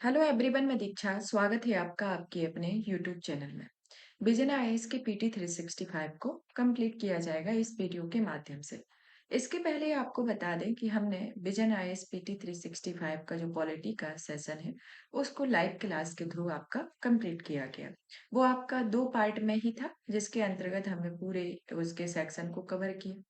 Hello everyone, मैं दीक्षा। स्वागत है आपका आपके अपने यूट्यूब चैनल में। विजन आईएएस के पीटी 365 को कंप्लीट किया जाएगा इस वीडियो के माध्यम से। इसके पहले आपको बता दें कि हमने विजन आईएएस पीटी 365 का जो पॉलिटी का सेशन है उसको लाइव क्लास के थ्रू आपका कंप्लीट किया गया। वो आपका 2 पार्ट में ही था, जिसके अंतर्गत हमने पूरे उसके सेक्शन को कवर किया।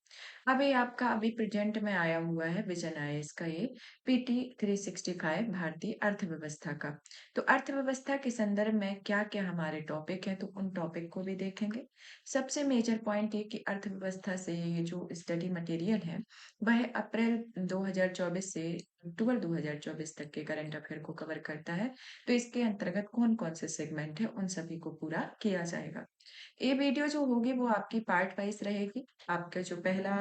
अभी आपका अभी प्रेजेंट में आया हुआ है विजन आईएएस का ये पीटी 365 भारतीय अर्थव्यवस्था का। तो अर्थव्यवस्था के संदर्भ में क्या क्या हमारे टॉपिक हैं, तो उन टॉपिक को भी देखेंगे। सबसे मेजर पॉइंट ये कि अर्थव्यवस्था से ये जो स्टडी मटेरियल है वह अप्रैल 2024 से अक्टूबर 2024 तक के करंट अफेयर को कवर करता है। तो इसके अंतर्गत कौन कौन से सेगमेंट है उन सभी को पूरा किया जाएगा। ये वीडियो जो होगी वो आपकी पार्ट वाइज रहेगी। आपका जो पहला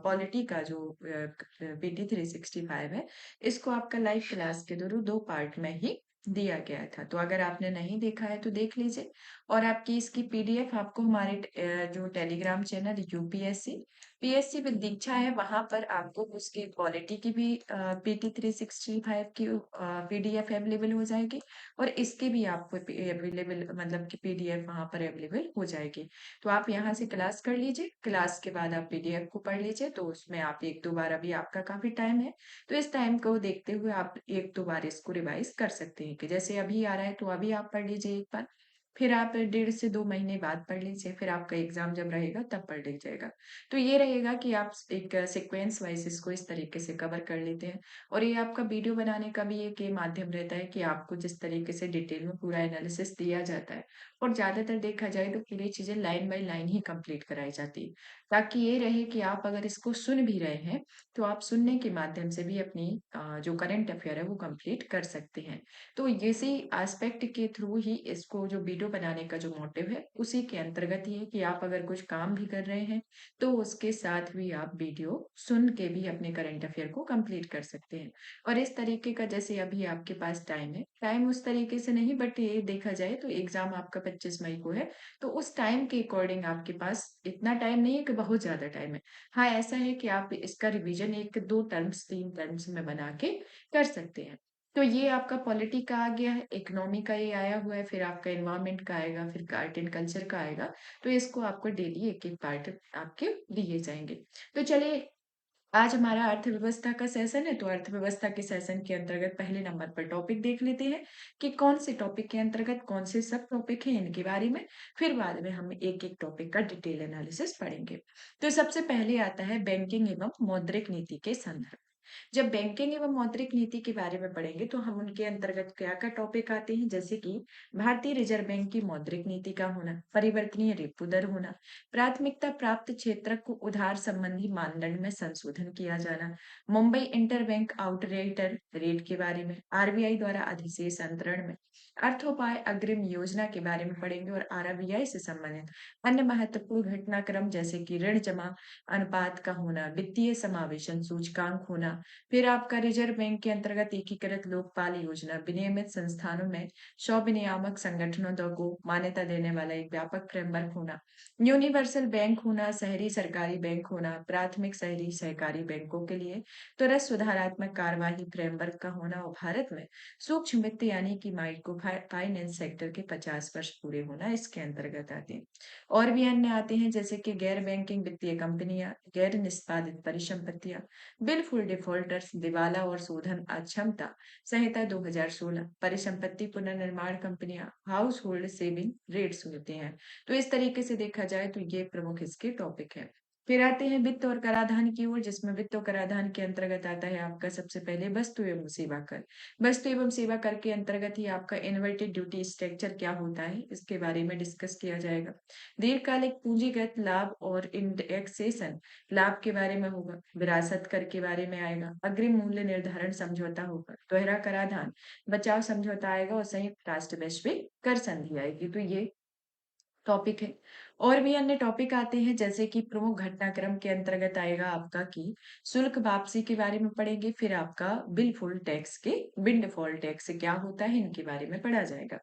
पॉलिटी का जो पीटी 365 है, इसको आपका लाइव क्लास के थ्रू 2 पार्ट में ही दिया गया था। तो अगर आपने नहीं देखा है तो देख लीजिए। और आपकी इसकी पीडीएफ आपको हमारे जो Telegram channel UPSC PSC with Diksha है, वहां पर आपको उसकी क्वालिटी की भी पीटी 365 की पीडीएफ अवेलेबल हो जाएगी। और इसकी भी आपको अवेलेबल मतलब कि पीडीएफ वहां पर अवेलेबल हो जाएगी। तो आप यहाँ से क्लास कर लीजिए, क्लास के बाद आप पीडीएफ को पढ़ लीजिए। तो उसमें आप एक दो बार, अभी आपका काफी टाइम है तो इस टाइम को देखते हुए आप एक दो बार इसको रिवाइज कर सकते हैं। कि जैसे अभी आ रहा है तो अभी आप पढ़ लीजिए एक बार, फिर आप 1.5 से 2 महीने बाद पढ़ लीजिए, फिर आपका एग्जाम जब रहेगा तब पढ़ लीजिएगा। तो ये रहेगा कि आप एक सीक्वेंस वाइज इसको इस तरीके से कवर कर लेते हैं। और ये आपका वीडियो बनाने का भी एक ये माध्यम रहता है कि आपको जिस तरीके से डिटेल में पूरा एनालिसिस दिया जाता है, और ज्यादातर देखा जाए तो पूरी चीजें line by line he complete कराई जाती है, ताकि ये रहे कि आप अगर इसको सुन भी रहे हैं तो आप सुनने के माध्यम से भी अपनी जो करंट अफेयर है वो कंप्लीट कर सकते हैं। तो इसी एस्पेक्ट के थ्रू ही इसको जो वीडियो बनाने का जो मोटिव है उसी के अंतर्गत ही है कि आप अगर कुछ काम भी कर रहे हैं तो उसके साथ भी आप वीडियो सुन के भी अपने करंट अफेयर को कंप्लीट कर सकते हैं। और इस तरीके का, जैसे अभी आपके पास टाइम है, टाइम उस तरीके से नहीं, बट ये देखा जाए तो एग्जाम आपका 25 मई को है। तो उस टाइम के अकॉर्डिंग आपके पास इतना टाइम नहीं है कि बहुत ज्यादा टाइम है। हाँ, ऐसा है कि आप इसका रिवीजन एक दो टर्म्स तीन टर्म्स में बना के कर सकते हैं। तो ये आपका पॉलिटी का आ गया है, इकोनॉमी का ये आया हुआ है, फिर आपका एनवायरनमेंट का आएगा, फिर आर्ट एंड कल्चर का आएगा। तो इसको आपको डेली एक एक पार्ट आपके दिए जाएंगे। तो चलिए, आज हमारा अर्थव्यवस्था का सेशन है, तो अर्थव्यवस्था के सेशन के अंतर्गत पहले नंबर पर टॉपिक देख लेते हैं कि कौन से टॉपिक के अंतर्गत कौन से सब टॉपिक हैं इनके बारे में। फिर बाद में हम एक एक टॉपिक का डिटेल एनालिसिस पढ़ेंगे। तो सबसे पहले आता है बैंकिंग एवं मौद्रिक नीति के संदर्भ। जब बैंकिंग एवं मौद्रिक नीति के बारे में पढ़ेंगे तो हम उनके अंतर्गत क्या क्या टॉपिक आते हैं, जैसे कि भारतीय रिजर्व बैंक की मौद्रिक नीति का होना, परिवर्तनीय रेपो दर होना, प्राथमिकता प्राप्त क्षेत्र को उधार संबंधी मानदंड में संशोधन किया जाना, मुंबई इंटर बैंक आउटरेट रेट के बारे में, आरबीआई द्वारा अधिशेष अंतरण में, अर्थोपाय अग्रिम योजना के बारे में पढ़ेंगे, और आरबीआई से संबंधित अन्य महत्वपूर्ण घटनाक्रम जैसे कि ऋण जमा अनुपात का होना, वित्तीय समावेशन सूचकांक होना, फिर आपका रिजर्व बैंक के अंतर्गत एकीकृत लोकपाल योजना, विनियमित संस्थानों में 100 विनियामक संगठनों को मान्यता देने वाला एक व्यापक फ्रेमवर्क होना, यूनिवर्सल बैंक होना, शहरी सरकारी बैंक होना, प्राथमिक शहरी सहकारी बैंकों के लिए त्वरित सुधारात्मक कार्यवाही फ्रेमवर्क का होना, और भारत में सूक्ष्म वित्त यानी कि माइक्रो फाइनेंस सेक्टर के 50 वर्ष पूरे होना इसके अंतर्गत आते हैं। और भी अन्य आते हैं जैसे कि गैर बैंकिंग वित्तीय कंपनियां, गैर निष्पादित परिसंपत्तियां, बिलफुल डिफॉल्टर्स, दिवाला और शोधन अक्षमता संहिता 2016, परिसंपत्ति पुनर्निर्माण कंपनियां, हाउस होल्ड सेविंग रेट्स होते हैं। तो इस तरीके से देखा जाए तो ये प्रमुख इसके टॉपिक है। फिर आते हैं वित्त और कराधान की ओर, जिसमें वित्त और कराधान के अंतर्गत आता है आपका सबसे पहले वस्तु एवं सेवा कर। वस्तु एवं सेवा कर के अंतर्गत ही आपका इन्वर्टेड ड्यूटी स्ट्रक्चर क्या होता है इसके बारे में डिस्कस किया जाएगा। दीर्घकालिक पूंजीगत लाभ और इंडेक्सेशन लाभ के बारे में होगा, विरासत कर के बारे में आएगा, अग्रिम मूल्य निर्धारण समझौता होगा, दोहरा कराधान बचाव समझौता आएगा, और संयुक्त राष्ट्र वैश्विक कर संधि आएगी। तो ये टॉपिक है। और भी अन्य टॉपिक आते हैं जैसे कि प्रमुख घटनाक्रम के अंतर्गत आएगा आपका कि शुल्क वापसी के बारे में पढ़ेंगे, फिर आपका बिल फुल टैक्स के विंडफॉल टैक्स क्या होता है इनके बारे में पढ़ा जाएगा।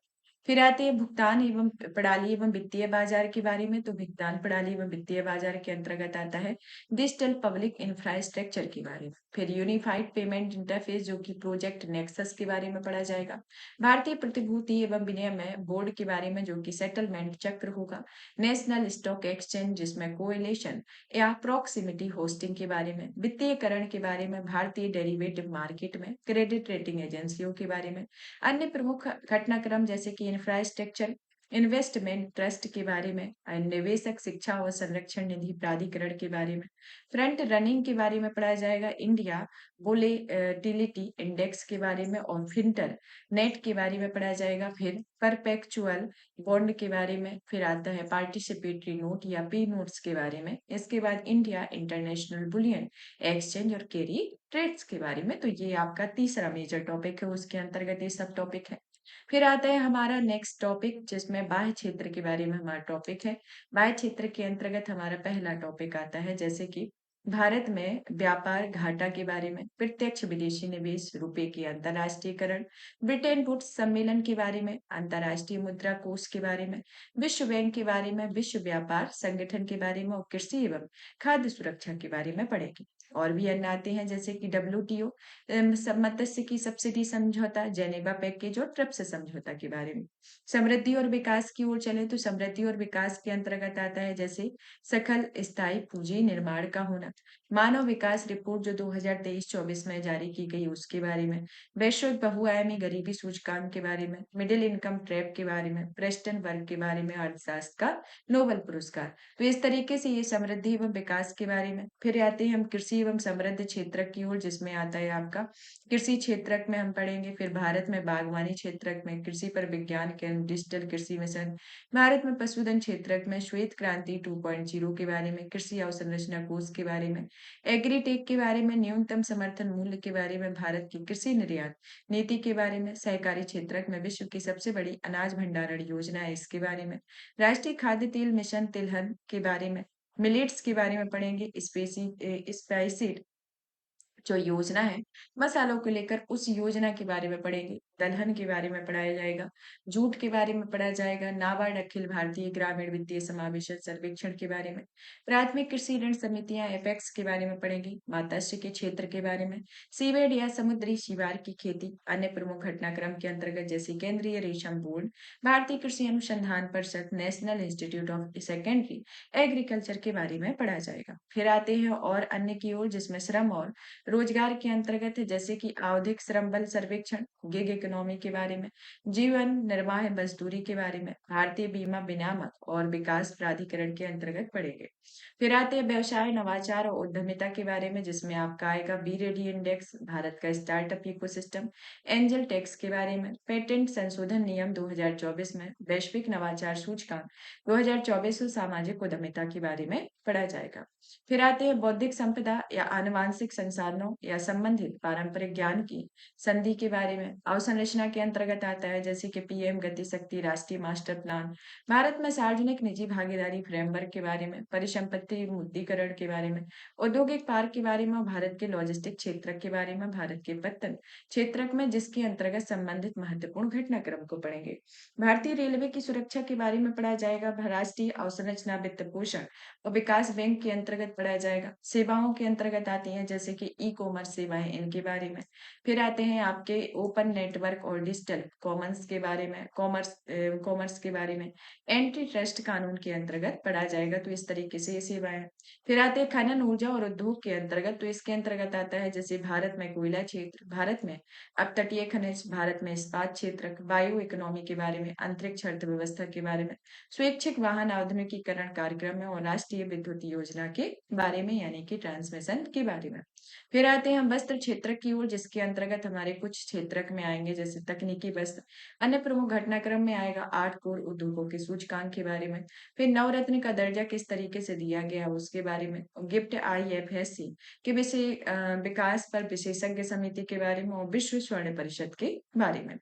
फिर आते हैं भुगतान एवं प्रणाली एवं वित्तीय बाजार के बारे में। तो भुगतान प्रणाली एवं वित्तीय बाजार के अंतर्गत आता है डिजिटल पब्लिक इंफ्रास्ट्रक्चर के बारे में। फिर यूनिफाइड पेमेंट इंटरफेस जो कि प्रोजेक्ट नेक्सस के बारे में पढ़ा जाएगा। भारतीय प्रतिभूति एवं विनिमय बोर्ड के बारे में जो कि सेटलमेंट चक्र होगा। नेशनल स्टॉक एक्सचेंज जिसमें कोएलिशन या प्रॉक्सिमिटी होस्टिंग के बारे में। वित्तीयकरण के बारे में भारतीय डेरिवेटिव मार्केट में क्रेडिट रेटिंग एजेंसियों के बारे में। अन्य प्रमुख घटनाक्रम जैसे कि इंफ्रास्ट्रक्चर इन्वेस्टमेंट ट्रस्ट के बारे में, निवेशक शिक्षा और संरक्षण निधि प्राधिकरण के बारे में। फ्रंट रनिंग के बारे में पढ़ाया जाएगा। इंडिया वोलेटिलिटी इंडेक्स के बारे में और फिंटर नेट के बारे में पढ़ाया जाएगा। फिर परपेचुअल बॉन्ड के बारे में। फिर आता है पार्टिसिपेटरी नोट या पी नोट्स के बारे में। इसके बाद इंडिया इंटरनेशनल बुलियन एक्सचेंज और कैरी ट्रेड्स के बारे में। तो ये आपका तीसरा मेजर टॉपिक है, उसके अंतर्गत ये सब टॉपिक है। फिर आता है हमारा नेक्स्ट टॉपिक जिसमें बाह्य क्षेत्र के बारे में हमारा टॉपिक है। बाह्य क्षेत्र के अंतर्गत हमारा पहला टॉपिक आता है जैसे कि भारत में व्यापार घाटा के बारे में, प्रत्यक्ष विदेशी निवेश, रुपए की अंतर्राष्ट्रीयकरण, ब्रिटेन वुड्स सम्मेलन के बारे में, अंतर्राष्ट्रीय मुद्रा कोष के बारे में, विश्व बैंक के बारे में, विश्व व्यापार संगठन के बारे में और कृषि एवं खाद्य सुरक्षा के बारे में पढ़ेंगे। और भी अन्य आते हैं जैसे कि WTO मत्स्य की सब्सिडी समझौता, जेनेवा पैकेज और ट्रिप्स समझौता के बारे में। समृद्धि और विकास की ओर चले तो समृद्धि और विकास के अंतर्गत आता है जैसे सकल स्थायी पूंजी निर्माण का होना, मानव विकास रिपोर्ट जो 2023-24 में जारी की गई उसके बारे में, वैश्विक बहुआयामी गरीबी सूचकांक के बारे में, मिडिल इनकम ट्रैप के बारे में, प्रेस्टन वर्ग के बारे में, अर्थशास्त्र का नोबेल पुरस्कार। तो इस तरीके से ये समृद्धि एवं विकास के बारे में। फिर आते हैं हम कृषि एवं समृद्ध क्षेत्र की ओर जिसमें आता है आपका कृषि क्षेत्रक में हम पढ़ेंगे। फिर भारत में बागवानी क्षेत्रक में कृषि पर विज्ञान केंद्र डिजिटल कृषि मिशन, भारत में पशुधन क्षेत्रक में श्वेत क्रांति 2.0 के बारे में, कृषि अवसंरचना कोष के बारे में, एग्रीटेक के बारे में, न्यूनतम समर्थन मूल्य के बारे में, भारत की कृषि निर्यात नीति के बारे में, सहकारी क्षेत्रक में विश्व की सबसे बड़ी अनाज भंडारण योजना है इसके बारे में, राष्ट्रीय खाद्य तेल मिशन तिलहन के बारे में, मिलेट्स के बारे में पढ़ेंगे, स्पाइसी जो योजना है मसालों को लेकर उस योजना के बारे में पढ़ेंगे, दलहन के बारे में पढ़ाया जाएगा, जूट के बारे में पढ़ा जाएगा, नाबार्ड अखिल भारतीय ग्रामीण वित्तीय समावेशन सर्वेक्षण के बारे में, प्राथमिक कृषि ऋण समितियां एपेक्स के बारे में पढ़ेंगे, मत्स्य के क्षेत्र के बारे में, सीवेड या समुद्री शिवार की खेती, अन्य प्रमुख घटनाक्रम के अंतर्गत जैसे केंद्रीय रेशम बोर्ड, भारतीय कृषि अनुसंधान परिषद, national institute of secondary agriculture के बारे में पढ़ा जाएगा। फिर आते हैं और अन्य की ओर जिसमें श्रम और रोजगार के अंतर्गत है जैसे कि आवधिक श्रम बल सर्वेक्षण, गिग इकोनॉमी के बारे में, जीवन निर्वाह मजदूरी के बारे में, भारतीय बीमा विनियामक और विकास प्राधिकरण के अंतर्गत पढ़ेंगे। फिर आते हैं व्यवसाय नवाचार और उद्यमिता के बारे में जिसमें आपका आएगा बी रेडी इंडेक्स, भारत का स्टार्टअप इकोसिस्टम, एंजल टैक्स के बारे में, पेटेंट संशोधन नियम 2024 में, वैश्विक नवाचार सूचकांक 2024 और सामाजिक उद्यमिता के बारे में पढ़ा जाएगा। फिर आते हैं बौद्धिक संपदा या आनुवांशिक संसाधनों या संबंधित पारंपरिक ज्ञान की संधि के बारे में। अवसंरचना के अंतर्गत आता है जैसे कि पीएम गति शक्ति राष्ट्रीय मास्टर प्लान, भारत में सार्वजनिक निजी भागीदारी फ्रेमवर्क के बारे में, परिसंपत्ति मुद्रीकरण के बारे में, औद्योगिक पार्क के बारे में, भारत के लॉजिस्टिक क्षेत्र के बारे में, भारत के पत्तन क्षेत्र में जिसके अंतर्गत संबंधित महत्वपूर्ण घटनाक्रम को पढ़ेंगे। भारतीय रेलवे की सुरक्षा के बारे में पढ़ा जाएगा। राष्ट्रीय अवसंरचना वित्त पोषण और विकास बैंक के अंतर्गत पढ़ाया जाएगा। सेवाओं के अंतर्गत आती हैं जैसे कि ई कॉमर्स सेवाएं इनके बारे में। फिर आते हैं आपके ओपन नेटवर्क और डिजिटल कॉमर्स के बारे में, कॉमर्स के बारे में, एंटी ट्रस्ट कानून के अंतर्गत पढ़ा जाएगा। तो इस तरीके से ये सेवाएं। फिर आते हैं खनन ऊर्जा और उद्योग के अंतर्गत। तो इसके अंतर्गत आता है जैसे भारत में कोयला क्षेत्र, भारत में अपतटीय खनिज, भारत में इस्पात क्षेत्र, बायो इकोनॉमी के बारे में, अंतरिक्ष अर्थव्यवस्था के बारे में, स्वैच्छिक वाहन आधुनिकीकरण कार्यक्रम में और राष्ट्रीय विद्युत योजना के बारे में यानी कि ट्रांसमिशन के बारे में। फिर आते हैं हम वस्त्र क्षेत्र की ओर जिसके अंतर्गत हमारे कुछ क्षेत्रक में आएंगे जैसे तकनीकी वस्त्र, अन्य प्रमुख घटनाक्रम में आएगा 8 कोर उद्योगों के सूचकांक के बारे में, फिर नवरत्न का दर्जा किस तरीके से दिया गया उसके बारे में, गिफ्ट IFSC के विकास पर विशेषज्ञ समिति के बारे में और विश्व स्वर्ण परिषद के बारे में।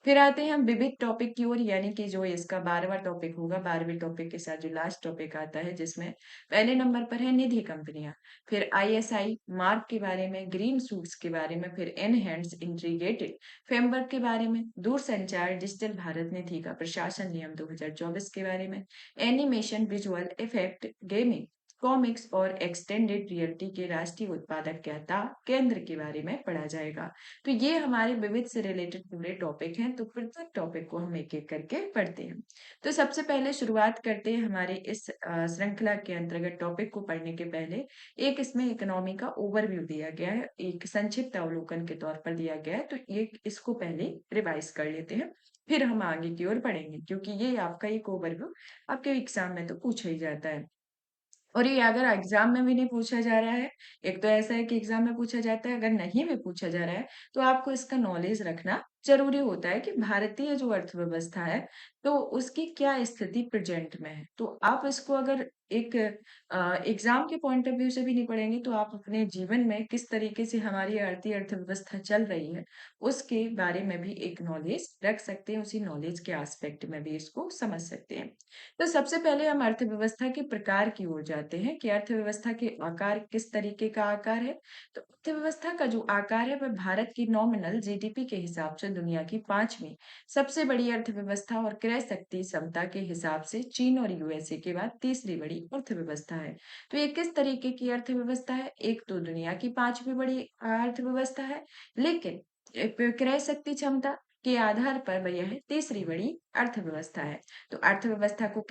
फिर आते हैं हम विविध टॉपिक की ओर, यानी कि जो इसका 12वां टॉपिक होगा, 12वें टॉपिक के साथ जो लास्ट टॉपिक आता है, जिसमें पहले नंबर पर है निधि कंपनियां, फिर आईएसआई मार्क के बारे में, ग्रीन सूट्स के बारे में, फिर एनहेंस इंटीग्रेटेड फ्रेमवर्क के बारे में, दूरसंचार डिजिटल भारत निधि का प्रशासन नियम 2024 के बारे में, animation visual effect gaming comics और एक्सटेंडेड रियलिटी के राष्ट्रीय उत्पादकता केंद्र के बारे में पढ़ा जाएगा। तो ये हमारे विविध से रिलेटेड पूरे टॉपिक हैं। तो प्रत्येक टॉपिक को हम एक एक करके पढ़ते हैं। तो सबसे पहले शुरुआत करते हैं हमारे इस श्रृंखला के अंतर्गत टॉपिक को पढ़ने के पहले एक इसमें इकोनॉमी का ओवरव्यू दिया गया है, एक संक्षिप्त अवलोकन के तौर पर दिया गया है। तो ये इसको पहले रिवाइज कर लेते हैं, फिर हम आगे की ओर पढ़ेंगे, क्योंकि ये आपका एक ओवरव्यू आपके एग्जाम में तो पूछा ही जाता है। और ये अगर एग्जाम में भी नहीं पूछा जा रहा है, एक तो ऐसा है कि एग्जाम में पूछा जाता है, अगर नहीं भी पूछा जा रहा है तो आपको इसका नॉलेज रखना जरूरी होता है कि भारतीय जो अर्थव्यवस्था है तो उसकी क्या स्थिति प्रेजेंट में है। तो आप इसको अगर एक एग्जाम के पॉइंट ऑफ व्यू से भी नहीं पढ़ेंगे तो आप अपने जीवन में किस तरीके से हमारी भारतीय अर्थव्यवस्था चल रही है उसके बारे में भी एक नॉलेज रख सकते हैं, उसी नॉलेज के एस्पेक्ट में भी इसको समझ सकते हैं। तो सबसे पहले हम अर्थव्यवस्था के प्रकार की ओर जाते हैं कि अर्थव्यवस्था के आकार किस तरीके का आकार है। तो अर्थव्यवस्था का जो आकार है वह भारत की नॉमिनल जीडीपी के हिसाब से दुनिया की पांचवी सबसे बड़ी अर्थव्यवस्था और क्रय शक्ति क्षमता के हिसाब से चीन और यूएसए के बाद तीसरी बड़ी अर्थव्यवस्था है। तो ये किस तरीके की अर्थव्यवस्था है? एक तो दुनिया की पांचवी बड़ी अर्थव्यवस्था है, लेकिन क्रय शक्ति क्षमता के आधार पर वह यह तीसरी बड़ी अर्थव्यवस्था है। तो अर्थव्यवस्था को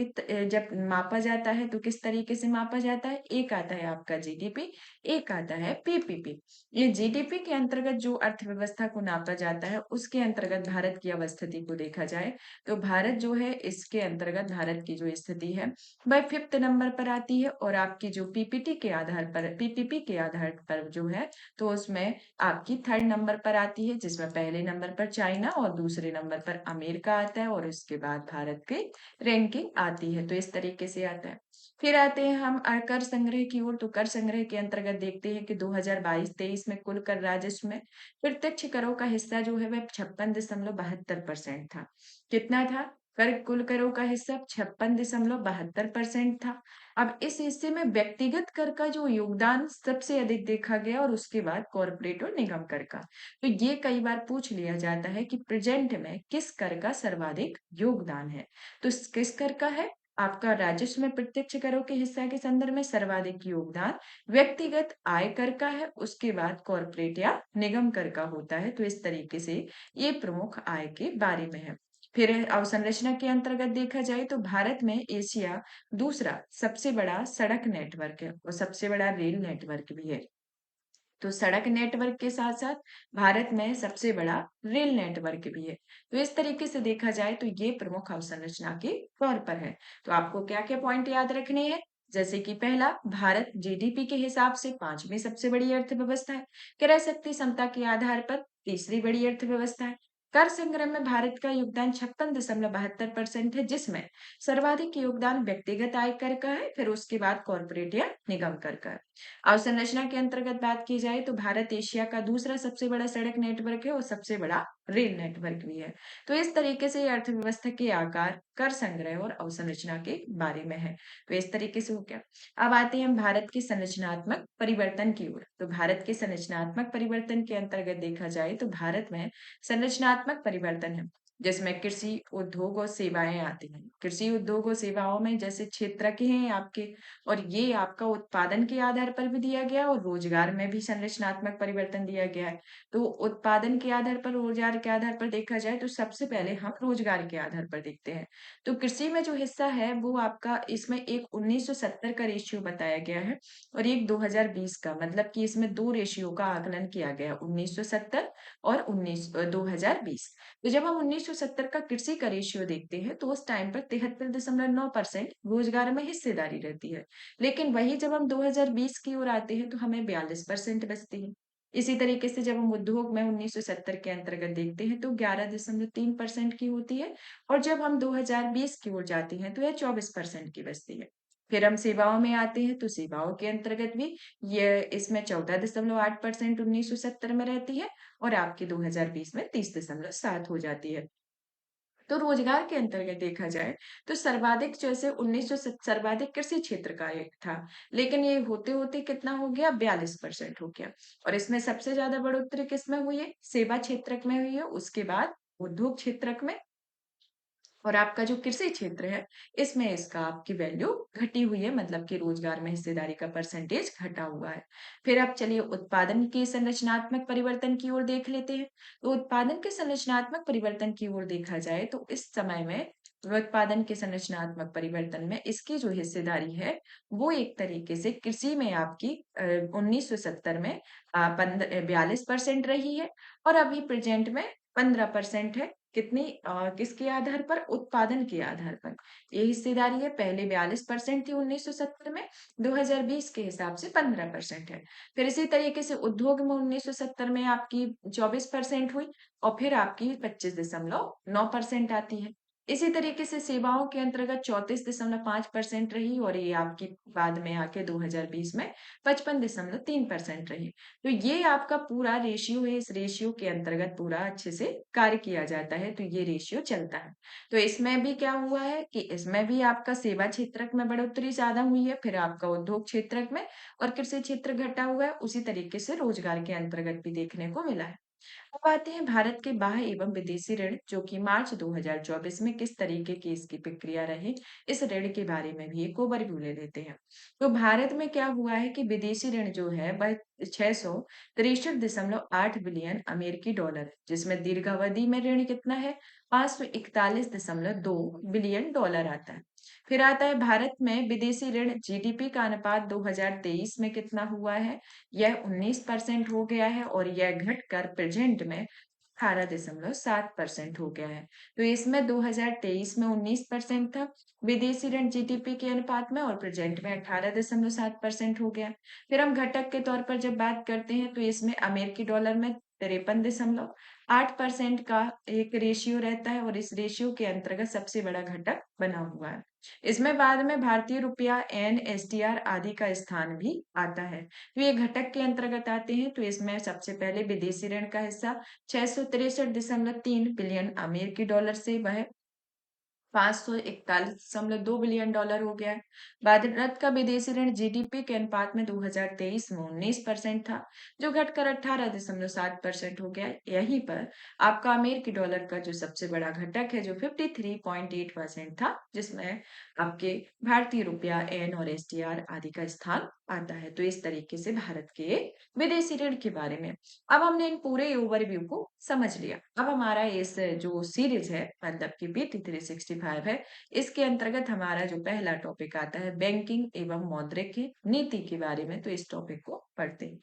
जब मापा जाता है तो किस तरीके से मापा जाता है? एक आता है आपका जीडीपी, एक आता है पीपीपी। ये जीडीपी के अंतर्गत जो अर्थव्यवस्था को नापा जाता है उसके अंतर्गत भारत की अवस्थिति को देखा जाए तो भारत जो है इसके अंतर्गत भारत की जो स्थिति है वह फिफ्थ नंबर पर आती है। और आपकी जो पीपीटी के आधार पर पीपीपी के आधार पर जो है तो उसमें आपकी थर्ड नंबर पर आती है, जिसमें पहले नंबर पर चाइना और दूसरे नंबर पर अमेरिका आता है और उसके बाद भारत की रैंकिंग आती है। तो इस तरीके से आता है। फिर आते हैं हम कर संग्रह की ओर। तो कर संग्रह के अंतर्गत देखते हैं कि 2022-23 में कुल कर राजस्व में प्रत्यक्ष करों का हिस्सा जो है वह 56.72% था। कितना था? कर कुल करों का हिस्सा 56.72% था। अब इस हिस्से में व्यक्तिगत कर का जो योगदान सबसे अधिक देखा गया और उसके बाद कॉरपोरेट और निगम कर का। तो ये कई बार पूछ लिया जाता है कि प्रेजेंट में किस कर का सर्वाधिक योगदान है। तो किस कर का है? आपका राजस्व में प्रत्यक्ष करों के हिस्सा के संदर्भ में सर्वाधिक योगदान व्यक्तिगत आय कर का है, उसके बाद कॉरपोरेट या निगम कर का होता है। तो इस तरीके से ये प्रमुख आय के बारे में है। फिर अवसंरचना के अंतर्गत देखा जाए तो भारत में एशिया दूसरा सबसे बड़ा सड़क नेटवर्क है और सबसे बड़ा रेल नेटवर्क भी है। तो सड़क नेटवर्क के साथ साथ भारत में सबसे बड़ा रेल नेटवर्क भी है। तो इस तरीके से देखा जाए तो ये प्रमुख अवसंरचना के तौर पर है। तो आपको क्या क्या पॉइंट याद रखने हैं? जैसे कि पहला, भारत जीडीपी के हिसाब से पांचवी सबसे बड़ी अर्थव्यवस्था है। क्रय शक्ति क्षमता के आधार पर तीसरी बड़ी अर्थव्यवस्था है। कर संग्रह में भारत का योगदान 56.72% है, जिसमें सर्वाधिक योगदान व्यक्तिगत आय कर का है, फिर उसके बाद कॉरपोरेट या निगम कर का है। अवसंरचना के अंतर्गत बात की जाए तो भारत एशिया का दूसरा सबसे बड़ा सड़क नेटवर्क है और सबसे बड़ा रेल नेटवर्क भी है। तो इस तरीके से ये अर्थव्यवस्था के आकार, कर संग्रह और अवसंरचना के बारे में है। तो इस तरीके से हो गया। अब आते हैं हम भारत के संरचनात्मक परिवर्तन की ओर। तो भारत के संरचनात्मक परिवर्तन के अंतर्गत देखा जाए तो भारत में संरचनात्मक परिवर्तन है, जिसमें कृषि उद्योग और सेवाएं आती हैं। कृषि उद्योग और सेवाओं में जैसे क्षेत्र के हैं आपके, और ये आपका उत्पादन के आधार पर भी दिया गया और रोजगार में भी संरचनात्मक परिवर्तन दिया गया है। तो उत्पादन के आधार पर, रोजगार के आधार पर देखा जाए तो सबसे पहले हम रोजगार के आधार पर देखते हैं। तो कृषि में जो हिस्सा है वो आपका इसमें एक 1970 का रेशियो बताया गया है और एक 2020 का, मतलब कि इसमें दो रेशियो का आकलन किया गया, 1970 और 2020। तो जब हम 1970 का कृषि का रेशियो देखते हैं तो उस टाइम पर 73.9% रोजगार में हिस्सेदारी रहती है। लेकिन वही जब हम 2020 की ओर आते हैं तो हमें 42% बचती है। इसी तरीके से जब हम उद्योग में 1970 के अंतर्गत देखते हैं तो 11.3% की होती है और जब हम 2020 की ओर जाते हैं तो यह 24% की बचती है। फिर हम सेवाओं में आते हैं तो सेवाओं के अंतर्गत भी ये इसमें 14.8% 1970 में रहती है और आपकी 2020 में 30.7 हो जाती है। तो रोजगार के अंतर्गत देखा जाए तो सर्वाधिक जैसे 1900 सर्वाधिक कृषि क्षेत्र का एक था, लेकिन ये होते होते कितना हो गया, 42% हो गया। और इसमें सबसे ज्यादा बढ़ोतरी किसमें हुई है, सेवा क्षेत्रक में हुई है, उसके बाद उद्योग क्षेत्रक में, और आपका जो कृषि क्षेत्र है इसमें इसका आपकी वैल्यू घटी हुई है, मतलब कि रोजगार में हिस्सेदारी का परसेंटेज घटा हुआ है। फिर आप चलिए उत्पादन के संरचनात्मक परिवर्तन की ओर देख लेते हैं। तो उत्पादन के संरचनात्मक परिवर्तन की ओर देखा जाए तो इस समय में उत्पादन के संरचनात्मक परिवर्तन में इसकी जो हिस्सेदारी है वो एक तरीके से कृषि में आपकी 1970 में 42% रही है, और अभी प्रेजेंट में 15% है। कितनी किसके आधार पर, उत्पादन के आधार पर ये हिस्सेदारी है। पहले 42% थी 1970 में, 2020 के हिसाब से 15% है। फिर इसी तरीके से उद्योग में 1970 में आपकी 24% हुई, और फिर आपकी 25.9% आती है। इसी तरीके से सेवाओं के अंतर्गत 34.5% रही, और ये आपकी बाद में आके 2020 में 55.3% रही। तो ये आपका पूरा रेशियो है, इस रेशियो के अंतर्गत पूरा अच्छे से कार्य किया जाता है, तो ये रेशियो चलता है। तो इसमें भी क्या हुआ है कि इसमें भी आपका सेवा क्षेत्रक में बढ़ोतरी ज्यादा हुई है, फिर आपका उद्योग क्षेत्रक में और कृषि क्षेत्र घटा हुआ है, उसी तरीके से रोजगार के अंतर्गत भी देखने को मिला है। अब आते हैं भारत के बाह्य एवं विदेशी ऋण, जो कि मार्च 2024 में किस तरीके की इसकी प्रक्रिया रही, इस ऋण के बारे में भी एक ओवरव्यू ले लेते हैं। तो भारत में क्या हुआ है कि विदेशी ऋण जो है वह 663.8 बिलियन अमेरिकी डॉलर है, जिसमें दीर्घावधि में ऋण कितना है, 541.2 बिलियन डॉलर आता है। फिर आता है भारत में विदेशी ऋण जीडीपी का अनुपात 2023 में कितना हुआ है, यह 19% हो गया है, और यह घटकर प्रेजेंट में 18.7% हो गया है। तो इसमें 2023 में 19% था विदेशी ऋण जीडीपी के अनुपात में, और प्रेजेंट में 18.7% हो गया। फिर हम घटक के तौर पर जब बात करते हैं तो इसमें अमेरिकी डॉलर में 53.8% का एक रेशियो रहता है, और इस रेशियो के अंतर्गत सबसे बड़ा घटक बना हुआ है। इसमें बाद में भारतीय रुपया, एन, एसडीआर आदि का स्थान भी आता है। तो ये घटक के अंतर्गत आते हैं। तो इसमें सबसे पहले विदेशी ऋण का हिस्सा 663.3 बिलियन अमेरिकी डॉलर से वह 541.2 बिलियन डॉलर हो गया है। भारत का विदेशी ऋण जीडीपी के अनुपात में 2023 में 19% था, जो घटकर 18.7% हो गया है। यहीं पर आपका अमेरिकी डॉलर का जो सबसे बड़ा घटक है, जो 53.8% था, जिसमें आपके भारतीय रुपया, एन और एसडीआर आदि का स्थान आता है। तो इस तरीके से भारत के विदेशी ऋण के बारे में अब हमने इन पूरे ओवरव्यू को समझ लिया। अब हमारा इस जो सीरीज है, मतलब कि पीटी 365 है, इसके अंतर्गत हमारा जो पहला टॉपिक आता है बैंकिंग एवं मौद्रिक नीति के बारे में। तो इस टॉपिक को पढ़ते हैं।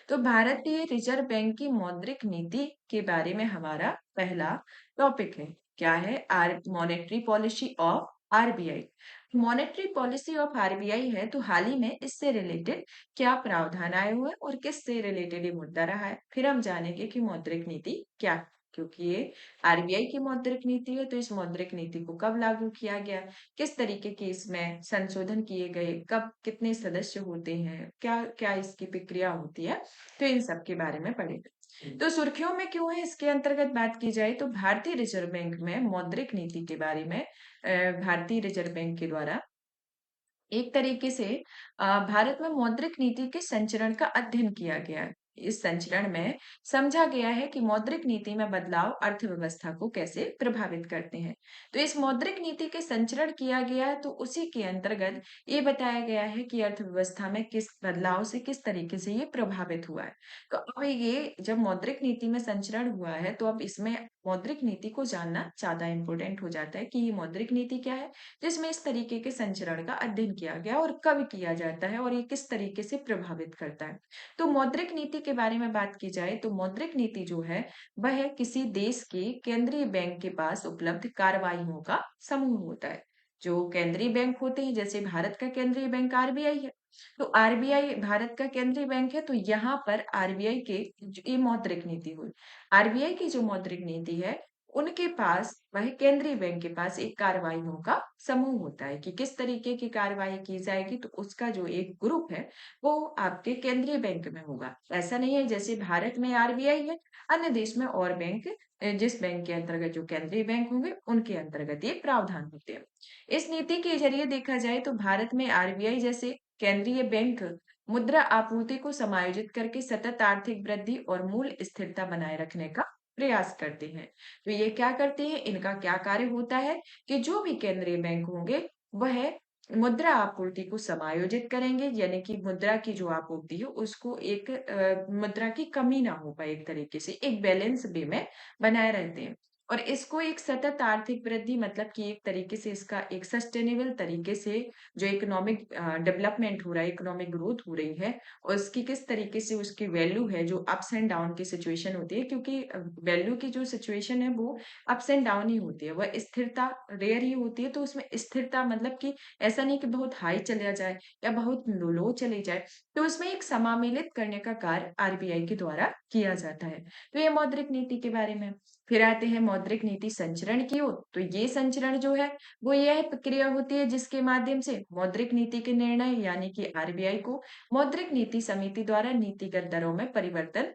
तो भारतीय रिजर्व बैंक की मौद्रिक नीति के बारे में हमारा पहला टॉपिक है। क्या है, monetary policy of RBI. Monetary policy of RBI है, तो हाल ही में इससे रिलेटेड क्या प्रावधान आए हुए हैं और किससे रिलेटेड ये मुद्दा रहा है। फिर हम जानेंगे कि मौद्रिक नीति क्या है, क्योंकि ये आरबीआई की मौद्रिक नीति है। तो इस मौद्रिक नीति को कब लागू किया गया, किस तरीके के इसमें संशोधन किए गए, कब कितने सदस्य होते हैं, क्या क्या इसकी प्रक्रिया होती है, तो इन सब के बारे में पढ़ेंगे। तो सुर्खियों में क्यों है, इसके अंतर्गत बात की जाए तो भारतीय रिजर्व बैंक में मौद्रिक नीति के बारे में भारतीय रिजर्व बैंक के द्वारा एक तरीके से भारत में मौद्रिक नीति के संचरण का अध्ययन किया गया है। इस संचरण में समझा गया है कि मौद्रिक नीति में बदलाव अर्थव्यवस्था को कैसे प्रभावित करते हैं। तो इस मौद्रिक नीति के संचरण किया गया है, तो उसी के अंतर्गत ये बताया गया है कि अर्थव्यवस्था में किस बदलाव से किस तरीके से ये प्रभावित हुआ है। तो अब ये जब मौद्रिक नीति में संचरण हुआ है, तो अब इसमें मौद्रिक नीति को जानना ज्यादा इंपॉर्टेंट हो जाता है कि ये मौद्रिक नीति क्या है, जिसमें इस तरीके के संचरण का अध्ययन किया गया और कब किया जाता है और ये किस तरीके से प्रभावित करता है। तो मौद्रिक नीति के बारे में बात की जाए तो मौद्रिक नीति जो है वह किसी देश के केंद्रीय बैंक के पास उपलब्ध कार्रवाइयों का समूह होता है। जो केंद्रीय बैंक होते हैं, जैसे भारत का केंद्रीय बैंक आरबीआई है, तो आरबीआई भारत का केंद्रीय बैंक है, तो यहाँ पर आरबीआई के ये मौद्रिक नीति हुई। आरबीआई की जो मौद्रिक नीति है उनके पास वह केंद्रीय बैंक के पास एक कार्रवाइयों का समूह होता है कि किस तरीके की कार्रवाई की जाएगी, तो उसका जो एक ग्रुप है वो आपके केंद्रीय बैंक में होगा। ऐसा नहीं है जैसे भारत में आरबीआई है, अन्य देश में और बैंक जिस बैंक के अंतर्गत जो केंद्रीय बैंक होंगे उनके अंतर्गत ये प्रावधान होते हैं। इस नीति के जरिए देखा जाए तो भारत में आरबीआई जैसे केंद्रीय बैंक मुद्रा आपूर्ति को समायोजित करके सतत आर्थिक वृद्धि और मूल्य स्थिरता बनाए रखने का प्रयास करते हैं। तो ये क्या करते हैं, इनका क्या कार्य होता है कि जो भी केंद्रीय बैंक होंगे वह मुद्रा आपूर्ति को समायोजित करेंगे, यानी कि मुद्रा की जो आपूर्ति है उसको एक मुद्रा की कमी ना हो पाए, एक तरीके से एक बैलेंस वे में बनाए रहते हैं। और इसको एक सतत आर्थिक वृद्धि मतलब कि एक तरीके से इसका एक सस्टेनेबल तरीके से जो इकोनॉमिक डेवलपमेंट हो रहा है, इकोनॉमिक ग्रोथ हो रही है, और उसकी किस तरीके से उसकी वैल्यू है जो अप्स एंड डाउन की सिचुएशन होती है, क्योंकि वैल्यू की जो सिचुएशन है वो अप्स एंड डाउन ही होती है, वह स्थिरता रेयर ही होती है। तो उसमें स्थिरता मतलब कि ऐसा नहीं कि बहुत हाई चला जाए या बहुत लो चले जाए, तो उसमें एक समामेलित करने का कार्य आरबीआई के द्वारा किया जाता है। तो ये मौद्रिक नीति के बारे में। फिर आते हैं मौद्रिक नीति संचरण की ओर। तो ये संचरण जो है वो यह प्रक्रिया होती है जिसके माध्यम से मौद्रिक नीति के निर्णय यानी कि आरबीआई को मौद्रिक नीति समिति द्वारा नीतिगत दरों में परिवर्तन,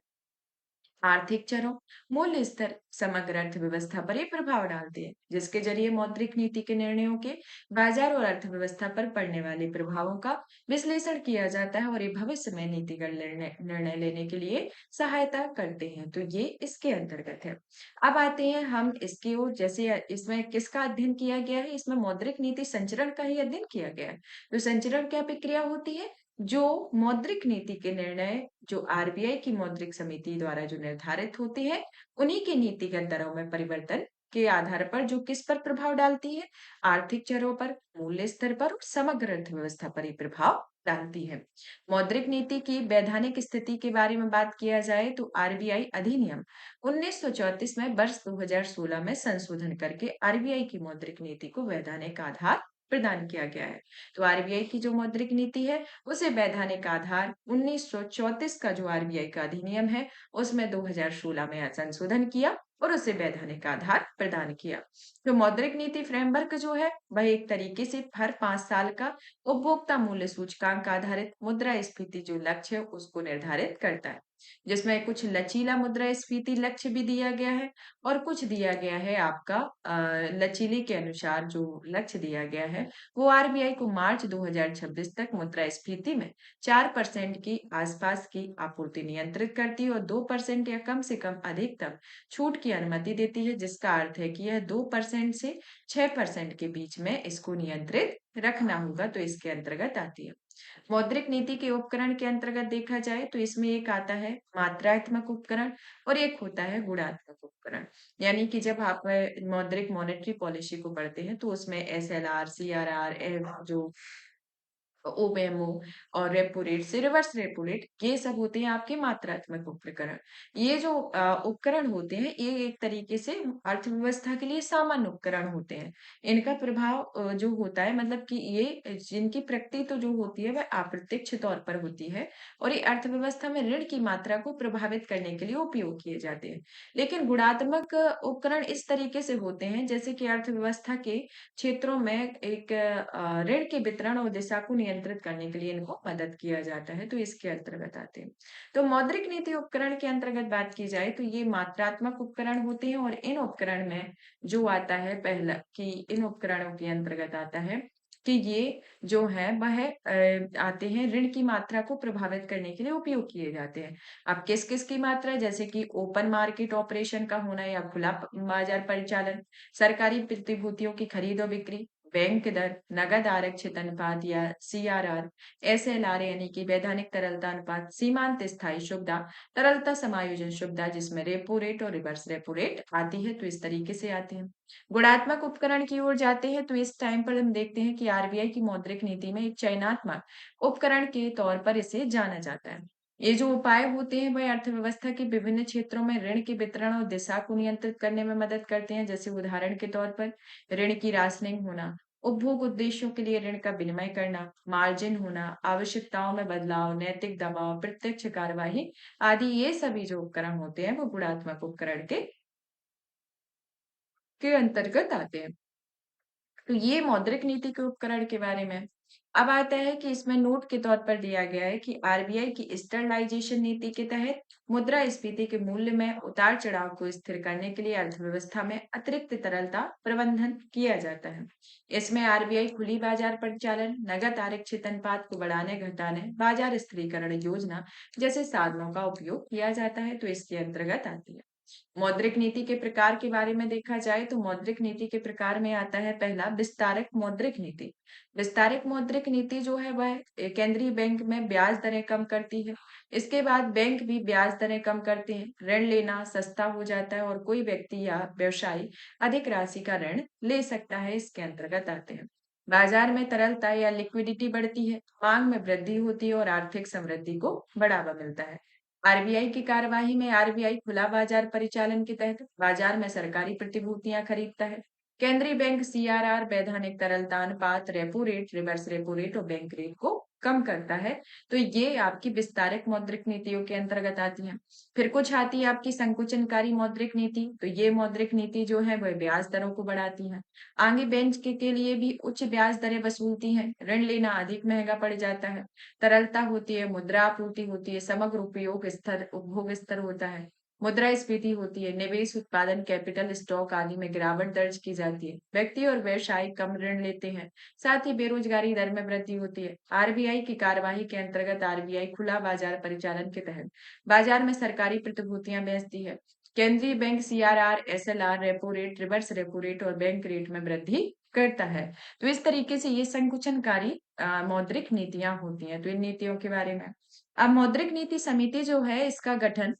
आर्थिक चरों, मूल्य स्तर, समग्र अर्थव्यवस्था पर ये प्रभाव डालती है, जिसके जरिए मौद्रिक नीति के निर्णयों के बाजार और अर्थव्यवस्था पर पड़ने वाले प्रभावों का विश्लेषण किया जाता है और ये भविष्य में नीतिगत निर्णय निर्णय लेने के लिए सहायता करते हैं। तो ये इसके अंतर्गत है। अब आते हैं हम इसकी ओर, जैसे इसमें किसका अध्ययन किया गया है, इसमें मौद्रिक नीति संचरण का ही अध्ययन किया गया है। तो संचरण क्या प्रक्रिया होती है, जो मौद्रिक नीति के निर्णय जो आरबीआई की मौद्रिक समिति द्वारा जो निर्धारित होते हैं, उन्हीं की नीतिगत दरों में परिवर्तन के आधार पर जो किस पर प्रभाव डालती है, आर्थिक चरों पर, मूल्य स्तर पर और समग्र अर्थव्यवस्था पर ही प्रभाव डालती है। मौद्रिक नीति की वैधानिक स्थिति के बारे में बात किया जाए तो आरबीआई अधिनियम 1934 में वर्ष 2016 में संशोधन करके आरबीआई की मौद्रिक नीति को वैधानिक आधार प्रदान किया गया है। तो आरबीआई की जो मौद्रिक नीति है उसे वैधानिक आधार 1934 का जो आरबीआई का अधिनियम है उसमें 2016 में संशोधन किया और उसे वैधानिक आधार प्रदान किया। तो मौद्रिक नीति फ्रेमवर्क जो है वह एक तरीके से हर 5 साल का उपभोक्ता मूल्य सूचकांक आधारित मुद्रास्फीति जो लक्ष्य है उसको निर्धारित करता है, जिसमें कुछ लचीला मुद्रास्फीति लक्ष्य भी दिया गया है और कुछ दिया गया है आपका लचीले के अनुसार जो लक्ष्य दिया गया है वो आरबीआई को मार्च 2026 तक मुद्रास्फीति में 4% की आसपास की आपूर्ति नियंत्रित करती है और 2% या कम से कम अधिकतम छूट की अनुमति देती है, जिसका अर्थ है कि यह 2% से 6% के बीच में इसको नियंत्रित रखना होगा। तो इसके अंतर्गत आती है। मौद्रिक नीति के उपकरण के अंतर्गत देखा जाए तो इसमें एक आता है मात्रात्मक उपकरण और एक होता है गुणात्मक उपकरण। यानी कि जब आप मौद्रिक मॉनेटरी पॉलिसी को पढ़ते हैं तो उसमें एसएलआर, सीआरआर, जो ओमेमो और रेपो रेट से रिवर्स रेपो रेट, ये सब होते हैं आपके मात्रात्मक उपकरण। ये जो उपकरण होते हैं ये एक तरीके से अर्थव्यवस्था के लिए सामान्य उपकरण होते हैं। इनका प्रभाव जो होता है मतलब कि ये जिनकी प्रकृति तो जो होती है वह अप्रत्यक्ष तौर पर होती है और ये अर्थव्यवस्था में ऋण की मात्रा को प्रभावित करने के लिए उपयोग किए जाते हैं। लेकिन गुणात्मक उपकरण इस तरीके से होते हैं जैसे कि अर्थव्यवस्था के क्षेत्रों में एक ऋण के वितरण और दिशा को नियंत्रित करने के लिए इनको मदद किया जाता है, तो इसके अंतर्गत आते हैं। तो मौद्रिक नीति उपकरण के अंतर्गत बात की जाए तो ये मात्रात्मक उपकरण होते हैं और इन उपकरण में जो आता है पहला कि इन उपकरणों के अंतर्गत आता है कि ये जो है वह आते हैं ऋण की मात्रा को प्रभावित करने के लिए उपयोग किए जाते हैं। अब किस-किस की मात्रा, जैसे कि ओपन मार्केट ऑपरेशन का होना या खुला बाजार परिचालन, सरकारी प्रतिभूतियों की खरीद और बिक्री, बैंक दर, नकद आरक्षित अनुपात या सीआरआर, एसएलआर यानी कि वैधानिक तरलता अनुपात, सीमांत स्थायी सुविधा, तरलता समायोजन सुविधा जिसमें रेपो रेट और रिवर्स रेपो रेट आती है, तो इस तरीके से आते हैं। गुणात्मक उपकरण की ओर जाते हैं तो इस टाइम पर हम देखते हैं कि आरबीआई की मौद्रिक नीति में एक चयनात्मक उपकरण के तौर पर इसे जाना जाता है। ये जो उपाय होते हैं वह अर्थव्यवस्था के विभिन्न क्षेत्रों में ऋण के वितरण और दिशा को नियंत्रित करने में मदद करते हैं, जैसे उदाहरण के तौर पर ऋण की राशनिंग होना, उपभोग उद्देश्यों के लिए ऋण का विनिमय करना, मार्जिन होना, आवश्यकताओं में बदलाव, नैतिक दबाव, प्रत्यक्ष कार्यवाही आदि। ये सभी जो उपकरण होते हैं वो गुणात्मक उपकरण के के अंतर्गत आते हैं। तो ये मौद्रिक नीति के उपकरण के बारे में है। अब आता है कि इसमें नोट के तौर पर दिया गया है कि आरबीआई की स्टरलाइजेशन नीति के तहत मुद्रास्फीति के मूल्य में उतार चढ़ाव को स्थिर करने के लिए अर्थव्यवस्था में अतिरिक्त तरलता प्रबंधन किया जाता है। इसमें आरबीआई खुली बाजार परिचालन, नगद आरक्षित अनुपात को बढ़ाने घटाने, बाजार स्थिरीकरण योजना जैसे साधनों का उपयोग किया जाता है, तो इसके अंतर्गत आती है। मौद्रिक नीति के प्रकार के बारे में देखा जाए तो मौद्रिक नीति के प्रकार में आता है पहला विस्तारक मौद्रिक नीति। विस्तारक मौद्रिक नीति जो है वह केंद्रीय बैंक में ब्याज दरें कम करती है। इसके बाद बैंक भी ब्याज दरें कम करते हैं, ऋण लेना सस्ता हो जाता है और कोई व्यक्ति या व्यवसायी अधिक राशि का ऋण ले सकता है, इसके अंतर्गत आते हैं। बाजार में तरलता या लिक्विडिटी बढ़ती है, मांग में वृद्धि होती है और आर्थिक समृद्धि को बढ़ावा मिलता है। आरबीआई की कार्यवाही में आरबीआई खुला बाजार परिचालन के तहत बाजार में सरकारी प्रतिभूतियां खरीदता है। केंद्रीय बैंक सीआरआर, वैधानिक तरलता अनुपात, repo rate, reverse repo rate और बैंक रेट को कम करता है। तो ये आपकी विस्तारक मौद्रिक नीतियों के अंतर्गत आती हैं। फिर कुछ आती है आपकी संकुचनकारी मौद्रिक नीति। तो ये मौद्रिक नीति जो है वह ब्याज दरों को बढ़ाती है। आगे बेंच के लिए भी उच्च ब्याज दरें वसूलती हैं, ऋण लेना अधिक महंगा पड़ जाता है, तरलता होती है, मुद्रा आपूर्ति होती है, समग्र उपभोग स्तर होता है, मुद्रास्फीति होती है, निवेश उत्पादन कैपिटल स्टॉक आदि में गिरावट दर्ज की जाती है, व्यक्ति और व्यवसाय कम ऋण लेते हैं, साथ ही बेरोजगारी दर में वृद्धि होती है। आरबीआई की कार्यवाही के अंतर्गत आरबीआई खुला बाजार परिचालन के तहत बाजार में सरकारी प्रतिभूतियां बेचती है। केंद्रीय bank CRR, SLR, repo rate, reverse repo rate और बैंक रेट में वृद्धि करता है। तो इस तरीके से ये संकुचनकारी मौद्रिक नीतियां होती हैं। तो इन नीतियों के बारे में अब मौद्रिक नीति समिति जो है इसका गठन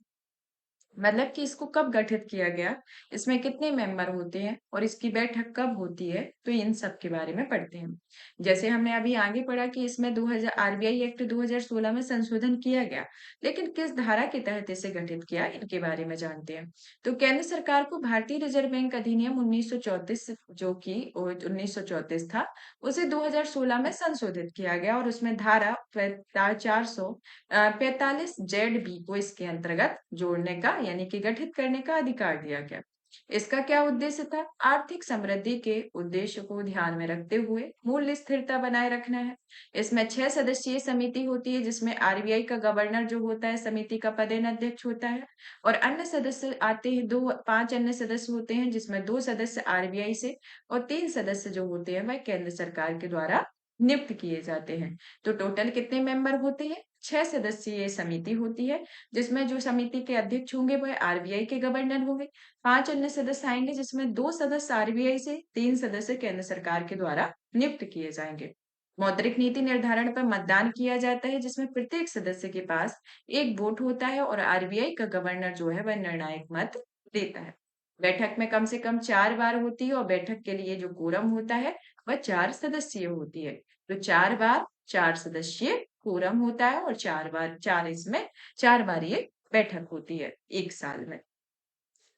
मतलब कि इसको कब गठित किया गया, इसमें कितने मेंबर होते हैं और इसकी बैठक कब होती है, तो इन सब के बारे में पढ़ते हैं। जैसे हमने अभी आगे पढ़ा कि इसमें 2000 आरबीआई एक्ट 2016 में संशोधन किया गया, लेकिन किस धारा के तहत इसे गठित किया, इनके बारे में जानते हैं। तो केंद्र सरकार को भारतीय रिजर्व बैंक अधिनियम 1934 जो कि 1934 था, उसे 2016 में संशोधित किया गया और उसमें धारा 45 जेड बी को इसके अंतर्गत जोड़ने का यानी कि गठित करने का अधिकार दिया गया। इसका क्या उद्देश्य था? आर्थिक समृद्धि के उद्देश्य को ध्यान में रखते हुए मूल्य स्थिरता बनाए रखना है। इसमें 6 सदस्यीय समिति होती है जिसमें आरबीआई का गवर्नर जो होता है समिति का पदेन अध्यक्ष होता है और अन्य सदस्य आते हैं, 5 अन्य सदस्य होते हैं जिसमें 2 सदस्य आरबीआई से और 3 सदस्य जो होते हैं वह केंद्र सरकार के द्वारा नियुक्त किए जाते हैं। तो टोटल कितने मेंबर होते हैं? 6 सदस्यीय समिति होती है जिसमें जो समिति के अध्यक्ष होंगे वह आरबीआई के गवर्नर होंगे। 5 अन्य सदस्य आएंगे जिसमें 2 सदस्य आरबीआई से, 3 सदस्य केंद्र सरकार के द्वारा नियुक्त किए जाएंगे। मौद्रिक नीति निर्धारण पर मतदान किया जाता है जिसमें प्रत्येक सदस्य के पास एक वोट होता है और आरबीआई का गवर्नर जो है वह निर्णायक मत देता है। बैठक में कम से कम 4 बार होती है और बैठक के लिए जो कोरम होता है वह 4 सदस्यीय होती है। तो 4 बार 4 सदस्यीय कोरम होता है और 4 बार 4 इसमें 4 बार ये बैठक होती है 1 साल में।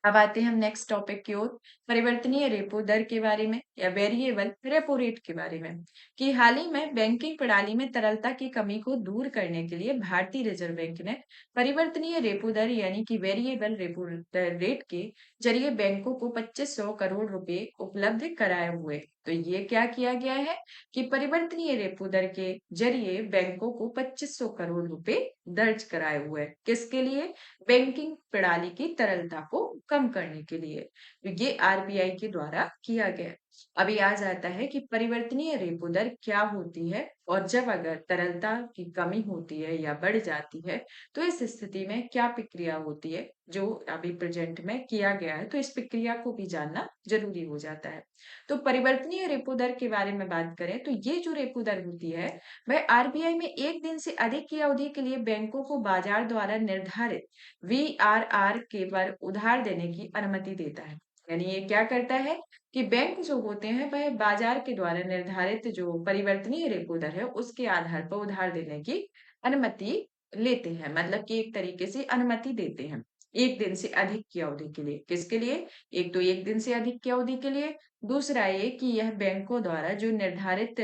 अब आते हैं हम नेक्स्ट टॉपिक की ओर, परिवर्तनीय रेपो दर के बारे में या वेरिएबल रेपो रेट के बारे में कि हाल ही में बैंकिंग प्रणाली में तरलता की कमी को दूर करने के लिए भारतीय रिजर्व बैंक ने परिवर्तनीय रेपो दर यानी कि वेरिएबल रेपो रेट के जरिए बैंकों को 2500 करोड़ रुपए उपलब्ध कराए हुए। तो ये क्या किया गया है कि परिवर्तनीय रेपो दर के जरिए बैंकों को 2500 करोड़ रुपए दर्ज कराए हुए, किसके लिए? बैंकिंग प्रणाली की तरलता को कम करने के लिए। तो ये आरबीआई के द्वारा किया गया। अभी आ जाता है कि परिवर्तनीय रेपो दर क्या होती है और जब अगर तरलता की कमी होती है या बढ़ जाती है तो इस स्थिति में क्या प्रक्रिया होती है, जो अभी प्रेजेंट में किया गया है, तो इस प्रक्रिया को भी जानना जरूरी हो जाता है। तो परिवर्तनीय रेपो दर के बारे में बात करें तो ये जो रेपो दर होती है वह आरबीआई में 1 दिन से अधिक की अवधि के लिए बैंकों को बाजार द्वारा निर्धारित वीआरआर के पर उधार देने की अनुमति देता है। यानी ये क्या करता है कि बैंक जो होते हैं वह बाजार के द्वारा निर्धारित जो परिवर्तनीय रेपो दर है उसके आधार पर उधार देने की अनुमति लेते हैं, मतलब कि एक तरीके से अनुमति देते हैं 1 दिन से अधिक की अवधि के लिए। किसके लिए? एक तो 1 दिन से अधिक की अवधि के लिए, दूसरा ये कि यह बैंकों द्वारा जो निर्धारित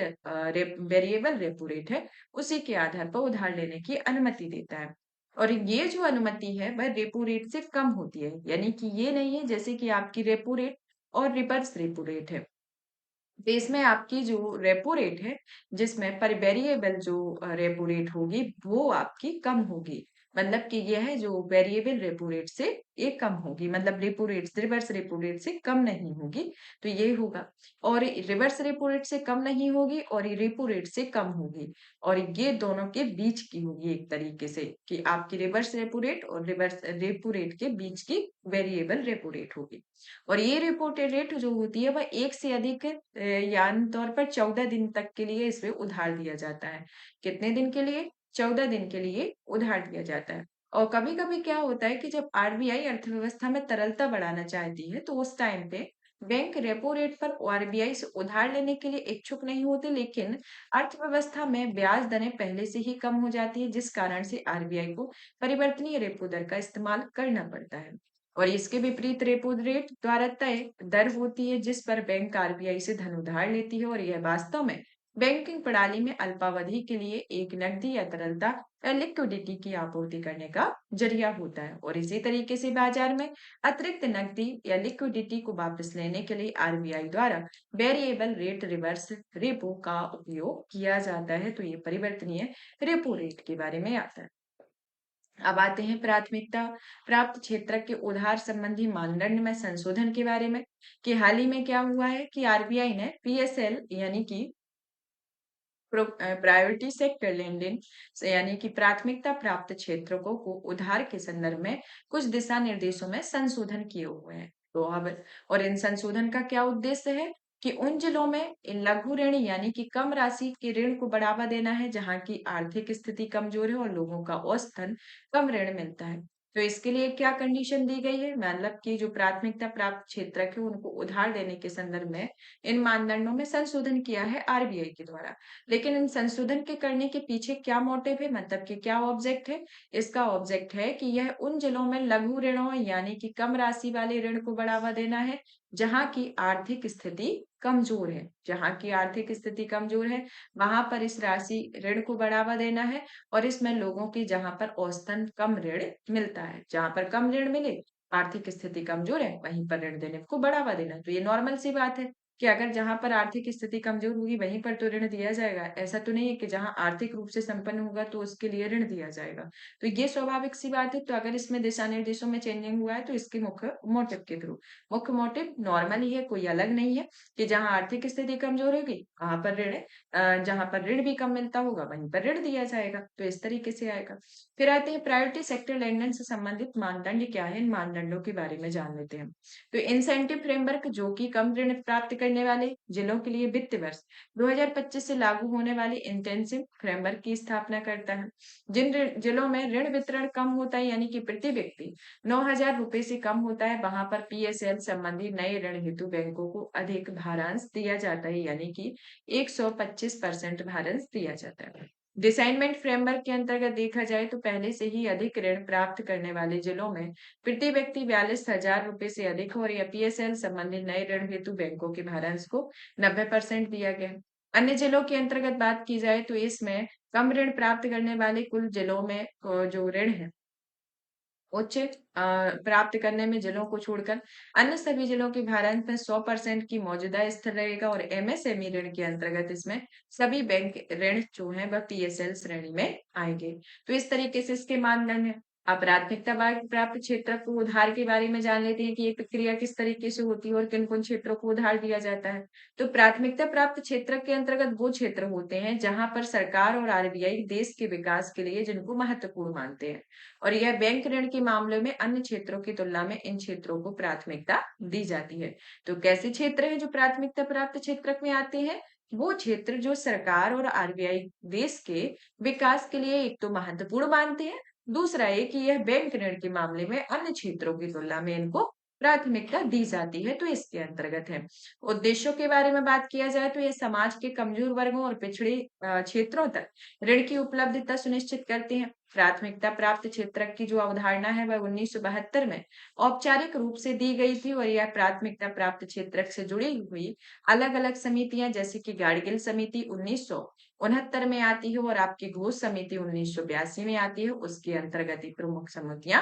वेरिएबल रेपो रेट है उसी के आधार पर उधार लेने की अनुमति देता है। और ये जो अनुमति है वह रेपो रेट से कम होती है, यानी कि ये नहीं है जैसे कि आपकी रेपो रेट और रिवर्स रेपो रेट है। तो इसमें आपकी जो रेपो रेट है, जिसमें पर वेरिएबल जो रेपो रेट होगी, वो आपकी कम होगी। मतलब कि यह है जो वेरिएबल रेपो रेट से ये कम होगी, मतलब repo rate reverse repo rate से कम नहीं होगी, तो ये होगा। और रिवर्स रेपो रेट से कम नहीं होगी और ये रेपो रेट से कम होगी, और ये दोनों के बीच की होगी एक तरीके से, कि आपकी रिवर्स रेपो रेट और रिवर्स रेपो रेट के बीच की वेरिएबल रेपो रेट होगी। और ये रिपोर्टेड रेट जो होती है वह एक से अधिक या आमतौर पर 14 दिन तक के लिए इसमें उधार दिया जाता है। कितने दिन के लिए? 14 दिन के लिए उधार दिया जाता है। और कभी-कभी क्या होता है कि जब आरबीआई अर्थव्यवस्था में तरलता बढ़ाना चाहती है, तो उस टाइम पे बैंक रेपो रेट पर आरबीआई से उधार लेने के लिए इच्छुक नहीं होते, लेकिन अर्थव्यवस्था में ब्याज दरें पहले से ही कम हो जाती है, जिस कारण से आरबीआई को परिवर्तनीय रेपो दर का इस्तेमाल करना पड़ता है। और इसके विपरीत रेपो रेट द्वारा तय दर होती है, जिस पर बैंक आरबीआई से धन उधार लेती है, और यह वास्तव में बैंकिंग प्रणाली में अल्पावधि के लिए एक नकदी या तरलता या लिक्विडिटी की आपूर्ति करने का जरिया होता है। और इसी तरीके से बाजार में अतिरिक्त नकदी या लिक्विडिटी को वापस लेने के लिए आरबीआई द्वारा वेरिएबल रेट रिवर्स रेपो का उपयोग किया जाता है। तो ये परिवर्तनीय रेपो रेट के बारे में आता है। अब आते हैं प्राथमिकता प्राप्त क्षेत्र के उधार संबंधी मानदंड में संशोधन के बारे में, कि हाल ही में क्या हुआ है कि आरबीआई ने पीएसएल यानी कि प्रायोरिटी सेक्टर लेंडिंग से यानी कि प्राथमिकता प्राप्त क्षेत्रों को उधार के संदर्भ में कुछ दिशा निर्देशों में संशोधन किए हुए हैं। तो अब और इन संशोधन का क्या उद्देश्य है कि उन जिलों में इन लघु ऋण यानी कि कम राशि के ऋण को बढ़ावा देना है, जहां की आर्थिक स्थिति कमजोर है और लोगों का औसतन कम ऋण मिलता है। तो इसके लिए क्या कंडीशन दी गई है, मतलब कि जो प्राथमिकता प्राप्त क्षेत्र है उनको उधार देने के संदर्भ में इन मानदंडों में संशोधन किया है आरबीआई के द्वारा। लेकिन इन संशोधन के करने के पीछे क्या मोटिव है, मतलब कि क्या ऑब्जेक्ट है? इसका ऑब्जेक्ट है कि यह उन जिलों में लघु ऋणों यानी कि कम राशि वाले ऋण को बढ़ावा देना है, जहां की आर्थिक स्थिति कमजोर है। जहां की आर्थिक स्थिति कमजोर है, वहां पर इस राशि ऋण को बढ़ावा देना है। और इसमें लोगों की जहां पर औसतन कम ऋण मिलता है, जहां पर कम ऋण मिले, आर्थिक स्थिति कमजोर है, वहीं पर ऋण देने को बढ़ावा देना। तो ये नॉर्मल सी बात है कि अगर जहां पर आर्थिक स्थिति कमजोर होगी वहीं पर तो ऋण दिया जाएगा। ऐसा तो नहीं है कि जहां आर्थिक रूप से संपन्न होगा तो उसके लिए ऋण दिया जाएगा। तो ये स्वाभाविक सी बात है। तो अगर इसमें दिशा निर्देशों में चेंजिंग हुआ है तो इसके मुख्य मोटिव के थ्रू, मुख्य मोटिव नॉर्मल ही है, कोई अलग नहीं है, कि जहां आर्थिक स्थिति कमजोर होगी वहां पर ऋण जहां पर ऋण भी कम मिलता होगा वहीं पर ऋण दिया जाएगा। तो इस तरीके से आएगा। फिर आते हैं प्रायोरिटी सेक्टर लेंडिंग से संबंधित मानदंड क्या है, इन मानदंडों के बारे में जान लेते हैं। तो इंसेंटिव फ्रेमवर्क जो कि कम ऋण प्राप्त करने वाले जिलों के लिए वित्त वर्ष 2025 से लागू होने वाली इंटेंसिव फ्रेमवर्क की स्थापना करता है। जिन जिलों में ऋण वितरण कम होता है यानी कि प्रति व्यक्ति 9,000 रुपए से कम होता है, वहां पर पीएसएल संबंधी नए ऋण हेतु बैंकों को अधिक भारांश दिया जाता है, यानी कि 125% भारांश दिया जाता है। डिसाइनमेंट फ्रेमवर्क के अंतर्गत देखा जाए तो पहले से ही अधिक ऋण प्राप्त करने वाले जिलों में प्रति व्यक्ति 42,000 रुपए से अधिक और या पीएसएल संबंधी नए ऋण हेतु बैंकों के भारांश को 90% दिया गया। अन्य जिलों के अंतर्गत बात की जाए तो इसमें कम ऋण प्राप्त करने वाले कुल जिलों में जो ऋण है उच्च प्राप्त करने में जिलों को छोड़कर अन्य सभी जिलों के भारांश में 100% की मौजूदा स्थिर रहेगा। और एमएसएमई ऋण के अंतर्गत इसमें सभी बैंक ऋण जो है वह पीएसएल श्रेणी में आएंगे। तो इस तरीके से इसके मानदंड है। अब प्राथमिकता प्राप्त क्षेत्र को उधार के बारे में जान लेते हैं कि ये प्रक्रिया किस तरीके से होती है और किन किन क्षेत्रों को उधार दिया जाता है। तो प्राथमिकता प्राप्त क्षेत्र के अंतर्गत वो क्षेत्र होते हैं जहां पर सरकार और आरबीआई देश के विकास के लिए जिनको महत्वपूर्ण मानते हैं, और यह बैंक ऋण के मामले में अन्य क्षेत्रों की तुलना में इन क्षेत्रों को प्राथमिकता दी जाती है। तो कैसे क्षेत्र हैं जो प्राथमिकता प्राप्त क्षेत्र में आते हैं? वो क्षेत्र जो सरकार और आरबीआई देश के विकास के लिए एक तो महत्वपूर्ण मानते हैं, दूसरा है कि यह बैंक ऋण के मामले में अन्य क्षेत्रों की तुलना में इनको प्राथमिकता दी जाती है। तो इसके अंतर्गत है। उद्देश्यों के बारे में बात किया जाए तो ये समाज के कमजोर वर्गों और पिछड़े क्षेत्रों तक ऋण की उपलब्धता सुनिश्चित करते हैं। प्राथमिकता प्राप्त क्षेत्र की जो अवधारणा है वह 1972 में औपचारिक रूप से दी गई थी, और यह प्राथमिकता प्राप्त क्षेत्र से जुड़ी हुई अलग अलग समितियां जैसे कि गाडगिल समिति 1969 में आती है और आपकी घोष समिति 1982 में आती है, उसके अंतर्गत ही प्रमुख समितियां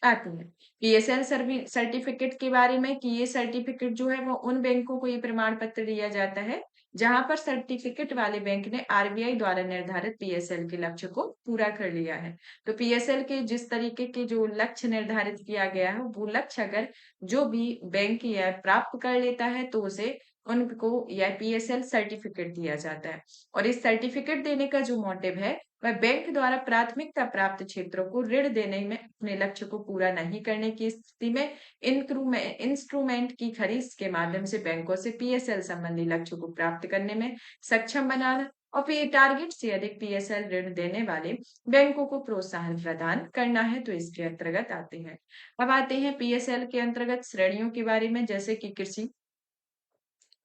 आती है। पीएसएल सर्टिफिकेट के बारे में कि ये सर्टिफिकेट जो है वो उन बैंकों को ये प्रमाण पत्र दिया जाता है जहां पर सर्टिफिकेट वाले बैंक ने आरबीआई द्वारा निर्धारित पीएसएल के लक्ष्य को पूरा कर लिया है। तो पीएसएल के जिस तरीके के जो लक्ष्य निर्धारित किया गया है वो लक्ष्य अगर जो भी बैंक या प्राप्त कर लेता है तो उसे उनको यह पीएसएल सर्टिफिकेट दिया जाता है। और इस सर्टिफिकेट देने का जो मोटिव है वह बैंक द्वारा प्राथमिकता प्राप्त क्षेत्रों को ऋण देने में अपने लक्ष्य को पूरा नहीं करने की स्थिति में इंस्ट्रूमेंट की खरीद के माध्यम से बैंकों से पीएसएल संबंधी लक्ष्य को प्राप्त करने में सक्षम बनाना और फिर टारगेट से अधिक पीएसएल ऋण देने वाले बैंकों को प्रोत्साहन प्रदान करना है, तो इसके अंतर्गत आते हैं। अब आते हैं पीएसएल के अंतर्गत श्रेणियों के बारे में, जैसे कि कृषि।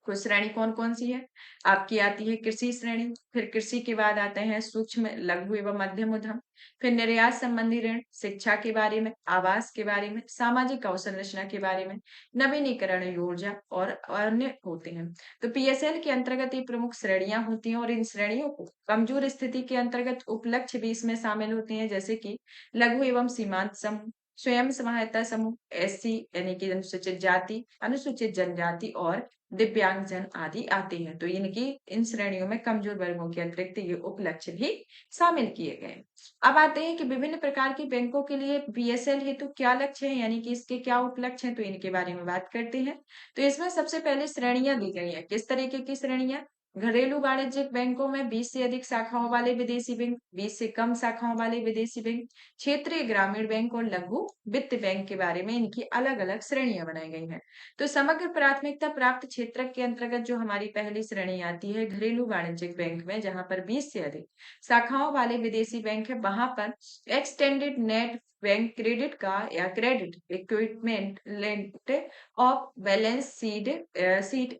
तो श्रेणी कौन कौन सी है? आपकी आती है कृषि श्रेणी, फिर कृषि के बाद आते हैं सूक्ष्म लघु एवं मध्यम उद्यम, फिर निर्यात संबंधी ऋण, शिक्षा के बारे में, आवास के बारे में, सामाजिक अवसंरचना के बारे में, नवीनीकरण ऊर्जा और अन्य होते हैं। तो पीएसएल के अंतर्गत ये प्रमुख श्रेणियां होती हैं और इन श्रेणियों को कमजोर स्थिति के अंतर्गत उपलक्ष्य भी इसमें शामिल होते हैं, जैसे कि लघु एवं सीमांत समूह, स्वयं सहायता समूह, एससी यानी कि अनुसूचित जाति, अनुसूचित जनजाति और दिव्यांगजन आदि आते हैं। तो इनकी इन श्रेणियों में कमजोर वर्गों के अतिरिक्त ये उपलक्ष्य भी शामिल किए गए। अब आते हैं कि विभिन्न प्रकार के बैंकों के लिए पीएसएल हेतु क्या लक्ष्य है, यानी कि इसके क्या उपलक्ष्य हैं, तो इनके बारे में बात करते हैं। तो इसमें सबसे पहले श्रेणियां दी गई हैं। किस तरीके की श्रेणियां? घरेलू वाणिज्यिक बैंकों में 20 से अधिक शाखाओं वाले विदेशी बैंक, 20 से कम शाखाओं वाले विदेशी बैंक, क्षेत्रीय ग्रामीण बैंक और लघु वित्त बैंक के बारे में इनकी अलग अलग श्रेणियां बनाई गई हैं। तो समग्र प्राथमिकता प्राप्त क्षेत्र के अंतर्गत जो हमारी पहली श्रेणी आती है घरेलू वाणिज्यिक बैंक में, जहां पर 20 से अधिक शाखाओं वाले विदेशी बैंक है, वहां पर एक्सटेंडेड नेट बैंक क्रेडिट का या credit equipment lent of balance sheet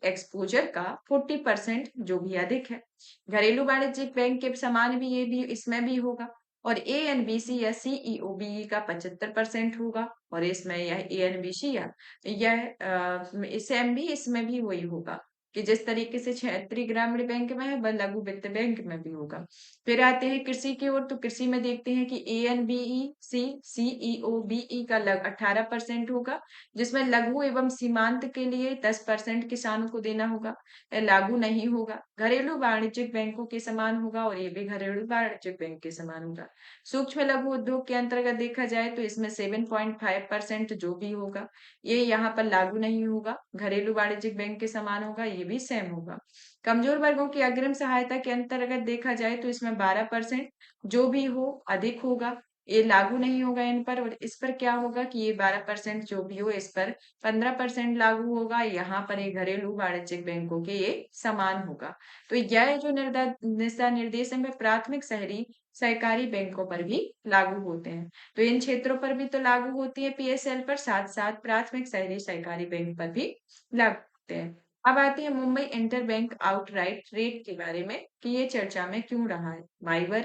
exposure का 40% जो भी अधिक है। घरेलू वाणिज्यिक बैंक के समान भी ये भी इसमें भी होगा। और एएनबीसी या सीईओबीई का 75% होगा। और इसमें यह एएनबीसी या सेम भी इसमें भी वही होगा कि जिस तरीके से क्षेत्रीय ग्रामीण बैंक में है वह लघु वित्त बैंक में भी होगा। फिर आते हैं कृषि की ओर, तो कृषि में देखते हैं कि एएनबीई सी सीईओबीई का 18% होगा, जिसमें लघु एवं सीमांत के लिए 10% किसानों को देना होगा, लागू नहीं होगा। घरेलू वाणिज्यिक बैंकों के समान होगा और ये भी घरेलू वाणिज्यिक बैंक के समान होगा। सूक्ष्म लघु उद्योग के अंतर्गत देखा जाए तो इसमें 7.5% जो भी होगा ये यहाँ पर लागू नहीं होगा, घरेलू वाणिज्यिक बैंक के समान होगा, ये भी सेम होगा। कमजोर वर्गों की अग्रिम सहायता के अंतर्गत देखा जाए तो इसमें 12% जो भी हो अधिक होगा, ये लागू नहीं होगा इन पर। और इस पर क्या होगा कि ये 12% जो भी हो इस पर 15% लागू होगा, यहाँ पर ये घरेलू वाणिज्यिक बैंकों के ये समान होगा। तो यह जो दिशा निर्देश है प्राथमिक शहरी सहकारी बैंकों पर भी लागू होते हैं। तो इन क्षेत्रों पर भी तो लागू होती है पीएसएल पर, साथ साथ प्राथमिक शहरी सहकारी बैंक पर भी लागू होते हैं। अब आते हैं Mumbai inter bank outright rate के बारे में कि ये चर्चा में क्यों रहा है। माइवर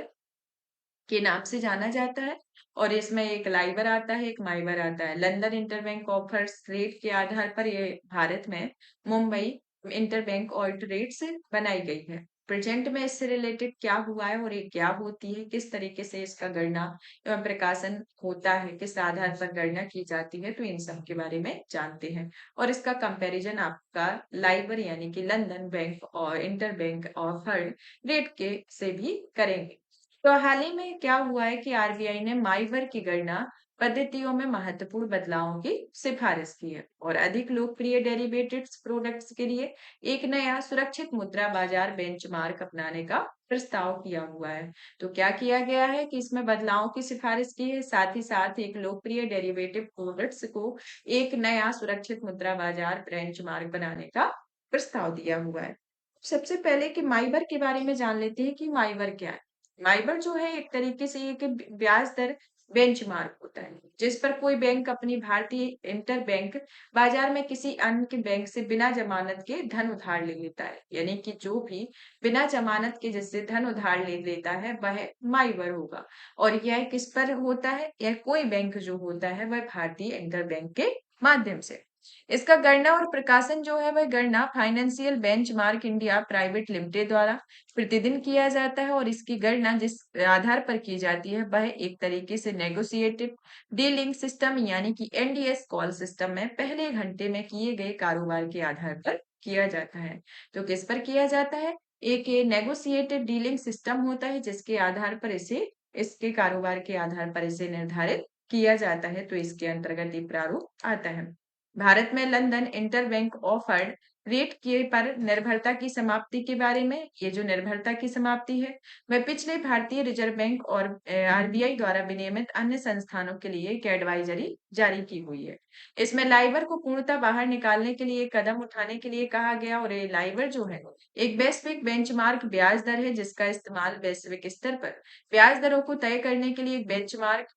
के नाम से जाना जाता है और इसमें एक लाइवर आता है, एक माइवर आता है। लंदन इंटरबैंक ऑफर्स रेट के आधार पर ये भारत में मुंबई इंटरबैंक ऑल्ट रेट से बनाई गई है। प्रेजेंट में इससे रिलेटेड क्या हुआ है और ये क्या होती है, किस तरीके से इसका गणना एवं प्रकाशन होता है, किस आधार पर गणना की जाती है, तो इन सब के बारे में जानते हैं। और इसका कंपैरिजन आपका लाइबर यानी कि लंदन बैंक और इंटरबैंक ऑफर रेट के से भी करेंगे। तो हाल ही में क्या हुआ है कि आरबीआई ने माइवर की गणना पद्धतियों में महत्वपूर्ण बदलावों की सिफारिश की है और अधिक लोकप्रिय डेरिवेटिव्स प्रोडक्ट्स के लिए एक नया सुरक्षित मुद्रा बाजार बेंचमार्क अपनाने का प्रस्ताव किया हुआ है। तो क्या किया गया है कि इसमें बदलावों की सिफारिश की है, साथ ही साथ एक लोकप्रिय डेरिवेटिव प्रोडक्ट्स को एक नया सुरक्षित मुद्रा बाजार बेंचमार्क बनाने का प्रस्ताव दिया हुआ है। सबसे पहले कि माइबर के बारे में जान लेते हैं कि माइबर क्या है। माइबर जो है एक तरीके से एक ब्याज दर बेंचमार्क होता है जिस पर कोई बैंक अपनी भारतीय इंटर बैंक बाजार में किसी अन्य के बैंक से बिना जमानत के धन उधार ले लेता है, यानी कि जो भी बिना जमानत के जिससे धन उधार ले लेता है वह माइबर होगा। और यह किस पर होता है? यह कोई बैंक जो होता है वह भारतीय इंटर बैंक के माध्यम से। इसका गणना और प्रकाशन जो है वह गणना financial benchmark India private limited द्वारा प्रतिदिन किया जाता है और इसकी गणना जिस आधार पर की जाती है वह एक तरीके से नेगोशिएटेड डीलिंग सिस्टम यानी कि एनडीएस कॉल सिस्टम में पहले घंटे में किए गए कारोबार के आधार पर किया जाता है। तो किस पर किया जाता है? एक नेगोशिएटेड डीलिंग सिस्टम होता है जिसके आधार पर इसे इसके कारोबार के आधार पर इसे निर्धारित किया जाता है। तो इसके अंतर्गत ये प्रारूप आता है। भारत में लंदन इंटरबैंक ऑफर्ड रेट के पर निर्भरता की समाप्ति के बारे में, ये जो निर्भरता की समाप्ति है वह पिछले भारतीय रिजर्व बैंक और आरबीआई द्वारा विनियमित अन्य संस्थानों के लिए एक एडवाइजरी जारी की हुई है। इसमें लाइबर को पूर्णतः बाहर निकालने के लिए कदम उठाने के लिए कहा गया और ये लाइबर जो है एक वैश्विक बेंचमार्क ब्याज दर है जिसका इस्तेमाल वैश्विक स्तर पर ब्याज दरों को तय करने के लिए एक बेंचमार्क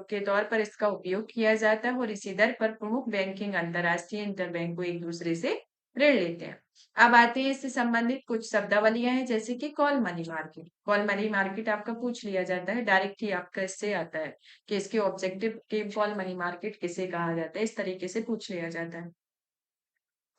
के तौर पर इसका उपयोग किया जाता है और इसी दर पर प्रमुख बैंकिंग अंतरराष्ट्रीय इंटरबैंक को एक दूसरे से ऋण लेते हैं। अब आते हैं इससे संबंधित कुछ शब्दावलियां हैं जैसे कि call money market. Call money market आपका पूछ लिया जाता है डायरेक्ट ही आपका इससे आता है कि इसके ऑब्जेक्टिव के कॉल मनी मार्केट किसे कहा जाता है, इस तरीके से पूछ लिया जाता है।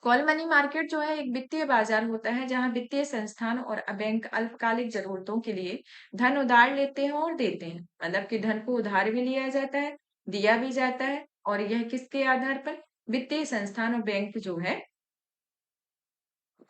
कॉल मनी मार्केट जो है एक वित्तीय बाजार होता है जहां वित्तीय संस्थान और बैंक अल्पकालिक जरूरतों के लिए धन उधार लेते हैं और देते हैं। मतलब कि धन को उधार भी लिया जाता है, दिया भी जाता है और यह किसके आधार पर? वित्तीय संस्थान और बैंक जो है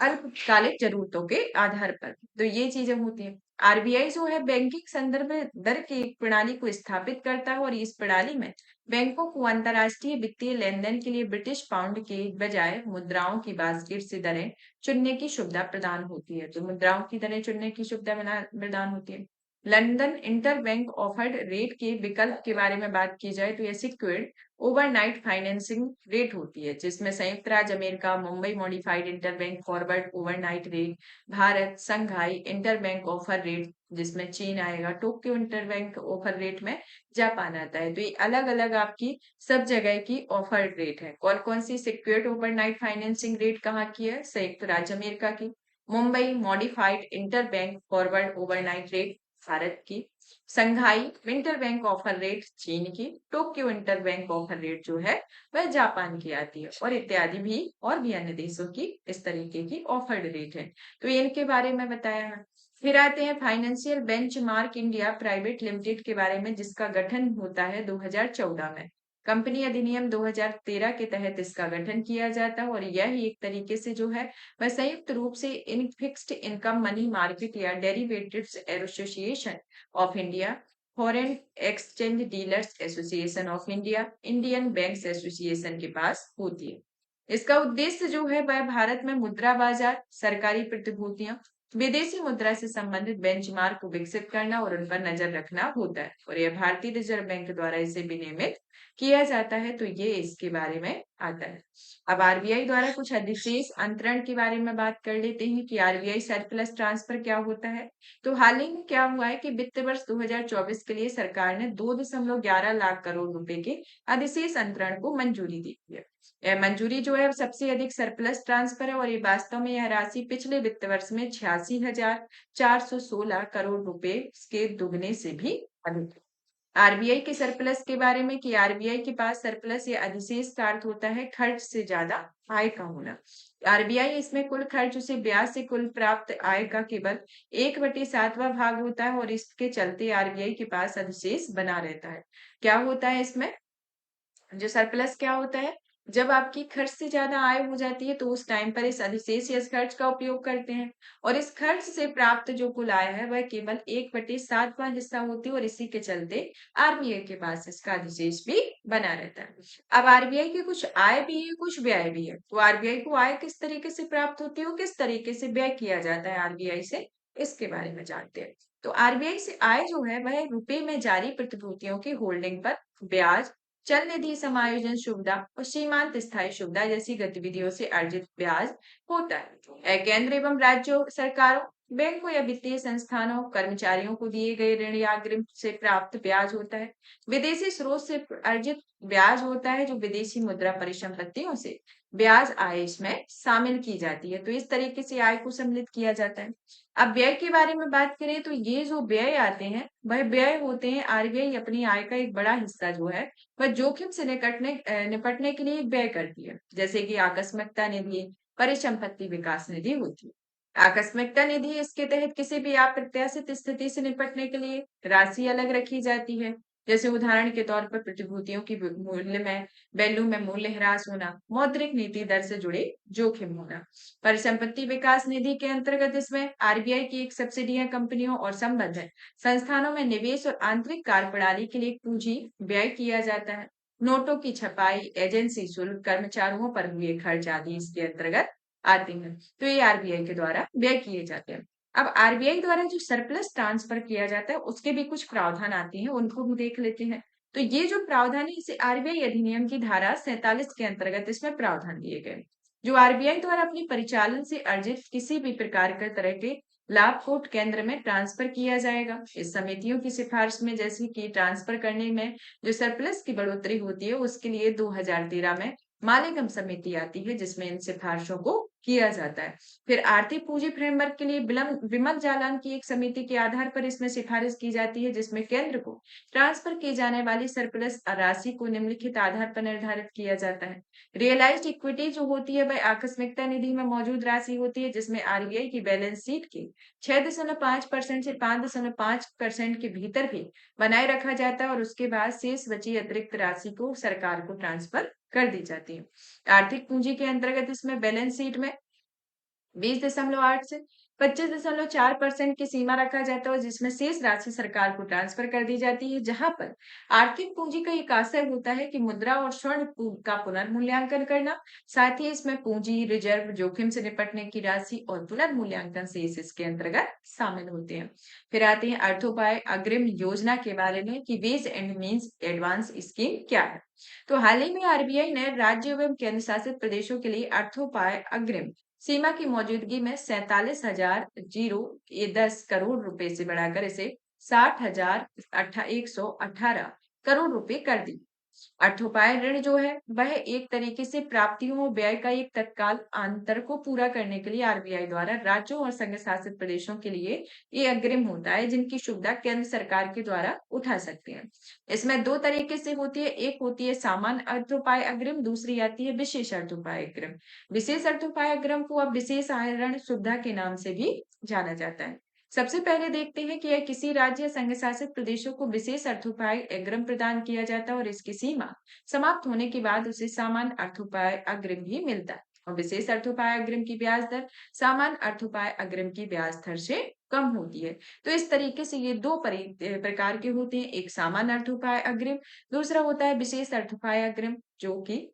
अल्पकालिक जरूरतों के आधार पर। तो ये चीजें होती हैं। आरबीआई जो है बैंकिंग संदर्भ दर की एक प्रणाली को स्थापित करता है और इस प्रणाली में बैंकों को अंतर्राष्ट्रीय वित्तीय लेन देन के लिए ब्रिटिश पाउंड के बजाय मुद्राओं की बास्केट से दरें चुनने की सुविधा प्रदान होती है। तो मुद्राओं की दरें चुनने की सुविधा प्रदान होती है। लंदन इंटरबैंक ऑफर्ड रेट के विकल्प के बारे में बात की जाए तो यह सिक्योर्ड ओवरनाइट फाइनेंसिंग रेट होती है जिसमें संयुक्त राज्य अमेरिका Mumbai modified interbank forward overnight rate, Bharat Shanghai interbank offer rate जिसमें चीन आएगा, टोक्यो इंटरबैंक ऑफर रेट में जापान आता है। तो ये अलग अलग आपकी सब जगह की ऑफर रेट है। कौन कौन सी? सिक्योर्ड ओवरनाइट फाइनेंसिंग रेट कहाँ की है? संयुक्त राज्य अमेरिका की। Mumbai modified interbank forward overnight rate Bharat की। संघाई इंटरबैंक ऑफर रेट चीन की। टोक्यो इंटरबैंक ऑफर रेट जो है वह जापान की आती है और इत्यादि भी और भी अन्य देशों की इस तरीके की ऑफर्ड रेट है। तो इनके बारे में बताया है। फिर आते हैं financial benchmark India private limited के बारे में जिसका गठन होता है 2014 में। कंपनी अधिनियम 2013 के तहत इसका गठन किया जाता है और यह एक तरीके से जो है वह संयुक्त रूप से in fixed income money market या derivatives association of India, foreign exchange dealers association of India, Indian banks association के पास होती है। इसका उद्देश्य जो है वह भारत में मुद्रा बाजार, सरकारी प्रतिभूतियां, विदेशी मुद्रा से संबंधित बेंचमार्क को विकसित करना और उन पर नजर रखना होता है और यह भारतीय रिजर्व बैंक द्वारा इसे विनियमित किया जाता है। तो ये इसके बारे में आता है। अब आरबीआई द्वारा कुछ अधिशेष अंतरण के बारे में बात कर लेते हैं कि आरबीआई सरप्लस ट्रांसफर क्या होता है। तो हाल ही में क्या हुआ है कि वित्त वर्ष 2024 के लिए सरकार ने 2.11 लाख करोड़ रुपए के अधिशेष अंतरण को मंजूरी दी है। यह मंजूरी जो है सबसे अधिक सरप्लस ट्रांसफर है और ये वास्तव में यह राशि पिछले वित्त वर्ष में 86,416 करोड़ रुपए के दुगने से भी अधिक है। आरबीआई के सरप्लस के बारे में कि आरबीआई के पास सरप्लस या अधिशेष का अर्थ होता है खर्च से ज्यादा आय का होना। आरबीआई इसमें कुल खर्च से ब्याज से कुल प्राप्त आय का केवल 1/7वां भाग होता है और इसके चलते आरबीआई के पास अधिशेष बना रहता है। क्या होता है इसमें? जो सरप्लस क्या होता है? जब आपकी खर्च से ज्यादा आय हो जाती है तो उस टाइम पर इस अधिशेष या इस खर्च का उपयोग करते हैं और इस खर्च से प्राप्त जो कुल आय है वह केवल 1/7वां हिस्सा होती है और इसी के चलते आरबीआई के पास इसका अधिशेष भी बना रहता है। अब आरबीआई की कुछ आय भी है, कुछ व्यय भी है। तो आरबीआई को आय किस तरीके से प्राप्त होती है और किस तरीके से व्यय किया जाता है आरबीआई से, इसके बारे में जानते हैं। तो आरबीआई से आय जो है वह रुपए में जारी प्रतिभूतियों की होल्डिंग पर ब्याज, चल निधि समायोजन सुविधा और सीमांत स्थायी सुविधा जैसी गतिविधियों से अर्जित ब्याज होता है। केंद्र एवं राज्य सरकारों, बैंकों या वित्तीय संस्थानों, कर्मचारियों को दिए गए ऋण या अग्रिम से प्राप्त ब्याज होता है। विदेशी स्रोत से अर्जित ब्याज होता है जो विदेशी मुद्रा परिसंपत्तियों से ब्याज आय इसमें शामिल की जाती है। तो इस तरीके से आय को सम्मिलित किया जाता है। अब व्यय के बारे में बात करें तो ये जो व्यय आते हैं वह व्यय होते हैं। आरबीआई अपनी आय का एक बड़ा हिस्सा जो है वह जोखिम से निपटने के लिए व्यय करती है, जैसे कि आकस्मिकता निधि, परिसंपत्ति विकास निधि होती है। आकस्मिकता निधि, इसके तहत किसी भी अप्रत्याशित स्थिति से निपटने के लिए राशि अलग रखी जाती है, जैसे उदाहरण के तौर पर प्रतिभूतियों की मूल्य में वैल्यू में मूल्य ह्रास होना, मौद्रिक नीति दर से जुड़े जोखिम होना। परिसंपत्ति विकास निधि के अंतर्गत इसमें आरबीआई की एक सब्सिडियां कंपनियों और संबद्ध संस्थानों में निवेश और आंतरिक कार्यप्रणाली के लिए पूंजी व्यय किया जाता है। नोटों की छपाई, एजेंसी शुल्क, कर्मचारियों पर हुए खर्च आदि इसके अंतर्गत आते हैं। तो ये आरबीआई के द्वारा व्यय किए जाते हैं। अब आरबीआई द्वारा जो सरप्लस ट्रांसफर किया जाता है उसके भी कुछ प्रावधान आते हैं, उनको भी देख लेते हैं। तो ये जो प्रावधान है इसे आरबीआई अधिनियम की धारा 47 के अंतर्गत इसमें प्रावधान दिए गए, जो आरबीआई द्वारा अपनी परिचालन से अर्जित किसी भी प्रकार के तरह के लाभ को केंद्र में ट्रांसफर किया जाएगा। इस समितियों की सिफारिश में जैसे कि ट्रांसफर करने में जो सरप्लस की बढ़ोतरी होती है उसके लिए 2013 में मालेगम समिति आती है, जिसमें इन सिफारिशों को किया जाता है। फिर आर्थिक पूंजी फ्रेमवर्क के लिए विमल जालान की एक समिति के आधार पर इसमें सिफारिश की जाती है, जिसमें केंद्र को ट्रांसफर की जाने वाली सरप्लस राशि को निम्नलिखित आधार पर निर्धारित किया जाता है। रियलाइज्ड इक्विटी जो होती है वह आकस्मिकता निधि में मौजूद राशि होती है, जिसमें आरबीआई की बैलेंस शीट के 6.5% से 5.5% के भीतर भी बनाए रखा जाता है और उसके बाद शेष बची अतिरिक्त राशि को सरकार को ट्रांसफर कर दी जाती है। आर्थिक पूंजी के अंतर्गत इसमें बैलेंस शीट में 20.8 से 25.4% की सीमा रखा जाता है, जिसमें शेष राशि सरकार को ट्रांसफर कर दी जाती है। जहां पर आर्थिक पूंजी का एक आशय होता है कि मुद्रा और स्वर्ण का पुनर्मूल्यांकन करना, साथ ही इसमें पूंजी रिजर्व, जोखिम से निपटने की राशि और पुनर्मूल्यांकन शेष इसके अंतर्गत शामिल होते हैं। फिर आते हैं अर्थोपाय अग्रिम योजना के बारे में कि ways and means advance scheme क्या है। तो हाल ही में आरबीआई ने राज्य एवं केंद्र शासित प्रदेशों के लिए अर्थोपाय अग्रिम सीमा की मौजूदगी में 47,010 करोड़ रुपए से बढ़ाकर इसे 60,118 करोड़ रुपए कर दी। अर्थोपाय ऋण जो है वह एक तरीके से प्राप्तियों और व्यय का एक तत्काल अंतर को पूरा करने के लिए आरबीआई द्वारा राज्यों और संघ शासित प्रदेशों के लिए ये अग्रिम होता है, जिनकी सुविधा केंद्र सरकार के द्वारा उठा सकते हैं। इसमें दो तरीके से होती है, एक होती है सामान्य अर्थोपाय अग्रिम, दूसरी आती है विशेष अर्थोपाय अग्रिम। विशेष अर्थोपाय अग्रिम को अब विशेष ऋण सुविधा के नाम से भी जाना जाता है। सबसे पहले देखते हैं कि यह किसी राज्य या संघ शासित प्रदेशों को विशेष अर्थोपाय अग्रिम प्रदान किया जाता है और इसकी सीमा समाप्त होने के बाद उसे सामान्य अर्थोपाय अग्रिम भी मिलता है। और विशेष अर्थोपाय अग्रिम की ब्याज दर सामान्य अर्थोपाय अग्रिम की ब्याज दर से कम होती है। तो इस तरीके से ये दो प्रकार के होते हैं, एक सामान्य अर्थोपाय अग्रिम, दूसरा होता है विशेष अर्थोपाय अग्रिम, जो कि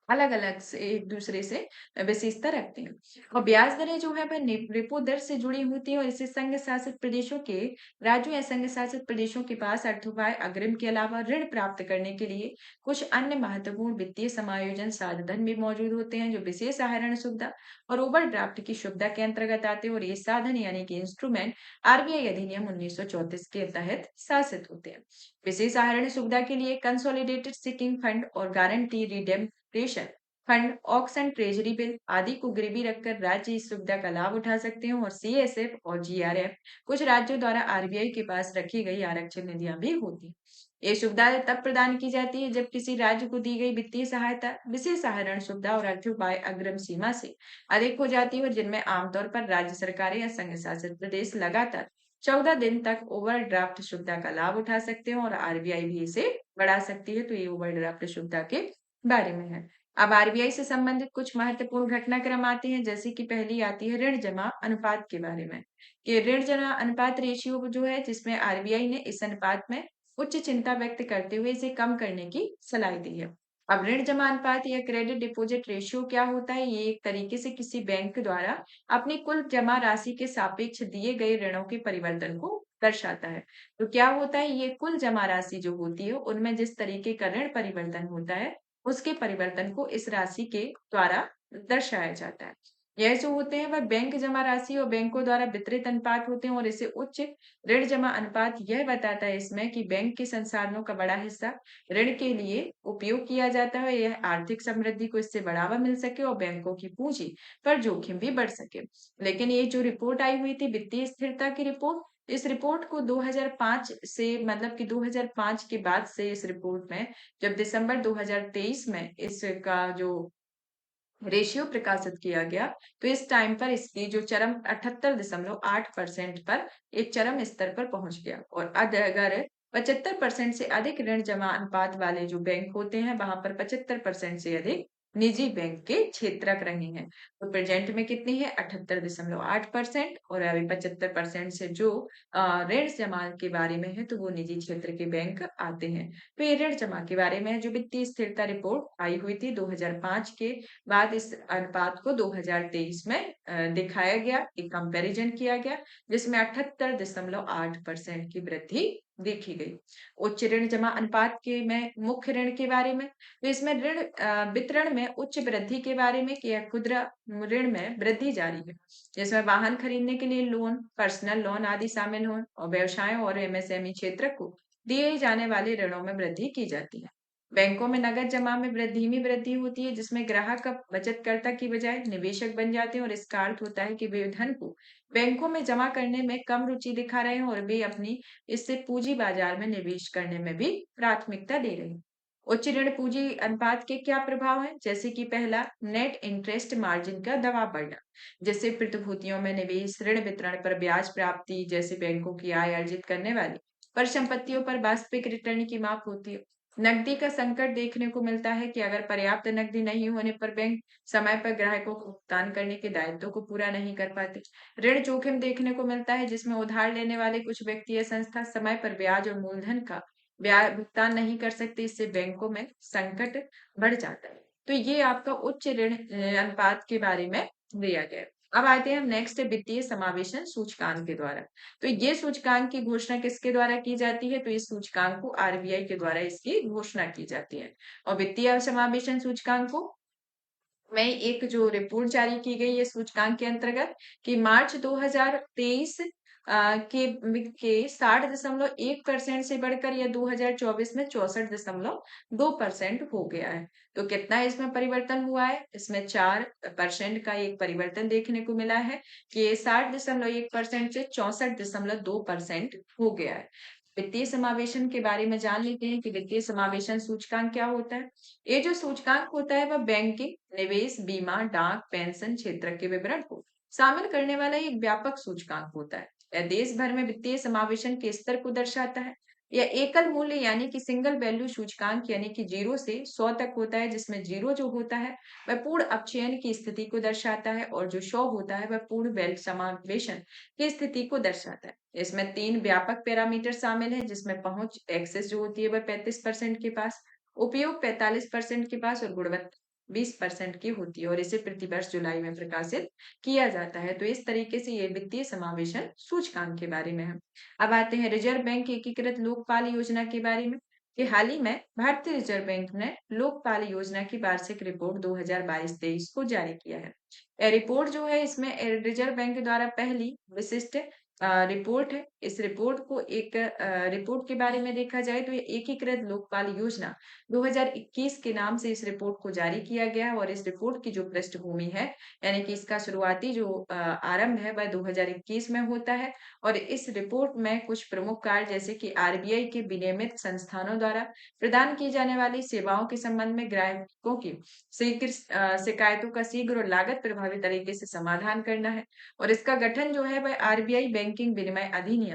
अलग अलग से एक दूसरे से विशेषता रखते हैं। और ब्याज दरें जो है वह रेपो दर से जुड़ी होती है और इसे संघ शासित प्रदेशों के राज्यों या संघ शासित प्रदेशों के पास अर्थोपाय अग्रिम के अलावा ऋण प्राप्त करने के लिए कुछ अन्य महत्वपूर्ण वित्तीय समायोजन साधन भी मौजूद होते हैं, जो विशेष आहरण सुविधा और ओवरड्राफ्ट की सुविधा के अंतर्गत आते हैं। और ये साधन यानी कि इंस्ट्रूमेंट आरबीआई अधिनियम 1934 के तहत शासित होते हैं। विशेष आहरण सुविधा के लिए कंसोलिडेटेड सिटिंग फंड और guarantee redemption fund, auction, treasury bill आदि को गिरवी रखकर राज्य इस सुविधा का लाभ उठा सकते हैं। और सीएसएफ और जीआरएफ कुछ राज्यों द्वारा आरबीआई के पास रखी गई आरक्षित निधियां भी होती हैं। ये सुविधाएं तब प्रदान की जाती है जब किसी राज्य को दी गई वित्तीय सहायता विशेष आहरण सुविधा और अर्थोपाय अग्रिम सीमा से अधिक हो जाती है, जिनमें आमतौर पर राज्य सरकारें या संघ शासित प्रदेश लगातार 14 दिन तक ओवरड्राफ्ट सुविधा का लाभ उठा सकते हैं और आरबीआई भी इसे बढ़ा सकती है। तो ये ओवरड्राफ्ट सुविधा के बारे में है। अब आरबीआई से संबंधित कुछ महत्वपूर्ण घटनाक्रम आते हैं, जैसे कि पहली आती है ऋण जमा अनुपात के बारे में कि ऋण जमा अनुपात रेशियो जो है, जिसमें आरबीआई ने इस अनुपात में उच्च चिंता व्यक्त करते हुए इसे कम करने की सलाह दी है। अब ऋण जमा अनुपात या क्रेडिट डिपॉजिट रेशियो क्या होता है? ये एक तरीके से किसी बैंक द्वारा अपनी कुल जमा राशि के सापेक्ष दिए गए ऋणों के परिवर्तन को दर्शाता है। तो क्या होता है, ये कुल जमा राशि जो होती है उनमें जिस तरीके का ऋण परिवर्तन होता है उसके परिवर्तन को इस राशि के द्वारा दर्शाया जाता है। यह जो होते हैं वह बैंक जमा राशि और बैंकों द्वारा वितरित अनुपात होते हैं और इसे उच्च ऋण जमा अनुपात यह बताता है इसमें कि बैंक के संसाधनों का बड़ा हिस्सा ऋण के लिए उपयोग किया जाता है। यह आर्थिक समृद्धि को इससे बढ़ावा मिल सके और बैंकों की पूंजी पर जोखिम भी बढ़ सके। लेकिन ये जो रिपोर्ट आई हुई थी वित्तीय स्थिरता की रिपोर्ट, इस रिपोर्ट को 2005 से मतलब कि 2005 के बाद से इस रिपोर्ट में जब दिसंबर 2023 में इसका जो रेशियो प्रकाशित किया गया, तो इस टाइम पर इसकी जो चरम 78.8% पर एक चरम स्तर पर पहुंच गया। और अगर 75% से अधिक ऋण जमा अनुपात वाले जो बैंक होते हैं वहां पर 75% से अधिक निजी बैंक के क्षेत्रक रहे हैं। तो प्रेजेंट में कितनी है 78.8% और अभी 75% से जो ऋण जमा के बारे में है तो वो निजी क्षेत्र के बैंक आते हैं। तो ये ऋण जमा के बारे में जो वित्तीय स्थिरता रिपोर्ट आई हुई थी 2005 के बाद इस अनुपात को 2023 में दिखाया गया, एक कंपैरिजन किया गया जिसमें 78.8% की वृद्धि देखी गई। उच्च ऋण जमा अनुपात के में मुख्य ऋण के बारे में, तो इसमें ऋण वितरण में उच्च वृद्धि के बारे में कि यह खुदरा ऋण में वृद्धि जारी है, जिसमें वाहन खरीदने के लिए लोन, पर्सनल लोन आदि शामिल हो और व्यवसायों और एमएसएमई क्षेत्र को दिए जाने वाले ऋणों में वृद्धि की जाती है। बैंकों में नकद जमा में धीमी वृद्धि होती है जिसमें ग्राहक अब बचतकर्ता की बजाय निवेशक बन जाते हैं और इसका अर्थ होता है कि वे धन को बैंकों में जमा करने में कम रुचि दिखा रहे हैं और वे अपनी इससे पूंजी बाजार में निवेश करने में भी प्राथमिकता दे रहे हैं। उच्च ऋण पूंजी अनुपात के क्या प्रभाव हैं? जैसे कि पहला, नेट इंटरेस्ट मार्जिन का दबाव बढ़ना, जैसे प्रतिभूतियों में निवेश, ऋण वितरण पर ब्याज प्राप्ति जैसे बैंकों की आय अर्जित करने वाली परिसंपत्तियों पर वास्तविक रिटर्न की माप होती है। नकदी का संकट देखने को मिलता है कि अगर पर्याप्त नकदी नहीं होने पर बैंक समय पर ग्राहकों को भुगतान करने के दायित्व को पूरा नहीं कर पाते। ऋण जोखिम देखने को मिलता है जिसमें उधार लेने वाले कुछ व्यक्ति या संस्था समय पर ब्याज और मूलधन का ब्याज भुगतान नहीं कर सकते, इससे बैंकों में संकट बढ़ जाता है। तो ये आपका उच्च ऋण अनुपात के बारे में दिया गया है। अब आते हैं हम नेक्स्ट वित्तीय समावेशन सूचकांक के द्वारा। तो ये सूचकांक की घोषणा किसके द्वारा की जाती है? तो इस सूचकांक को आरबीआई के द्वारा इसकी घोषणा की जाती है। और वित्तीय समावेशन सूचकांक को में एक जो रिपोर्ट जारी की गई है सूचकांक के अंतर्गत कि मार्च 2023 के 60.1% से बढ़कर यह 2024 में 64.2% हो गया है। तो कितना इसमें परिवर्तन हुआ है? इसमें 4% का एक परिवर्तन देखने को मिला है कि ये 60.1% से 64.2% हो गया है। वित्तीय समावेशन के बारे में जान लेते हैं कि वित्तीय समावेशन सूचकांक क्या होता है। ये जो सूचकांक होता है वह बैंकिंग, निवेश, बीमा, डाक, पेंशन क्षेत्र के विवरण को शामिल करने वाला एक व्यापक सूचकांक होता है। यह देश भर में वित्तीय समावेशन के स्तर को दर्शाता है। यह एकल मूल्य यानी कि सिंगल वैल्यू सूचकांक यानी कि 0 से 100 तक होता है, जिसमें 0 जो होता है वह पूर्ण अपचयन की स्थिति को दर्शाता है और जो 100 होता है वह पूर्ण वेल्थ समावेशन की स्थिति को दर्शाता है। इसमें 3 व्यापक पैरामीटर शामिल है जिसमें पहुंच एक्सेस जो होती है वह 35% के पास, उपयोग 45% के पास और गुणवत्ता 20% की होती है और इसे प्रतिवर्ष जुलाई में प्रकाशित किया जाता है। तो इस तरीके से ये वित्तीय समावेशन सूचकांक के बारे में है। अब आते हैं रिजर्व बैंक एकीकृत लोकपाल योजना के बारे में कि हाल ही में भारतीय रिजर्व बैंक ने लोकपाल योजना की वार्षिक रिपोर्ट 2022-23 को जारी किया है। यह रिपोर्ट जो है इसमें रिजर्व बैंक द्वारा पहली विशिष्ट रिपोर्ट है। इस रिपोर्ट को एक रिपोर्ट के बारे में देखा जाए तो ये एकीकृत लोकपाल योजना 2021 के नाम से इस रिपोर्ट को जारी किया गया है और इस रिपोर्ट की जो पृष्ठभूमि है यानी कि इसका शुरुआती जो आरंभ है वह 2021 में होता है और इस रिपोर्ट में कुछ प्रमुख कार्य जैसे कि आरबीआई के विनियमित संस्थानों द्वारा प्रदान की जाने वाली सेवाओं के संबंध में ग्राहकों की शीघ्र शिकायतों का शीघ्र और लागत प्रभावी तरीके से समाधान करना है। और इसका गठन जो है वह आरबीआई बैंकिंग विनिमय अधिनियम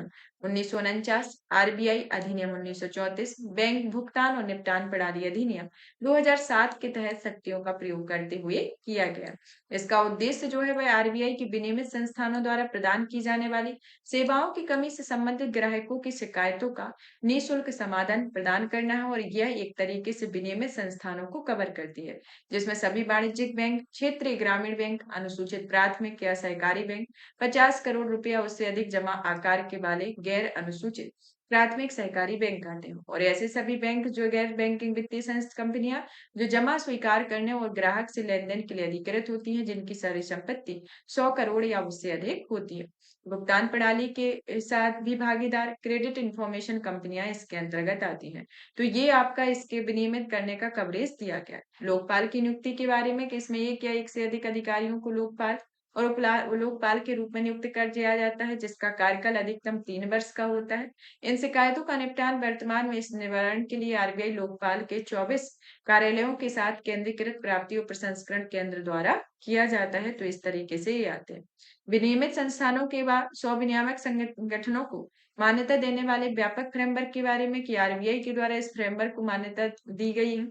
1949, आरबीआई अधिनियम 1934, बैंक भुगतान और निपटान प्रणाली अधिनियम 2007 के तहत शक्तियों का प्रयोग करते हुए किया गया। इसका उद्देश्य जो है वह आरबीआई के विनियमित संस्थानों द्वारा प्रदान की जाने वाली सेवाओं की कमी से संबंधित ग्राहकों की शिकायतों का निःशुल्क समाधान प्रदान करना है और यह एक तरीके से विनियमित संस्थानों को कवर करती है जिसमें सभी वाणिज्यिक बैंक, क्षेत्रीय ग्रामीण बैंक, अनुसूचित प्राथमिक या सहकारी बैंक, 50 करोड़ रुपया उससे अधिक जमा आकार के वाले गैर अनुसूचित प्राथमिक सहकारी बैंक आते हैं और ऐसे सभी बैंक जो गैर बैंकिंग वित्तीय संस्था कंपनियां जो जमा स्वीकार करने और ग्राहक से लेन-देन के लिए अधिकृत होती हैं, जिनकी सारी संपत्ति 100 करोड़ या उससे अधिक होती है। भुगतान प्रणाली के साथ भी भागीदार क्रेडिट इंफॉर्मेशन कंपनियां इसके अंतर्गत आती हैं। तो ये आपका इसके विनियमित करने का कवरेज दिया गया है। लोकपाल की नियुक्ति के बारे में कि इसमें एक या एक से अधिक अधिकारियों को लोकपाल और लोकपाल के रूप में नियुक्त कर दिया जाता है, जिसका कार्यकाल अधिकतम 3 वर्ष का होता है। इन शिकायतों का निपटान वर्तमान में इस निवारण के लिए आरबीआई लोकपाल के 24 कार्यालयों के साथ केंद्रीकृत प्राप्ति और प्रसंस्करण केंद्र द्वारा किया जाता है। तो इस तरीके से ये आते हैं। विनियमित संस्थानों के बाद 100 विनियामक संगठनों को मान्यता देने वाले व्यापक फ्रेमवर्क के बारे में कि आरबीआई के द्वारा इस फ्रेमवर्क को मान्यता दी गई है।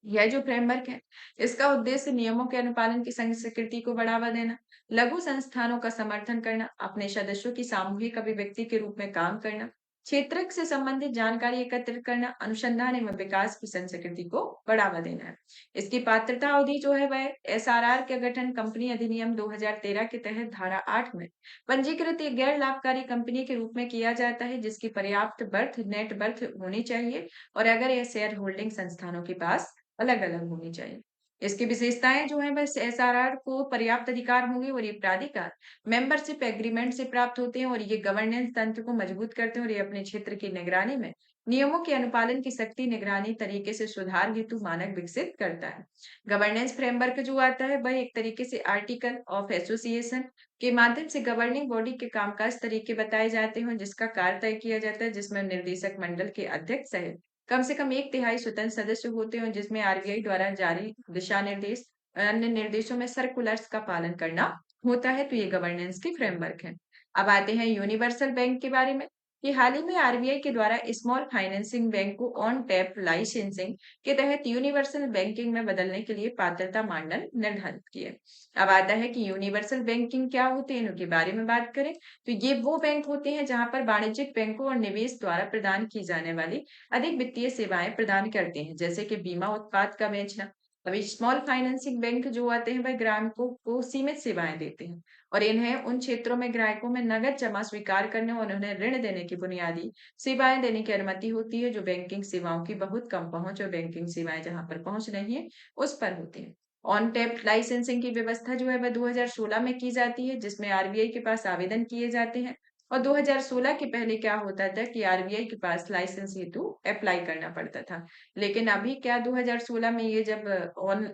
यह जो फ्रेमवर्क है, इसका उद्देश्य नियमों के अनुपालन की संस्कृति को बढ़ावा देना, लघु संस्थानों का समर्थन करना, अपने सदस्यों की सामूहिक अभिव्यक्ति के रूप में काम करना, क्षेत्र से संबंधित जानकारी एकत्रित करना, अनुसंधान एवं विकास की संस्कृति को बढ़ावा देना है। इसकी पात्रता अवधि जो है वह एसआरआर का गठन कंपनी अधिनियम 2013 के तहत धारा 8 में पंजीकृत एक गैर लाभकारी कंपनी के रूप में किया जाता है, जिसकी पर्याप्त बर्थ नेट बर्थ होनी चाहिए और अगर यह शेयर होल्डिंग संस्थानों के पास अलग-अलग होनी चाहिए। इसकी विशेषताएं जो है बस एसआरआर को पर्याप्त अधिकार होंगे और ये प्राधिकार मेंबरशिप एग्रीमेंट से प्राप्त होते हैं और ये गवर्नेंस तंत्र को मजबूत करते हैं और ये अपने क्षेत्र की निगरानी में नियमों के अनुपालन की सख्ती निगरानी तरीके से सुधार हेतु मानक विकसित करता है। गवर्नेंस फ्रेमवर्क जो आता है वह एक तरीके से आर्टिकल ऑफ एसोसिएशन के माध्यम से गवर्निंग बॉडी के कामकाज तरीके बताए जाते हैं जिसका कार्य तय किया जाता है, जिसमें निर्देशक मंडल के अध्यक्ष सहित कम से कम 1/3 स्वतंत्र सदस्य होते हैं, जिसमें आरबीआई द्वारा जारी दिशा निर्देश अन्य निर्देशों में सर्कुलर्स का पालन करना होता है। तो ये गवर्नेंस की फ्रेमवर्क है। अब आते हैं यूनिवर्सल बैंक के बारे में कि हाल ही में आरबीआई के द्वारा स्मॉल फाइनेंसिंग बैंक को ऑन टैप लाइसेंसिंग के तहत यूनिवर्सल बैंकिंग में बदलने के लिए पात्रता मानदंड निर्धारित किए। अब आता है कि यूनिवर्सल बैंकिंग क्या होते हैं, इनके बारे में बात करें तो ये वो बैंक होते हैं जहां पर वाणिज्यिक बैंकों और निवेश द्वारा प्रदान की जाने वाली अधिक वित्तीय सेवाएं प्रदान करते हैं, जैसे कि बीमा उत्पाद का बेचना। अभी स्मॉल फाइनेंसिंग बैंक जो आते हैं वह ग्राहकों को सीमित सेवाएं देते हैं और इन्हें उन क्षेत्रों में ग्राहकों में नगद जमा स्वीकार करने और उन्हें ऋण देने की बुनियादी सेवाएं देने की अनुमति होती है, जो बैंकिंग सेवाओं की बहुत कम पहुंच और बैंकिंग सेवाएं जहां पर पहुंच नहीं है उस पर होती है। ऑन टैप लाइसेंसिंग की व्यवस्था जो है वह 2016 में की जाती है, जिसमें आरबीआई के पास आवेदन किए जाते हैं और 2016 के पहले क्या होता था कि आरबीआई के पास लाइसेंस हेतु अप्लाई करना पड़ता था। लेकिन अभी क्या 2016 में ये जब ऑन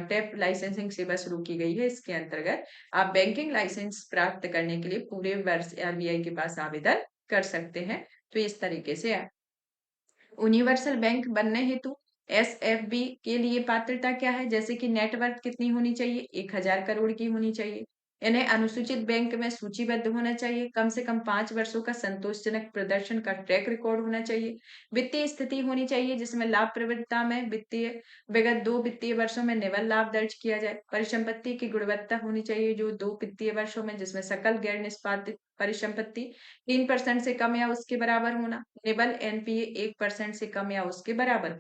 टैप लाइसेंसिंग सेवा शुरू की गई है, इसके अंतर्गत आप बैंकिंग लाइसेंस प्राप्त करने के लिए पूरे वर्ष आरबीआई के पास आवेदन कर सकते हैं। तो इस तरीके से यूनिवर्सल बैंक बनने हेतु एसएफबी के लिए पात्रता क्या है, जैसे कि नेटवर्थ कितनी होनी चाहिए, 1000 करोड़ की होनी चाहिए। इन्हें अनुसूचित बैंक में सूचीबद्ध होना चाहिए, कम से कम 5 वर्षों का संतोषजनक प्रदर्शन का ट्रैक रिकॉर्ड होना चाहिए। वित्तीय स्थिति होनी चाहिए जिसमें लाभप्रदता में विगत 2 वित्तीय वर्षों में निवल लाभ दर्ज किया जाए। परिसंपत्ति की गुणवत्ता होनी चाहिए जो 2 वित्तीय वर्षों में, जिसमें सकल गैर निष्पादित परिसंपत्ति 3% से कम या उसके बराबर होना। निबल एनपीए 1% से कम या उसके बराबर।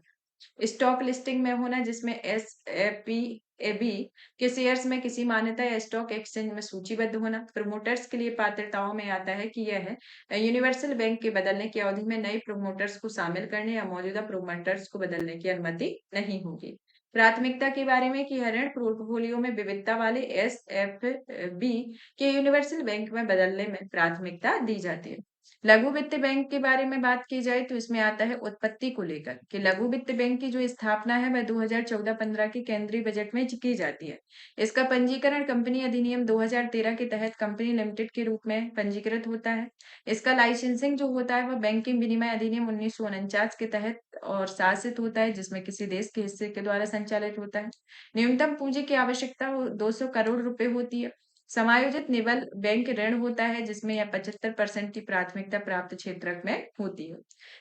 स्टॉक लिस्टिंग में होना जिसमें एसएपीएबी के शेयर्स में किसी मान्यता या स्टॉक एक्सचेंज में सूचीबद्ध होना। प्रमोटर्स के लिए पात्रताओं में आता है कि यह है यूनिवर्सल बैंक के बदलने की अवधि में नए प्रमोटर्स को शामिल करने या मौजूदा प्रमोटर्स को बदलने की अनुमति नहीं होगी। प्राथमिकता के बारे में कि ऋण पोर्टफोलियो में विविधता वाले एसएफबी के यूनिवर्सल बैंक में बदलने में प्राथमिकता दी जाती है। लघु वित्त बैंक के बारे में बात की जाए तो इसमें आता है उत्पत्ति को लेकर कि लघु वित्त बैंक की जो स्थापना है वह 2014-15 के केंद्रीय बजट में की जाती है। इसका पंजीकरण कंपनी अधिनियम 2013 के तहत कंपनी लिमिटेड के रूप में पंजीकृत होता है। इसका लाइसेंसिंग जो होता है वह बैंकिंग विनिमय अधिनियम 1949 के तहत और शासित होता है, जिसमें किसी देश के हिस्से के द्वारा संचालित होता है। न्यूनतम पूंजी की आवश्यकता 200 करोड़ रुपए होती है। समायोजित निवल बैंक ऋण होता है जिसमें यह 75% की प्राथमिकता प्राप्त क्षेत्र में होती है।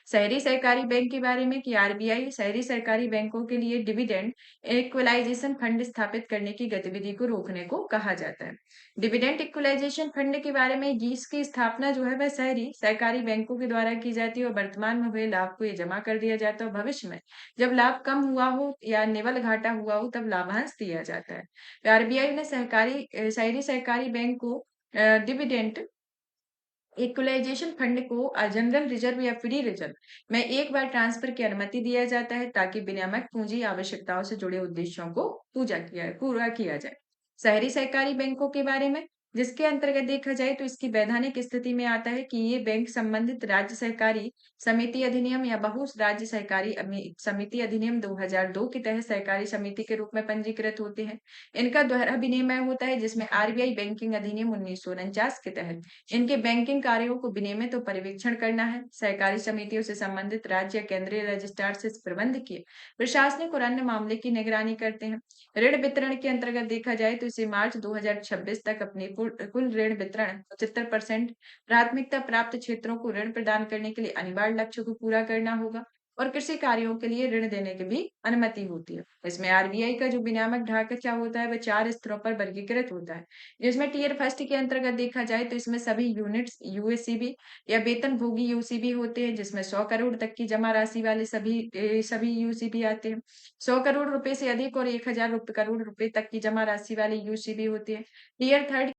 शहरी सहकारी बैंक के बारे में कि आरबीआई शहरी सरकारी बैंकों के लिए डिविडेंड इक्वलाइजेशन फंड स्थापित करने की गतिविधि को रोकने को कहा जाता है। डिविडेंड इक्वलाइजेशन फंड के बारे में जिसकी स्थापना जो है वह शहरी सहकारी बैंकों के द्वारा की जाती है और वर्तमान में हुए लाभ को ये जमा कर दिया जाता है और भविष्य में जब लाभ कम हुआ हो या निवल घाटा हुआ हो तब लाभांश दिया जाता है। आरबीआई ने शहरी सहकारी बैंक को डिविडेंड इक्वलाइजेशन फंड को जनरल रिजर्व या फ्री रिजर्व में एक बार ट्रांसफर की अनुमति दिया जाता है ताकि विनियामक पूंजी आवश्यकताओं से जुड़े उद्देश्यों को पूरा किया जाए। शहरी सहकारी बैंकों के बारे में, जिसके अंतर्गत देखा जाए तो इसकी वैधानिक स्थिति में आता है कि ये बैंक संबंधित राज्य सहकारी समिति अधिनियम या बहु राज्य सहकारी समिति अधिनियम 2002 के तहत सहकारी समिति के रूप में पंजीकृत होते हैं। इनका दोहरा विनिमय होता है, जिसमें आरबीआई बैंकिंग अधिनियम 1949 के तहत इनके बैंकिंग कार्यों को विनियमित और पर्यवेक्षण करना है। सहकारी समितियों से संबंधित राज्य या केंद्रीय रजिस्ट्रार से प्रबंधकीय, प्रशासनिक और अन्य मामले की निगरानी करते हैं। ऋण वितरण के अंतर्गत देखा जाए तो इसे मार्च 2026 तक अपने कुल ऋण वितरण 75% प्राथमिकता प्राप्त क्षेत्रों को ऋण प्रदान करने के लिए अनिवार्य लक्ष्य को पूरा करना होगा और कृषि कार्यों के लिए ऋण देने की भी अनुमति होती है। इसमें आरबीआई का जो विनियामक ढांचा होता है वह 4 स्तरों पर वर्गीकृत होता है, जिसमें टीयर फर्स्ट के अंतर्गत देखा जाए तो इसमें सभी यूनिट्स यूएससीबी या वेतनभोगी यूसीबी होते हैं, जिसमें 100 करोड़ तक की जमा राशि वाले सभी यूसीबी आते हैं। 100 करोड़ रुपए से अधिक और 1000 करोड़ रुपए तक की जमा राशि वाले यूसीबी होते हैं। टीयर थर्ड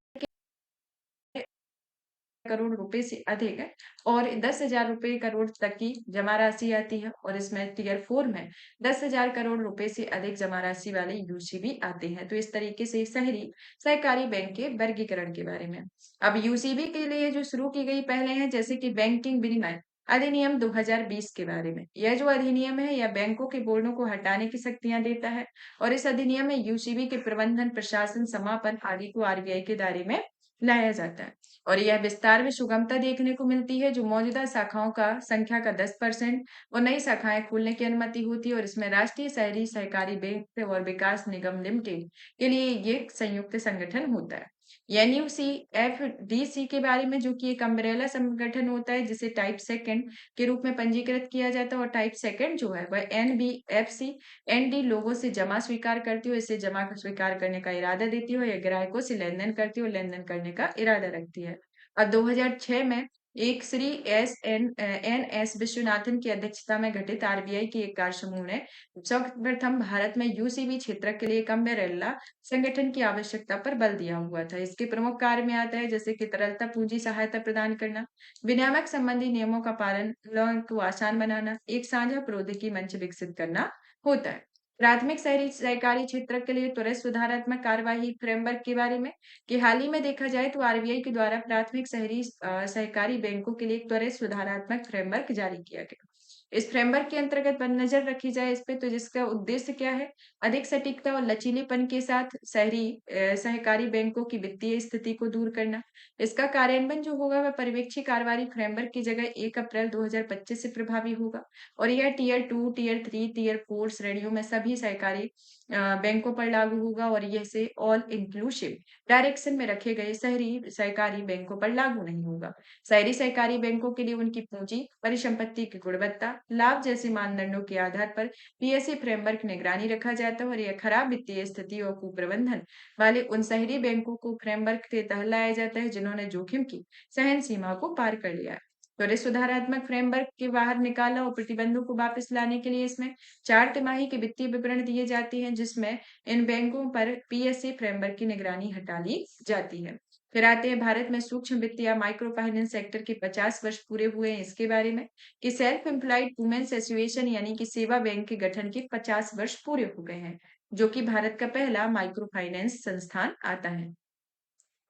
करोड़ रुपए से अधिक है और 10,000 रुपए करोड़ तक की जमा राशि आती है और इसमें टीयर 4 में 10,000 करोड़ रुपए से अधिक जमा राशि वाले यूसीबी आते हैं। तो इस तरीके से शहरी सहकारी बैंक के वर्गीकरण के बारे में। अब यूसीबी के लिए जो शुरू की गई पहले हैं, जैसे कि बैंकिंग विनिमय अधिनियम 2020 के बारे में। यह जो अधिनियम है यह बैंकों के बोर्डों को हटाने की शक्तियां देता है और इस अधिनियम में यूसीबी के प्रबंधन, प्रशासन, समापन आदि को आरबीआई के दायरे में लाया जाता है और यह विस्तार में सुगमता देखने को मिलती है, जो मौजूदा शाखाओं का संख्या का 10% और नई शाखाएं खोलने की अनुमति होती है और इसमें राष्ट्रीय शहरी सहकारी बैंक और विकास निगम लिमिटेड के लिए ये एक संयुक्त संगठन होता है। एनयूसी एफडीसी के बारे में, जो कि एक अम्ब्रेला संगठन होता है जिसे टाइप सेकंड के रूप में पंजीकृत किया जाता है और टाइप सेकंड जो है वह एनबीएफसी एनडी लोगों से जमा स्वीकार करती हो, इसे जमा स्वीकार करने का इरादा देती हो या ग्राहकों से लेन-देन करती हो, लेन-देन करने का इरादा रखती है। अब 2006 में एक श्री एन एस विश्वनाथन की अध्यक्षता में गठित आरबीआई के एक कार्य समूह ने सर्वप्रथम भारत में यूसीबी क्षेत्र के लिए एक अम्ब्रेला संगठन की आवश्यकता पर बल दिया हुआ था। इसके प्रमुख कार्य में आता है जैसे कि तरलता पूंजी सहायता प्रदान करना, विनियामक संबंधी नियमों का पालन लोगों को आसान बनाना, एक साझा प्रौद्योगिकी मंच विकसित करना होता है। प्राथमिक शहरी सहकारी क्षेत्र के लिए त्वरित सुधारात्मक कार्यवाही फ्रेमवर्क के बारे में, कि हाल ही में देखा जाए तो आरबीआई के द्वारा प्राथमिक शहरी सहकारी बैंकों के लिए एक त्वरित सुधारात्मक फ्रेमवर्क जारी किया गया। इस फ्रेमवर्क के अंतर्गत नजर रखी जाए इस पे, तो जिसका उद्देश्य क्या है, अधिक सटीकता और लचीलेपन के साथ शहरी सहकारी बैंकों की वित्तीय स्थिति को दूर करना। इसका कार्यान्वयन जो होगा वह पर्यवेक्षी कार्यवाही फ्रेमवर्क की जगह 1 अप्रैल 2025 से प्रभावी होगा और यह टीयर 2, टीयर 3, टीयर 4 श्रेणियों में सभी सहकारी बैंकों पर लागू होगा और यह से ऑल इंक्लूसिव डायरेक्शन में रखे गए शहरी सहकारी बैंकों पर लागू नहीं होगा। शहरी सहकारी बैंकों के लिए उनकी पूंजी, परिसंपत्ति की गुणवत्ता, लाभ जैसे मानदंडों के आधार पर पीएसए फ्रेमवर्क निगरानी रखा जाता है और यह खराब वित्तीय स्थिति और कुप्रबंधन वाले उन शहरी बैंकों को फ्रेमवर्क के तहत लाया जाता है जिन्होंने जोखिम की सहन सीमा को पार कर लिया है। त्वरित सुधारात्मक फ्रेमवर्क के बाहर निकाला और प्रतिबंधों को वापस लाने के लिए इसमें 4 तिमाही के वित्तीय विवरण दिए जाते हैं, जिसमें इन बैंकों पर पीएसए फ्रेमवर्क की निगरानी हटा ली जाती है। फिर आते हैं भारत में सूक्ष्म वित्त या माइक्रो फाइनेंस सेक्टर के 50 वर्ष पूरे हुए हैं इसके बारे में, कि सेल्फ एम्प्लॉयड वुमेन्स एसोसिएशन यानी कि सेवा बैंक के गठन के 50 वर्ष पूरे हो गए हैं, जो कि भारत का पहला माइक्रो फाइनेंस संस्थान आता है।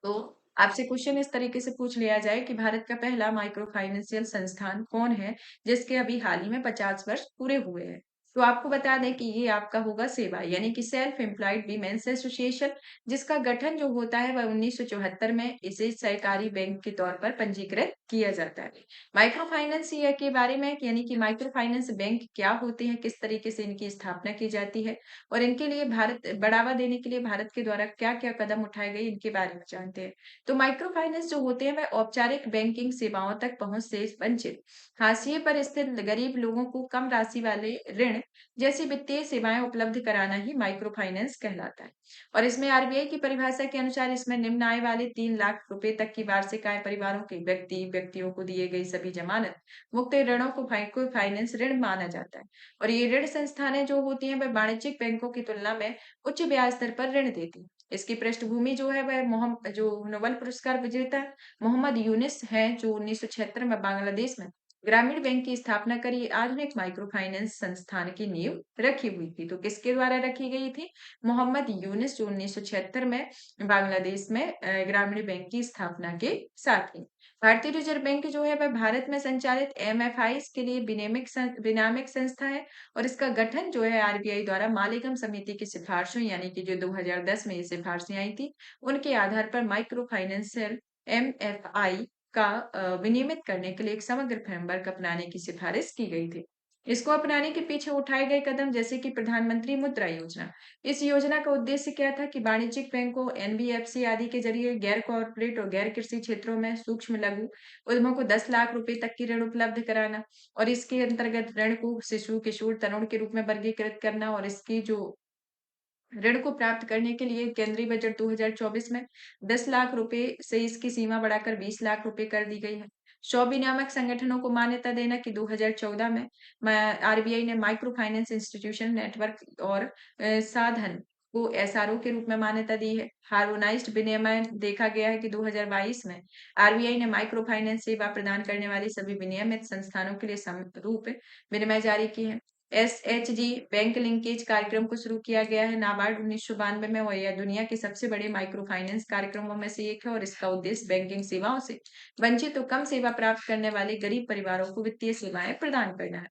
तो आपसे क्वेश्चन इस तरीके से पूछ लिया जाए कि भारत का पहला माइक्रो फाइनेंशियल संस्थान कौन है, जिसके अभी हाल ही में 50 वर्ष पूरे हुए हैं। तो आपको बता दें कि ये आपका होगा सेवा यानी कि सेल्फ एम्प्लॉयड वीमेंस एसोसिएशन, जिसका गठन जो होता है वह 1974 में इसे सहकारी बैंक के तौर पर पंजीकृत किया जाता है। माइक्रो फाइनेंस ये के बारे में, यानी कि माइक्रो फाइनेंस बैंक क्या होते हैं, किस तरीके से इनकी स्थापना की जाती है और इनके लिए भारत बढ़ावा देने के लिए भारत के द्वारा क्या-क्या कदम उठाए गए, इनके बारे में जानते हैं। तो माइक्रो फाइनेंस जो होते हैं वह औपचारिक बैंकिंग सेवाओं तक पहुंच से वंचित, हाशिए पर स्थित गरीब लोगों को कम राशि वाले ऋण ऋण जैसी वित्तीय सेवाएं उपलब्ध कराना ही माइक्रो फाइनेंस कहलाता है। और इसमें आरबीआई की परिभाषा के अनुसार इसमें निम्न आय वाले 3 लाख रुपए तक की वार्षिक आय परिवारों के व्यक्तियों को दिए गई सभी जमानत मुक्त ऋणों को माइक्रो फाइनेंस ऋण माना जाता है। और ये ऋण संस्थानें जो होती हैं वह वाणिज्यिक बैंकों की तुलना में उच्च ब्याज दर पर ऋण देती हैं। इसकी पृष्ठभूमि जो है वह जो नोबेल पुरस्कार विजेता मोहम्मद यूनिस हैं, जो 1976 में बांग्लादेश में ग्रामीण बैंक की स्थापना कर ये आधुनिक माइक्रो फाइनेंस संस्थान की नींव रखी हुई थी। तो किसके द्वारा रखी गई थी? मोहम्मद यूनिस, जो 1976 में बांग्लादेश में ग्रामीण बैंक की स्थापना के साथ ही। भारतीय रिजर्व बैंक जो है वह भारत में संचालित एमएफआईज के लिए विनियामक संस्था है। और इसका गठन जो है आरबीआई द्वारा मालेगाम समिति की सिफारिशों, यानी कि जो 2010 में ये सिफारिशें आई थी, उनके आधार पर माइक्रो फाइनेंशियल एमएफआई का विनियमित करने के लिए एक समग्र फ्रेमवर्क अपनाने की सिफारिश की गई थी। इसको अपनाने के पीछे उठाए गए कदम जैसे कि प्रधानमंत्री मुद्रा योजना। इस योजना का उद्देश्य क्या था कि वाणिज्यिक बैंकों, एनबीएफसी आदि के जरिए गैर कॉर्पोरेट और गैर कृषि क्षेत्रों में सूक्ष्म लघु उद्यमों को 10 लाख रुपए तक की ऋण उपलब्ध कराना। और इसके अंतर्गत ऋण को शिशु, किशोर, तरुण के रूप में वर्गीकृत करना। और इसकी जो ऋण को प्राप्त करने के लिए केंद्रीय बजट 2024 में 10 लाख रुपए से इसकी सीमा बढ़ाकर 20 लाख रुपए कर दी गई है। 100 विनियामक संगठनों को मान्यता देना कि 2014 में आरबीआई ने माइक्रो फाइनेंस इंस्टीट्यूशन नेटवर्क और साधन को एसआरओ के रूप में मान्यता दी है। हार्मोनाइज्ड विनियमन देखा गया है कि 2022 में आरबीआई ने माइक्रो फाइनेंस सेवा प्रदान करने वाली सभी विनियमित संस्थानों के लिए समरूप विनिमय जारी की है। एसएचजी बैंक लिंकेज कार्यक्रम को शुरू किया गया है नाबार्ड 1992 में, और यह दुनिया के सबसे बड़े माइक्रो फाइनेंस कार्यक्रमों में से एक है। और इसका उद्देश्य बैंकिंग सेवाओं से वंचित तो कम सेवा प्राप्त करने वाले गरीब परिवारों को वित्तीय सेवाएं प्रदान करना है।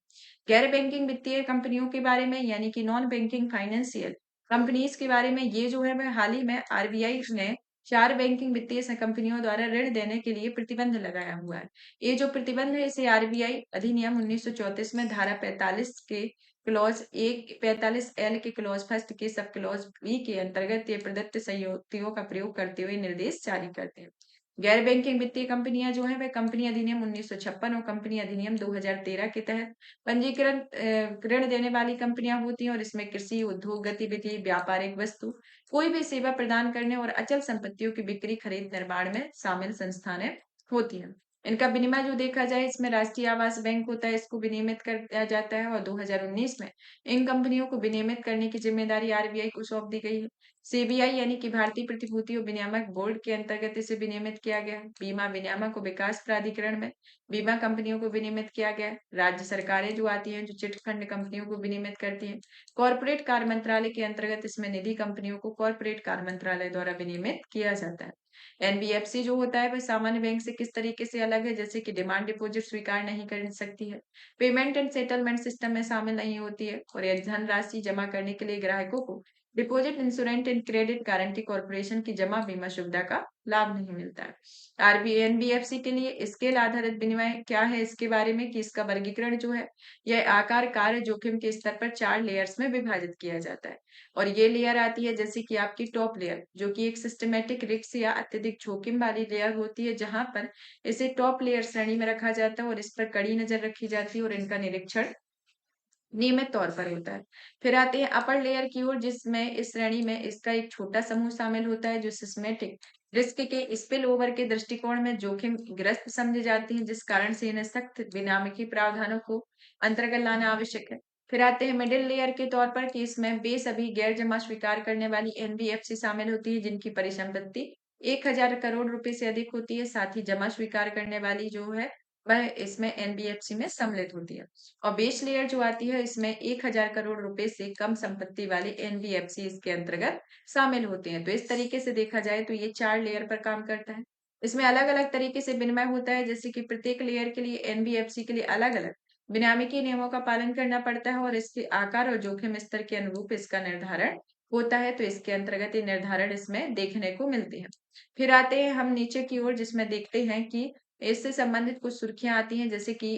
गैर बैंकिंग वित्तीय कंपनियों के बारे में, यानी कि नॉन बैंकिंग फाइनेंशियल कंपनीज के बारे में, ये जो है वह हाल ही में आरबीआई ने 4 बैंकिंग वित्तीय कंपनियों द्वारा ऋण देने के लिए प्रतिबंध लगाया हुआ है। ये जो प्रतिबंध है इसे आरबीआई अधिनियम 1934 में धारा 45 के क्लॉज 45 एल के क्लॉज फर्स्ट के सब क्लॉज बी के अंतर्गत ये प्रदत्त संयुक्तियों का प्रयोग करते हुए निर्देश जारी करते हैं। गैर बैंकिंग वित्तीय कंपनियां जो है वह कंपनी अधिनियम 1956 और कंपनी अधिनियम 2013 के तहत पंजीकृत ऋण देने वाली कंपनियां होती हैं। और इसमें कृषि, उद्योग गतिविधि, व्यापारिक वस्तु, कोई भी सेवा प्रदान करने और अचल संपत्तियों की बिक्री, खरीद, निर्माण में शामिल संस्थानें होती हैं। इनका विनिमय जो देखा जाए, इसमें राष्ट्रीय आवास बैंक होता है, इसको विनियमित कर दिया जाता है। और 2019 में इन कंपनियों को विनियमित करने की जिम्मेदारी आरबीआई को सौंप दी गई है। सीबीआई यानी कि भारतीय प्रतिभूति और विनियामक बोर्ड के अंतर्गत इसे विनियमित किया गया है। बीमा विनियामक और विकास प्राधिकरण में बीमा कंपनियों को विनियमित किया गया है। राज्य सरकारें जो आती हैं जो चिट फंड कंपनियों को विनियमित करती हैं। कॉर्पोरेट कार्य मंत्रालय के अंतर्गत इसमें निधि कंपनियों को कॉर्पोरेट कार्य मंत्रालय द्वारा विनियमित किया जाता है। एनबीएफसी जो होता है वह सामान्य बैंक से किस तरीके से अलग है, जैसे कि डिमांड डिपॉजिट स्वीकार नहीं कर सकती है, पेमेंट एंड सेटलमेंट सिस्टम में शामिल नहीं होती है, और यह धनराशि जमा करने के लिए ग्राहकों को deposit insurance and credit guarantee corporation की जमा बीमा सुविधा का लाभ नहीं मिलता है। आरबीआई एनबीएफसी के लिए स्केल आधारित विनिमय क्या है, इसके बारे में कि इसका वर्गीकरण जो है यह आकार, कार्य, जोखिम के स्तर पर 4 लेयर्स में विभाजित किया जाता है। और ये लेयर आती है जैसे कि आपकी टॉप लेयर, जो कि एक सिस्टमेटिक रिस्क या अत्यधिक जोखिम वाली लेयर होती है, जहां पर इसे टॉप लेयर श्रेणी में रखा जाता है और इस पर कड़ी नजर रखी जाती है और इनका निरीक्षण नियमित तौर पर होता है। फिर आते हैं अपर लेयर की ओर, जिसमें इस श्रेणी में इसका एक छोटा समूह शामिल होता है जो सिस्टेमेटिक रिस्क के स्पिल ओवर के दृष्टिकोण में जोखिम ग्रस्त समझे जाते हैं, जिस कारण से इन्हें सख्त विनियामकी प्रावधानों को अंतर्गत लाना आवश्यक है। फिर आते हैं मिडिल लेयर के तौर पर कि इसमें वे सभी गैर जमा स्वीकार करने वाली एनबीएफसी शामिल होती है जिनकी परिसंपत्ति 1,000 करोड़ रुपए से अधिक होती है। साथ ही जमा स्वीकार करने वाली जो है वह इसमें एनबीएफसी में सम्मिलित होती है। और बेस लेयर जो आती है इसमें 1,000 करोड़ रुपए से कम संपत्ति वाले एनबीएफसी इसके अंतर्गत शामिल होते हैं। तो इस तरीके से देखा जाए तो ये 4 लेयर पर काम करता है। इसमें अलग अलग तरीके से विनिमय होता है, जैसे कि प्रत्येक लेयर के लिए एनबीएफसी के लिए अलग अलग विनियामकी नियमों का पालन करना पड़ता है और इसके आकार और जोखिम स्तर के अनुरूप इसका निर्धारण होता है। तो इसके अंतर्गत ये निर्धारण इसमें देखने को मिलते हैं। फिर आते हैं हम नीचे की ओर, जिसमें देखते हैं कि इससे संबंधित कुछ सुर्खियां आती हैं, जैसे कि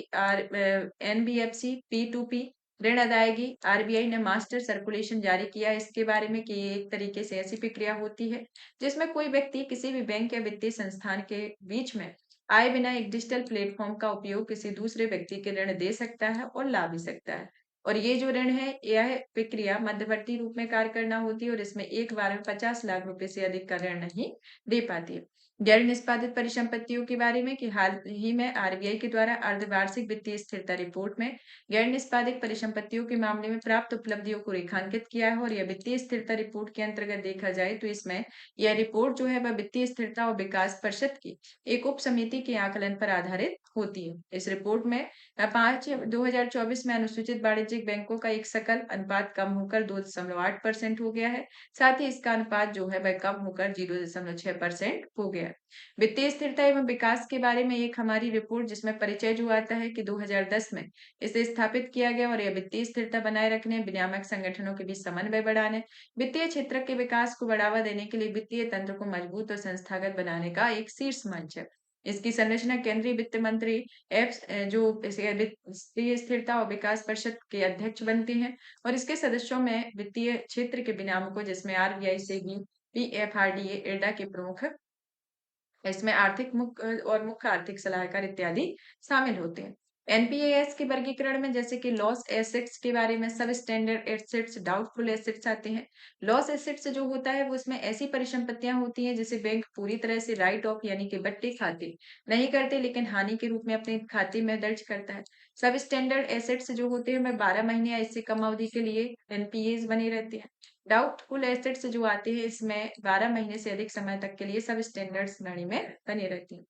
एनबीएफसी पी टू पी ऋण अदायगी। आरबीआई ने मास्टर सर्कुलेशन जारी किया है इसके बारे में कि ये एक तरीके से ऐसी प्रक्रिया होती है जिसमें कोई व्यक्ति किसी भी बैंक या वित्तीय संस्थान के बीच में आए बिना एक डिजिटल प्लेटफॉर्म का उपयोग किसी दूसरे व्यक्ति के ऋण दे सकता है और ला भी सकता है। और ये जो ऋण है, यह प्रक्रिया मध्यवर्ती रूप में कार्य करना होती है और इसमें एक बार में 50 लाख रुपए से अधिक का ऋण नहीं दे पाती है। गैर निष्पादित परिसंपत्तियों के बारे में कि हाल ही में आरबीआई के द्वारा अर्धवार्षिक वित्तीय स्थिरता रिपोर्ट में गैर निष्पादित परिसंपत्तियों के मामले में प्राप्त उपलब्धियों को रेखांकित किया है और यह वित्तीय स्थिरता रिपोर्ट के अंतर्गत देखा जाए तो इसमें यह रिपोर्ट जो है वह वित्तीय स्थिरता और विकास परिषद की एक उप समिति के आकलन पर आधारित होती है। इस रिपोर्ट में 5/2024 में अनुसूचित वाणिज्यिक बैंकों का एक सकल अनुपात कम होकर 2.8% हो गया है। साथ ही इसका अनुपात जो है वह कम होकर 0.6% हो गया है। वित्तीय स्थिरता एवं विकास के बारे में एक हमारी रिपोर्ट जिसमें परिचय जो आता है कि 2010 में इसे स्थापित किया गया और यह वित्तीय स्थिरता बनाए रखने, विनियामक संगठनों के बीच समन्वय बढ़ाने, वित्तीय क्षेत्र के विकास को बढ़ावा देने के लिए वित्तीय तंत्र को मजबूत और संस्थागत बनाने का एक शीर्ष मंच है। इसकी संरचना केंद्रीय वित्त मंत्री जो वित्तीय स्थिरता और विकास परिषद के अध्यक्ष बनते हैं और इसके सदस्यों में वित्तीय क्षेत्र के विनियामकों जिसमें आरबीआई, सेबी, पीएफआरडीए, इरडा के प्रमुख इसमें आर्थिक मुख्य और मुख्य आर्थिक सलाहकार इत्यादि शामिल होते हैं। एनपीएएस के वर्गीकरण में जैसे कि लॉस एसेट्स के बारे में सब स्टैंडर्ड एसेट्स, डाउटफुल एसेट्स आते हैं। लॉस एसेट्स जो होता है वो उसमें ऐसी परिसंपत्तियां होती हैं जिसे बैंक पूरी तरह से राइट ऑफ यानी कि बट्टे खाते नहीं करते लेकिन हानि के रूप में अपने खाते में दर्ज करता है। सब स्टैंडर्ड एसेट्स जो होते हैं वह 12 महीने या इससे कम अवधि के लिए एनपीएस बने रहते हैं। डाउटफुल एसेट्स जो आते हैं इसमें 12 महीने से अधिक समय तक के लिए सब स्टैंडर्ड श्रेणी में बनी रहती हैं।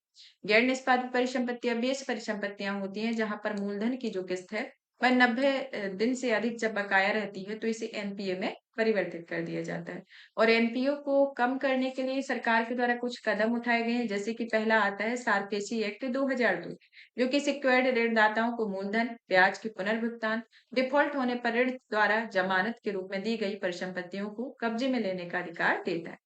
गैर निष्पादित परिसंपत्तियां बेच परिसंपत्तियां होती हैं जहां पर मूलधन की जो किस्त है वह 90 दिन से अधिक जब बकाया रहती है तो इसे एनपीए में परिवर्तित कर दिया जाता है। और एनपीओ को कम करने के लिए सरकार के द्वारा कुछ कदम उठाए गए हैं जैसे कि पहला आता है सारपेसी एक्ट 2002 जो कि सिक्योर्ड ऋणदाताओं को मूलधन ब्याज के पुनर्भुगतान डिफॉल्ट होने पर ऋण द्वारा जमानत के रूप में दी गई परिसंपत्तियों को कब्जे में लेने का अधिकार देता है।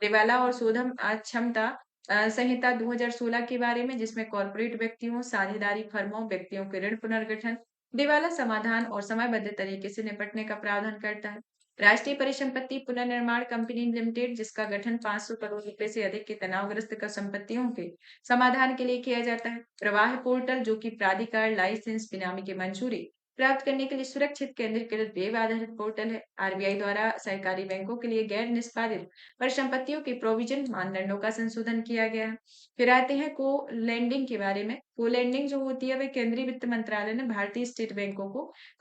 दिवाला और शोधन अक्षमता संहिता 2016 के बारे में जिसमें कॉर्पोरेट व्यक्तियों, साझेदारी फर्मों, व्यक्तियों के ऋण पुनर्गठन, दिवाला समाधान और समयबद्ध तरीके से निपटने का प्रावधान करता है। राष्ट्रीय परिसंपत्ति पुनर्निर्माण कंपनी लिमिटेड जिसका गठन 500 करोड़ रुपए से अधिक के तनावग्रस्त का संपत्तियों के समाधान के लिए किया जाता है। प्रवाह पोर्टल जो कि प्राधिकार लाइसेंस बेनामी की मंजूरी प्राप्त करने के लिए सुरक्षित केंद्रीकृत वेब आधारित पोर्टल है। आरबीआई द्वारा सहकारी बैंकों के लिए गैर निष्पादित परिसंपत्तियों के प्रोविजन मानदंडों का संशोधन किया गया है। फिर आते हैं को लैंडिंग के बारे में। को लैंडिंग जो होती है वह केंद्रीय वित्त मंत्रालय ने भारतीय स्टेट बैंकों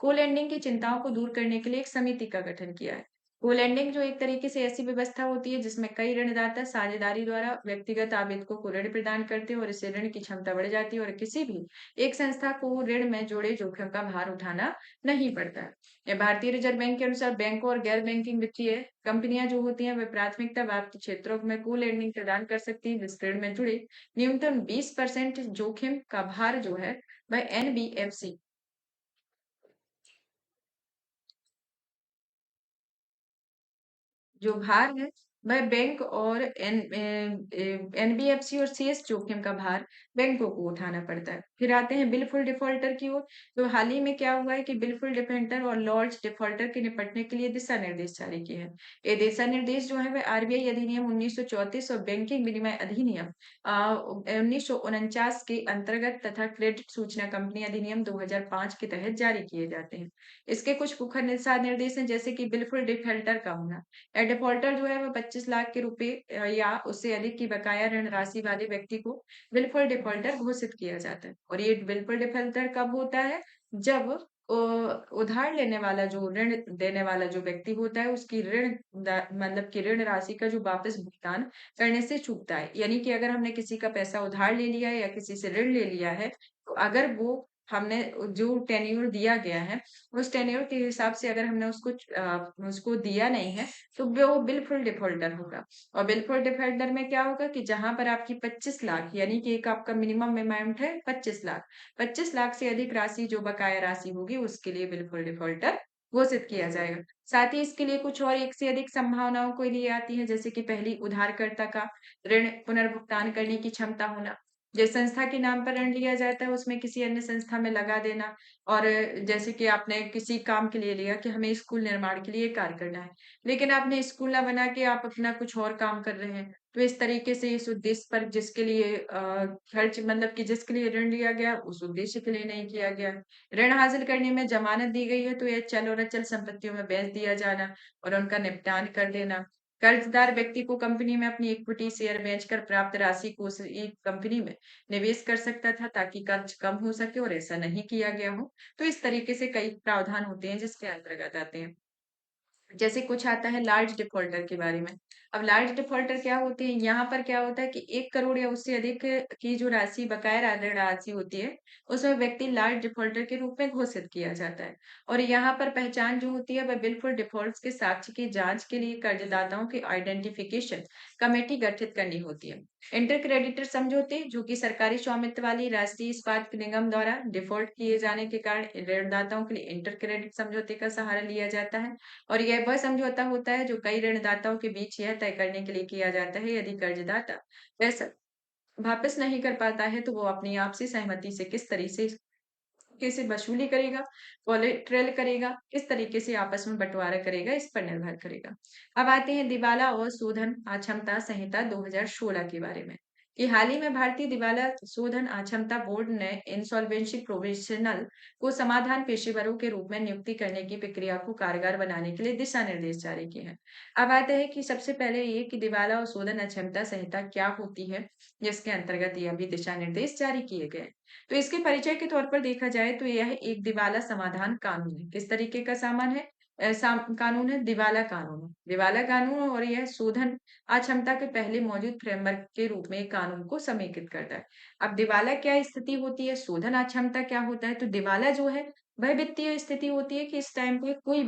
को लैंडिंग की चिंताओं को दूर करने के लिए एक समिति का गठन किया है। को लैंडिंग जो एक तरीके से ऐसी व्यवस्था होती है जिसमें कई ऋणदाता साझेदारी द्वारा व्यक्तिगत आवेदकों को ऋण प्रदान करते हैं और इससे ऋण की क्षमता बढ़ जाती है और किसी भी एक संस्था को ऋण में जोड़े जोखिम का भार उठाना नहीं पड़ता है। ये भारतीय रिजर्व बैंक के अनुसार बैंकों और गैर बैंकिंग वित्तीय कंपनियां जो होती हैं वे प्राथमिकता व्याप्त क्षेत्रों में को लेंडिंग प्रदान कर सकती हैं जिस ऋण में जुड़े न्यूनतम 20% जोखिम का भार जो है वह एनबीएफसी जो भार है वह बैंक और एनबीएफसी और सीएस जोखिम का भार बैंकों को उठाना पड़ता है। फिर आते हैं बिलफुल डिफॉल्टर की ओर। तो हाल ही में क्या हुआ है कि बिलफुल डिफॉल्टर और लार्ज डिफॉल्टर के निपटने के लिए दिशा निर्देश जारी किए हैं। ये दिशा निर्देश जो है वह आरबीआई अधिनियम 1934 और बैंकिंग विनिमय अधिनियम 1949 के अंतर्गत तथा क्रेडिट सूचना कंपनी अधिनियम 2005 के तहत जारी किए जाते हैं। इसके कुछ मुख्य दिशा निर्देश हैं जैसे कि बिलफुल डिफॉल्टर का होना। डिफॉल्टर जो है वो 25 लाख के रुपए या उससे अधिक की बकाया ऋण राशि वाले व्यक्ति को बिलफुल डिफॉल्टर घोषित किया जाता है। और ये बिलफुल डिफॉल्टर कब होता है जब उधार लेने वाला जो ऋण देने वाला जो व्यक्ति होता है उसकी मतलब कि ऋण राशि का जो वापस भुगतान करने से चूकता है। यानी कि अगर हमने किसी का पैसा उधार ले लिया है या किसी से ऋण ले लिया है तो अगर वो हमने जो टेन्योर दिया गया है उस टेन्योर के हिसाब से अगर हमने उसको दिया नहीं है तो वो बिलफुल डिफॉल्टर होगा। और बिलफुल डिफॉल्टर में क्या होगा कि जहां पर आपकी 25 लाख यानी कि एक आपका मिनिमम अमाउंट है 25 लाख, 25 लाख से अधिक राशि जो बकाया राशि होगी उसके लिए बिलफुल डिफॉल्टर घोषित किया जाएगा। साथ ही इसके लिए कुछ और एक से अधिक संभावनाओं को लिए आती है जैसे कि पहली उधारकर्ता का ऋण पुनर्भुगतान करने की क्षमता होना। जिस संस्था के नाम पर ऋण लिया जाता है उसमें किसी अन्य संस्था में लगा देना और जैसे कि आपने किसी काम के लिए लिया कि हमें स्कूल निर्माण के लिए कार्य करना है, लेकिन आपने स्कूल ना बना के आप अपना कुछ और काम कर रहे हैं। तो इस तरीके से इस उद्देश्य पर जिसके लिए खर्च मतलब कि जिसके लिए ऋण लिया गया, उस उद्देश्य के लिए नहीं किया गया। ऋण हासिल करने में ज़मानत दी गई है तो यह चल और अचल संपत्तियों में बेच दिया जाना और उनका निपटान कर देना। कर्जदार व्यक्ति को कंपनी में अपनी इक्विटी शेयर बेचकर प्राप्त राशि को उस एक कंपनी में निवेश कर सकता था ताकि कर्ज कम हो सके और ऐसा नहीं किया गया हो। तो इस तरीके से कई प्रावधान होते हैं जिसके अंतर्गत आते हैं। जैसे कुछ आता है लार्ज डिफ़ॉल्टर के बारे में। अब लार्ज डिफ़ॉल्टर क्या होते हैं? यहाँ पर क्या होता है कि 1 करोड़ या उससे अधिक की जो राशि बकाया ऋण राशि होती है, उसमें व्यक्ति लार्ज डिफ़ॉल्टर के रूप में घोषित किया जाता है। और यहाँ पर पहचान जो होती है वह बिल्कुल डिफ़ॉल्ट्स के साक्ष्य की जाँच के लिए कर्जदाताओं की आइडेंटिफ़िकेशन कमेटी गठित करनी होती है। इंटर क्रेडिटर समझौते जो कि सरकारी स्वामित्व वाली राष्ट्रीय इस्पात निगम द्वारा डिफ़ॉल्ट किए जाने के कारण ऋणदाताओं के लिए इंटर क्रेडिट समझौते का सहारा लिया जाता है। और यह वह समझौता होता है जो कई ऋणदाताओं के बीच यह तय करने के लिए किया जाता है यदि कर्जदाता पैसा वापस नहीं कर पाता है तो वो अपनी आपसी सहमति से किस तरह से कैसे वसूली करेगा, कोलेटरल करेगा, किस तरीके से आपस में बंटवारा करेगा, इस पर निर्भर करेगा। अब आते हैं दिवाला और शोधन अक्षमता संहिता 2016 के बारे में, कि हाल ही में भारतीय दिवाला शोधन अक्षमता बोर्ड ने इंसॉल्वेंसी प्रोफेशनल को समाधान पेशेवरों के रूप में नियुक्ति करने की प्रक्रिया को कारगर बनाने के लिए दिशा निर्देश जारी किए हैं। अब आते हैं कि सबसे पहले ये कि दिवाला और शोधन अक्षमता संहिता क्या होती है, जिसके अंतर्गत ये अभी दिशा निर्देश जारी किए गए हैं। तो इसके परिचय के तौर पर देखा जाए तो यह एक दिवाला समाधान कानून है। किस तरीके का सामान है? कानून है दिवाला कानून। दिवाला कानून और यह शोधन अक्षमता के पहले मौजूद फ्रेमवर्क के रूप में एक कानून को समेकित करता है। अब दिवाला क्या स्थिति होती है? शोधन अक्षमता क्या होता है? तो दिवाला जो है वह वित्तीय स्थिति होती है कि इस टाइम पे कोई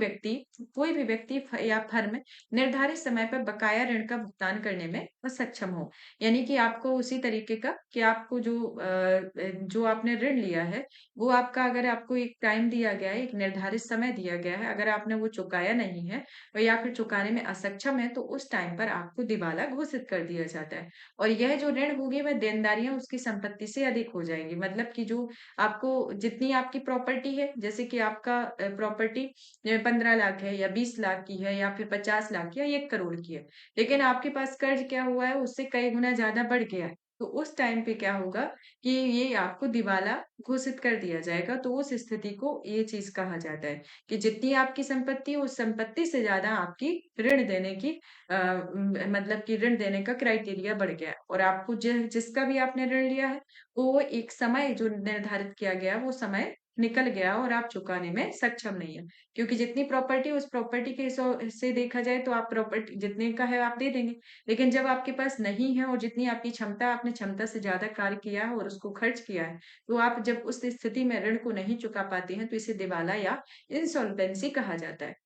भी व्यक्ति या फर्म निर्धारित समय पर बकाया ऋण का भुगतान करने में असक्षम हो। यानी कि आपको उसी तरीके का कि आपको जो आपने ऋण लिया है, वो आपका अगर आपको एक टाइम दिया गया है, एक निर्धारित समय दिया गया है, अगर आपने वो चुकाया नहीं है या फिर चुकाने में असक्षम है, तो उस टाइम पर आपको दिवाला घोषित कर दिया जाता है। और यह जो ऋण होगी वह देनदारियाँ उसकी संपत्ति से अधिक हो जाएँगी। मतलब कि जो आपको जितनी आपकी प्रॉपर्टी है, जैसे कि आपका प्रॉपर्टी 15 लाख है या 20 लाख की है या फिर 50 लाख की या 1 करोड़ की है। लेकिन आपके पास कर्ज क्या हुआ है उससे कई गुना ज़्यादा बढ़ गया है। तो उस टाइम पे क्या होगा कि ये आपको दिवाला घोषित कर दिया जाएगा। तो उस स्थिति को ये चीज़ कहा जाता है कि जितनी आपकी संपत्ति है उस संपत्ति से ज़्यादा आपकी ऋण देने की मतलब कि ऋण देने का क्राइटेरिया बढ़ गया है और आपको जिसका भी आपने ऋण लिया है, वो एक समय जो निर्धारित किया गया वो समय निकल गया और आप चुकाने में सक्षम नहीं है। क्योंकि जितनी प्रॉपर्टी उस प्रॉपर्टी के से देखा जाए तो आप प्रॉपर्टी जितने का है आप दे देंगे। लेकिन जब आपके पास नहीं है और जितनी आपकी क्षमता आपने क्षमता से ज़्यादा कार्य किया है और उसको खर्च किया है, तो आप जब उस स्थिति में ऋण को नहीं चुका पाते हैं तो इसे दिवाला या इंसॉल्वेंसी कहा जाता है।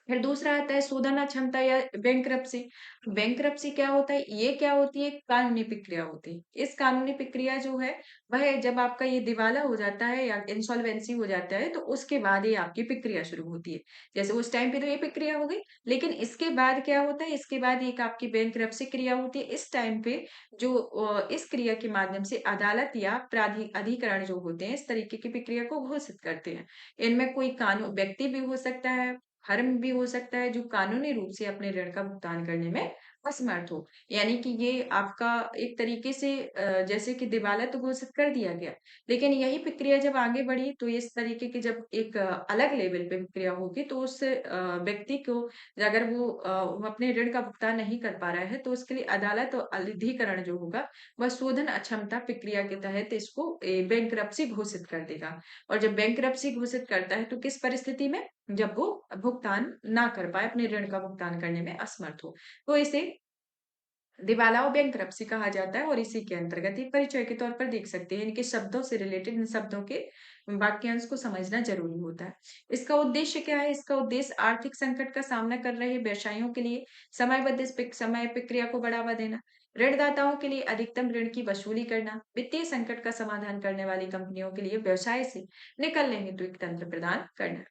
फिर दूसरा आता है शोधना क्षमता या बैंक्रप्सी। बैंक्रप्सी क्या होता है? ये क्या होती है? कानूनी प्रक्रिया होती है। इस कानूनी प्रक्रिया जो है, वह जब आपका ये दिवाला हो जाता है या इंसॉल्वेंसी हो जाता है, तो उसके बाद ये आपकी प्रक्रिया शुरू होती है। जैसे उस टाइम पे तो ये प्रक्रिया हो गई, लेकिन इसके बाद क्या होता है? इसके बाद एक आपकी बैंक्रप्सी क्रिया होती है। इस टाइम पे जो इस क्रिया के माध्यम से अदालत या अधिकरण जो होते हैं, इस तरीके की प्रक्रिया को घोषित करते हैं। इनमें कोई कानून व्यक्ति भी हो सकता है, फर्म भी हो सकता है जो कानूनी रूप से अपने ऋण का भुगतान करने में असमर्थ हो। यानी कि ये आपका एक तरीके से जैसे कि दिवाला तो घोषित कर दिया गया, लेकिन यही प्रक्रिया जब आगे बढ़ी तो इस तरीके की जब एक अलग लेवल पे प्रक्रिया होगी तो उस व्यक्ति को अगर वो अपने ऋण का भुगतान नहीं कर पा रहा है तो उसके लिए अदालत और अधिकरण जो होगा वह शोधन अक्षमता प्रक्रिया के तहत इसको बैंकरप्सी घोषित कर देगा। और जब बैंकरप्सी घोषित करता है तो किस परिस्थिति में? जब वो भुगतान ना कर पाए, अपने ऋण का भुगतान करने में असमर्थ हो। तो इसे दिवाला और बैंकरप्सी कहा जाता है और इसी के अंतर्गत ये परिचय के तौर पर देख सकते हैं। इनके शब्दों से रिलेटेड इन शब्दों के वाक्यांश को समझना जरूरी होता है। इसका उद्देश्य क्या है? इसका उद्देश्य आर्थिक संकट का सामना कर रहे व्यवसायों के लिए समयबद्ध समय प्रक्रिया को बढ़ावा देना, ऋणदाताओं के लिए अधिकतम ऋण की वसूली करना, वित्तीय संकट का समाधान करने वाली कंपनियों के लिए व्यवसाय से निकलने हेतु एक तंत्र प्रदान करना।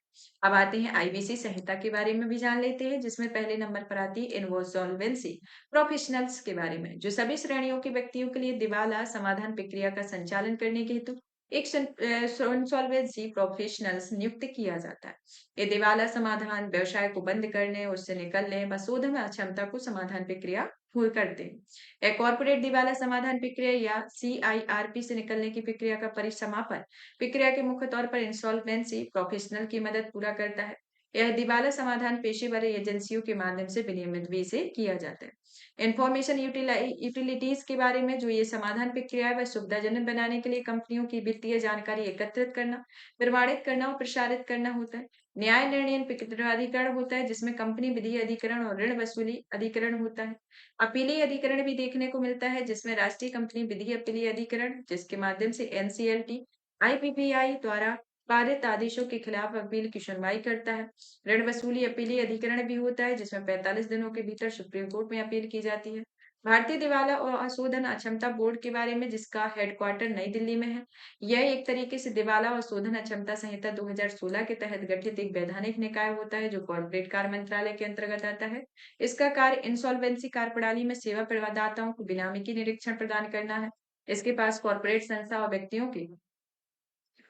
अब आते हैं आईबीसी संहिता के बारे में भी जान लेते हैं, जिसमें पहले नंबर पर आती है इनसॉल्वेंसी प्रोफेशनल्स के बारे में, जो सभी श्रेणियों के व्यक्तियों के लिए दिवाला समाधान प्रक्रिया का संचालन करने के हेतु एक इंसॉल्वेंसी प्रोफेशनल्स नियुक्त किया जाता है। ये दिवाला समाधान व्यवसाय को बंद करने, उससे निकलने व शोधन अक्षमता को समाधान प्रक्रिया हुए करते हैं। एक कॉर्पोरेट दिवाला समाधान प्रक्रिया या सीआईआरपी से निकलने की प्रक्रिया का परिसमापन प्रक्रिया के मुख्य तौर पर इंसॉल्वेंसी प्रोफेशनल की मदद पूरा करता है। यह दिवाला समाधान पेशेवर एजेंसियों के माध्यम से विनियमित भी से किया जाता है। इंफॉर्मेशन यूटिलिटीज के बारे में, जो ये समाधान प्रक्रिया है वह सुविधाजनक बनाने के लिए कंपनियों की वित्तीय जानकारी एकत्रित करना, प्रमाणित करना और प्रसारित करना होता है। न्याय निर्णय प्राधिकरण होता है, जिसमें कंपनी विधि अधिकरण और ऋण वसूली अधिकरण होता है। अपीलीय अधिकरण भी देखने को मिलता है, जिसमें राष्ट्रीय कंपनी विधि अपीलीय अधिकरण, जिसके माध्यम से एनसीएलटी आईपीपीआई द्वारा पारित आदेशों के खिलाफ अपील की सुनवाई करता है। ऋण वसूली अपीलीय अधिकरण भी होता है, जिसमें 45 दिनों के भीतर सुप्रीम कोर्ट में अपील की जाती है। भारतीय दिवाला और अशोधन अक्षमता बोर्ड के बारे में, जिसका हेडक्वार्टर नई दिल्ली में है। यह एक तरीके से दिवाला और शोधन अक्षमता संहिता 2016 के तहत गठित एक वैधानिक निकाय होता है, जो कॉर्पोरेट कार्य मंत्रालय के अंतर्गत आता है। इसका कार्य इंसॉल्वेंसी कार्य प्रणाली में सेवा प्रदाताओं को बेनामी निरीक्षण प्रदान करना है। इसके पास कॉर्पोरेट संस्था और व्यक्तियों के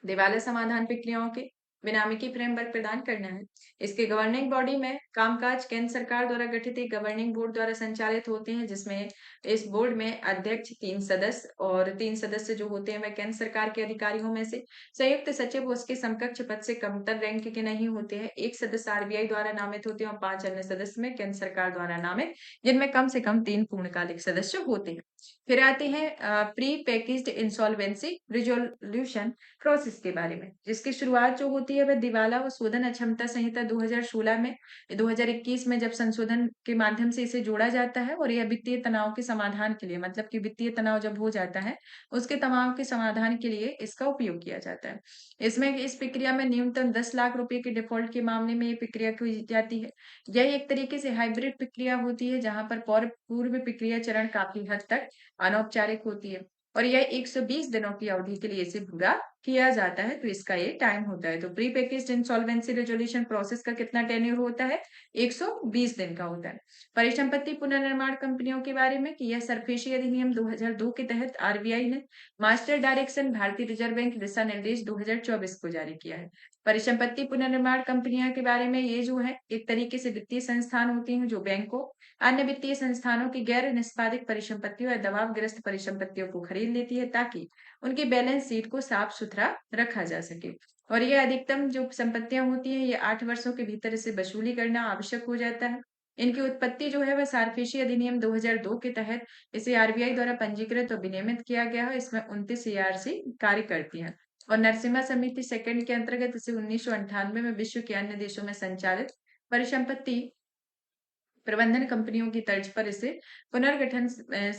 दिवाला समाधान प्रक्रियाओं के बेनामी फ्रेमवर्क प्रदान करना है। इसके गवर्निंग बॉडी में कामकाज केंद्र सरकार द्वारा गठित एक गवर्निंग बोर्ड द्वारा संचालित होते हैं, जिसमें इस बोर्ड में अध्यक्ष, 3 सदस्य और 3 सदस्य जो होते हैं वह केंद्र सरकार के अधिकारियों में से संयुक्त सचिव उसके समकक्ष पद से कमतर रैंक के नहीं होते हैं। एक सदस्य आरबीआई द्वारा नामित होते हैं और 5 अन्य सदस्य में केंद्र सरकार द्वारा नामित, जिनमें कम से कम 3 पूर्णकालिक सदस्य होते हैं। फिर आते हैं pre packaged insolvency resolution process के बारे में, जिसकी शुरुआत जो होती है वह दिवाला व शोधन अक्षमता संहिता 2016 में 2021 में जब संशोधन के माध्यम से इसे जोड़ा जाता है, और यह वित्तीय तनाव के समाधान के लिए, मतलब कि वित्तीय तनाव जब हो जाता है उसके तनाव के समाधान के लिए इसका उपयोग किया जाता है। इसमें इस प्रक्रिया में न्यूनतम 10 लाख रुपए के डिफॉल्ट के मामले में ये प्रक्रिया की जाती है। यह एक तरीके से हाइब्रिड प्रक्रिया होती है, जहां पर पूर्व प्रक्रिया चरण काफी हद तक अनौपचारिक होती है, और यह 120 दिनों की अवधि के लिए इसे पूरा किया जाता है, तो इसका ये टाइम होता है। तो pre packaged insolvency resolution process का कितना टेन्योर होता है? 120 दिन का होता है। परिसंपत्ति पुनर्निर्माण कंपनियों के बारे में, कि यह सरफेसी अधिनियम 2002 के तहत आरबीआई ने मास्टर डायरेक्शन भारतीय रिजर्व बैंक दिशा निर्देश 2024 को जारी किया है। परिसंपत्ति पुनर्निर्माण कंपनियां के बारे में, ये जो है एक तरीके से वित्तीय संस्थान होती हैं जो बैंकों, अन्य वित्तीय संस्थानों की गैर निष्पादित परिसंपत्तियों या दबावग्रस्त परिसंपत्तियों को खरीद लेती है, ताकि उनकी बैलेंस शीट को साफ सुथरा रखा जा सके। और ये अधिकतम जो संपत्तियां होती हैं, ये 8 वर्षों के भीतर इसे वसूली करना आवश्यक हो जाता है। इनकी उत्पत्ति जो है वह सार्फेसी अधिनियम 2002 के तहत इसे आरबीआई द्वारा पंजीकृत और विनियमित किया गया है। इसमें 29 एआरसी कार्य करती है, और नरसिम्हा समिति सेकंड के अंतर्गत इसे 1998 में विश्व के अन्य देशों में संचालित परिसंपत्ति प्रबंधन कंपनियों की तर्ज पर इसे पुनर्गठन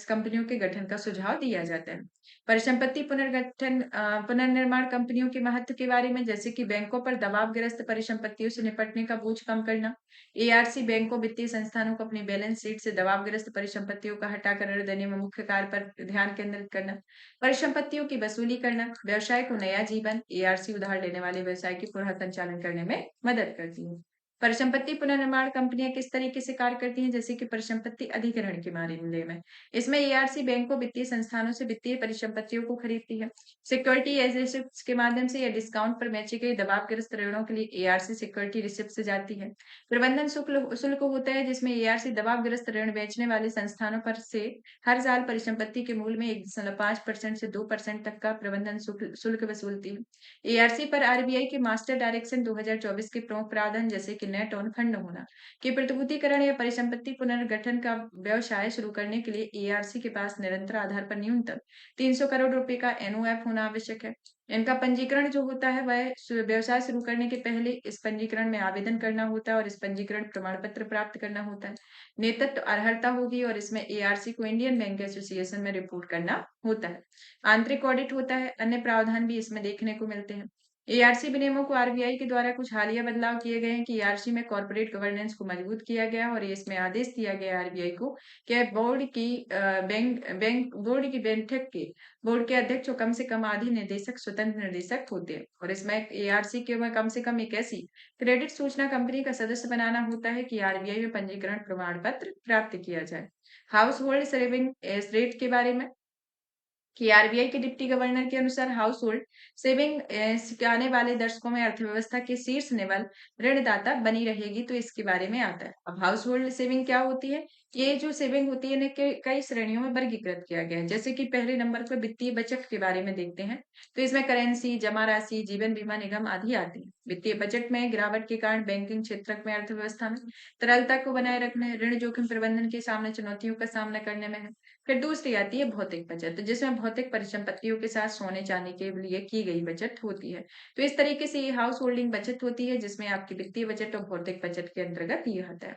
कंपनियों के गठन का सुझाव दिया जाता है। परिसंपत्ति पुनर्निर्माण कंपनियों के महत्व के बारे में, जैसे कि बैंकों पर दबावग्रस्त परिसंपत्तियों से निपटने का बोझ कम करना, एआरसी बैंकों वित्तीय संस्थानों को अपनी बैलेंस शीट से दबावग्रस्त परिसंपत्तियों का हटाकर ऋण देने में मुख्य कार्य पर ध्यान केंद्रित करना, परिसंपत्तियों की वसूली करना, व्यवसाय को नया जीवन, एआरसी उधार लेने वाले व्यवसाय की पुनः संचालन करने में मदद करती है। परिसंपत्ति पुनर्निर्माण कंपनियां किस तरीके से कार्य करती हैं? जैसे कि परिसंपत्ति अधिग्रहण के मामले में, इसमें एआरसी बैंकों वित्तीय संस्थानों से वित्तीय परिसंपत्तियों को खरीदती है। सिक्योरिटी एज रिसिप्ट के माध्यम से या डिस्काउंट पर बेचे गए दबावग्रस्त ऋणों के लिए एआरसी सिक्योरिटी रिसिप्ट से जाती है। प्रबंधन शुल्क शुल्क होता है, जिसमें एआरसी दबावग्रस्त ऋण बेचने वाले संस्थानों पर से हर साल परिसंपत्ति के मूल्य में 1.5% से 2% तक का प्रबंधन शुल्क वसूलती है। एआरसी पर आरबीआई के मास्टर डायरेक्शन 2024 के प्रमुख प्रावधान, जैसे कि नेट ऑन फंड होना, कि प्रतिभूतिकरण या परिसंपत्ति पुनर्गठन का व्यवसाय शुरू करने के लिए एआरसी के पास निरंतर आधार पर न्यूनतम 300 करोड़ रुपए का एनओएफ होना आवश्यक है। इनका पंजीकरण जो होता है वह व्यवसाय शुरू करने के पहले इस पंजीकरण में आवेदन करना होता है, और इस पंजीकरण प्रमाण पत्र प्राप्त करना होता है। नेतृत्व अर्हता होगी, और इसमें एआरसी को इंडियन बैंक एसोसिएशन में रिपोर्ट करना होता है। आंतरिक ऑडिट होता है, अन्य प्रावधान भी इसमें देखने को मिलते हैं। एआरसी विनियमों को आरबीआई के द्वारा कुछ हालिया बदलाव किए गए हैं कि एआरसी में कॉर्पोरेट गवर्नेंस को मजबूत किया गया और इसमें आदेश दिया गया आरबीआई को कि बोर्ड की बैठक के बोर्ड के अध्यक्ष को कम से कम आधे निदेशक स्वतंत्र निदेशक होते हैं और इसमें एआरसी के में कम से कम एक ऐसी क्रेडिट सूचना कंपनी का सदस्य बनाना होता है कि आरबीआई में पंजीकरण प्रमाण पत्र प्राप्त किया जाए। हाउस होल्ड सेविंग रेट के बारे में कि आरबीआई के डिप्टी गवर्नर के अनुसार हाउस होल्ड सेविंग आने वाले दशकों में अर्थव्यवस्था के शीर्ष लेवल ऋणदाता बनी रहेगी, तो इसके बारे में आता है। अब हाउस होल्ड सेविंग क्या होती है? ये जो सेविंग होती है इन्हें कई श्रेणियों में वर्गीकृत किया गया है। जैसे कि पहले नंबर पर वित्तीय बचत के बारे में देखते हैं, तो इसमें करेंसी, जमा राशि, जीवन बीमा निगम आदि आती है। वित्तीय बजट में गिरावट के कारण बैंकिंग क्षेत्र में अर्थव्यवस्था में तरलता को बनाए रखने, ऋण जोखिम प्रबंधन के सामने चुनौतियों का सामना करने में है। फिर दूसरी आती है भौतिक बचत, जिसमें भौतिक परिसंपत्तियों के साथ सोने चांदी के लिए की गई बचत होती है। तो इस तरीके से ये हाउस होल्डिंग बचत होती है, जिसमें आपकी वित्तीय बचत और भौतिक बचत के अंतर्गत ये आता है।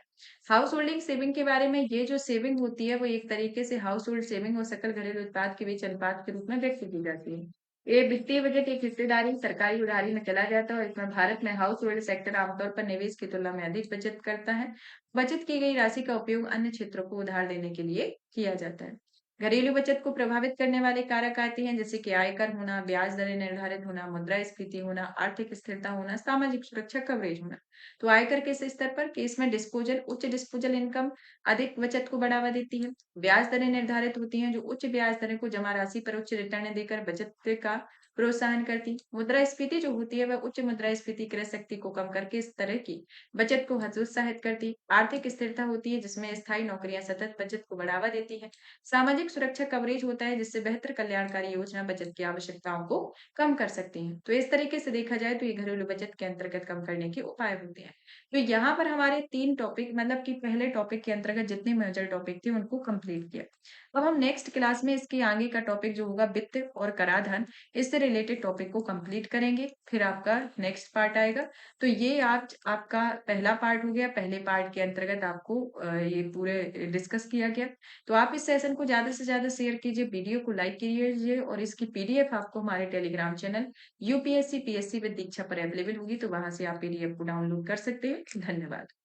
हाउस होल्डिंग सेविंग के बारे में, ये जो सेविंग होती है वो एक तरीके से हाउस होल्ड सेविंग और सकल घरेलू उत्पाद के बीच अनुपात के रूप में व्यक्त की जाती है। ये वित्तीय बजट एक हिस्सेदारी सरकारी उधारी में चला जाता है और इसमें भारत में हाउस होल्ड सेक्टर आमतौर पर निवेश की तुलना में अधिक बचत करता है। बचत की गई राशि का उपयोग अन्य क्षेत्रों को उधार देने के लिए किया जाता है। घरेलू बचत को प्रभावित करने वाले कारक आते हैं, जैसे कि आयकर होना, ब्याज दरें निर्धारित होना, मुद्रास्फीति होना, आर्थिक स्थिरता होना, सामाजिक सुरक्षा कवरेज होना। तो आयकर के इस स्तर पर कि इसमें उच्च डिस्पोजल इनकम अधिक बचत को बढ़ावा देती है। ब्याज दरें निर्धारित होती हैं जो उच्च ब्याज दरें को जमा राशि पर उच्च रिटर्न देकर बचत का प्रोत्साहन करती। मुद्रास्फीति जो होती है वह उच्च मुद्रास्फीति क्रय शक्ति को कम करके इस तरह की बचत को हतोत्साहित करती। आर्थिक स्थिरता होती है जिसमें स्थायी नौकरियां सतत बचत को बढ़ावा देती है। सामाजिक सुरक्षा कवरेज होता है जिससे बेहतर कल्याणकारी योजना बचत की आवश्यकताओं को कम कर सकती हैं। तो इस तरीके से देखा जाए तो ये घरेलू बचत के अंतर्गत कम करने के उपाय होते हैं। तो यहाँ पर हमारे 3 टॉपिक, मतलब कि पहले टॉपिक के अंतर्गत जितने मेजर टॉपिक थे उनको कंप्लीट किया। अब हम नेक्स्ट क्लास में इसके आगे का टॉपिक जो होगा वित्त और कराधान, इससे रिलेटेड टॉपिक को कंप्लीट करेंगे। फिर आपका नेक्स्ट पार्ट आएगा। तो ये आज आपका पहला पार्ट हो गया। पहले पार्ट के अंतर्गत आपको ये पूरे डिस्कस किया गया। तो आप इस सेशन को ज़्यादा से ज़्यादा शेयर कीजिए, वीडियो को लाइक कीजिए और इसकी पीडीएफ आपको हमारे Telegram channel UPSC PSC with Diksha पर अवेलेबल होगी, तो वहां से आप पीडीएफ को डाउनलोड कर सकते हैं। धन्यवाद।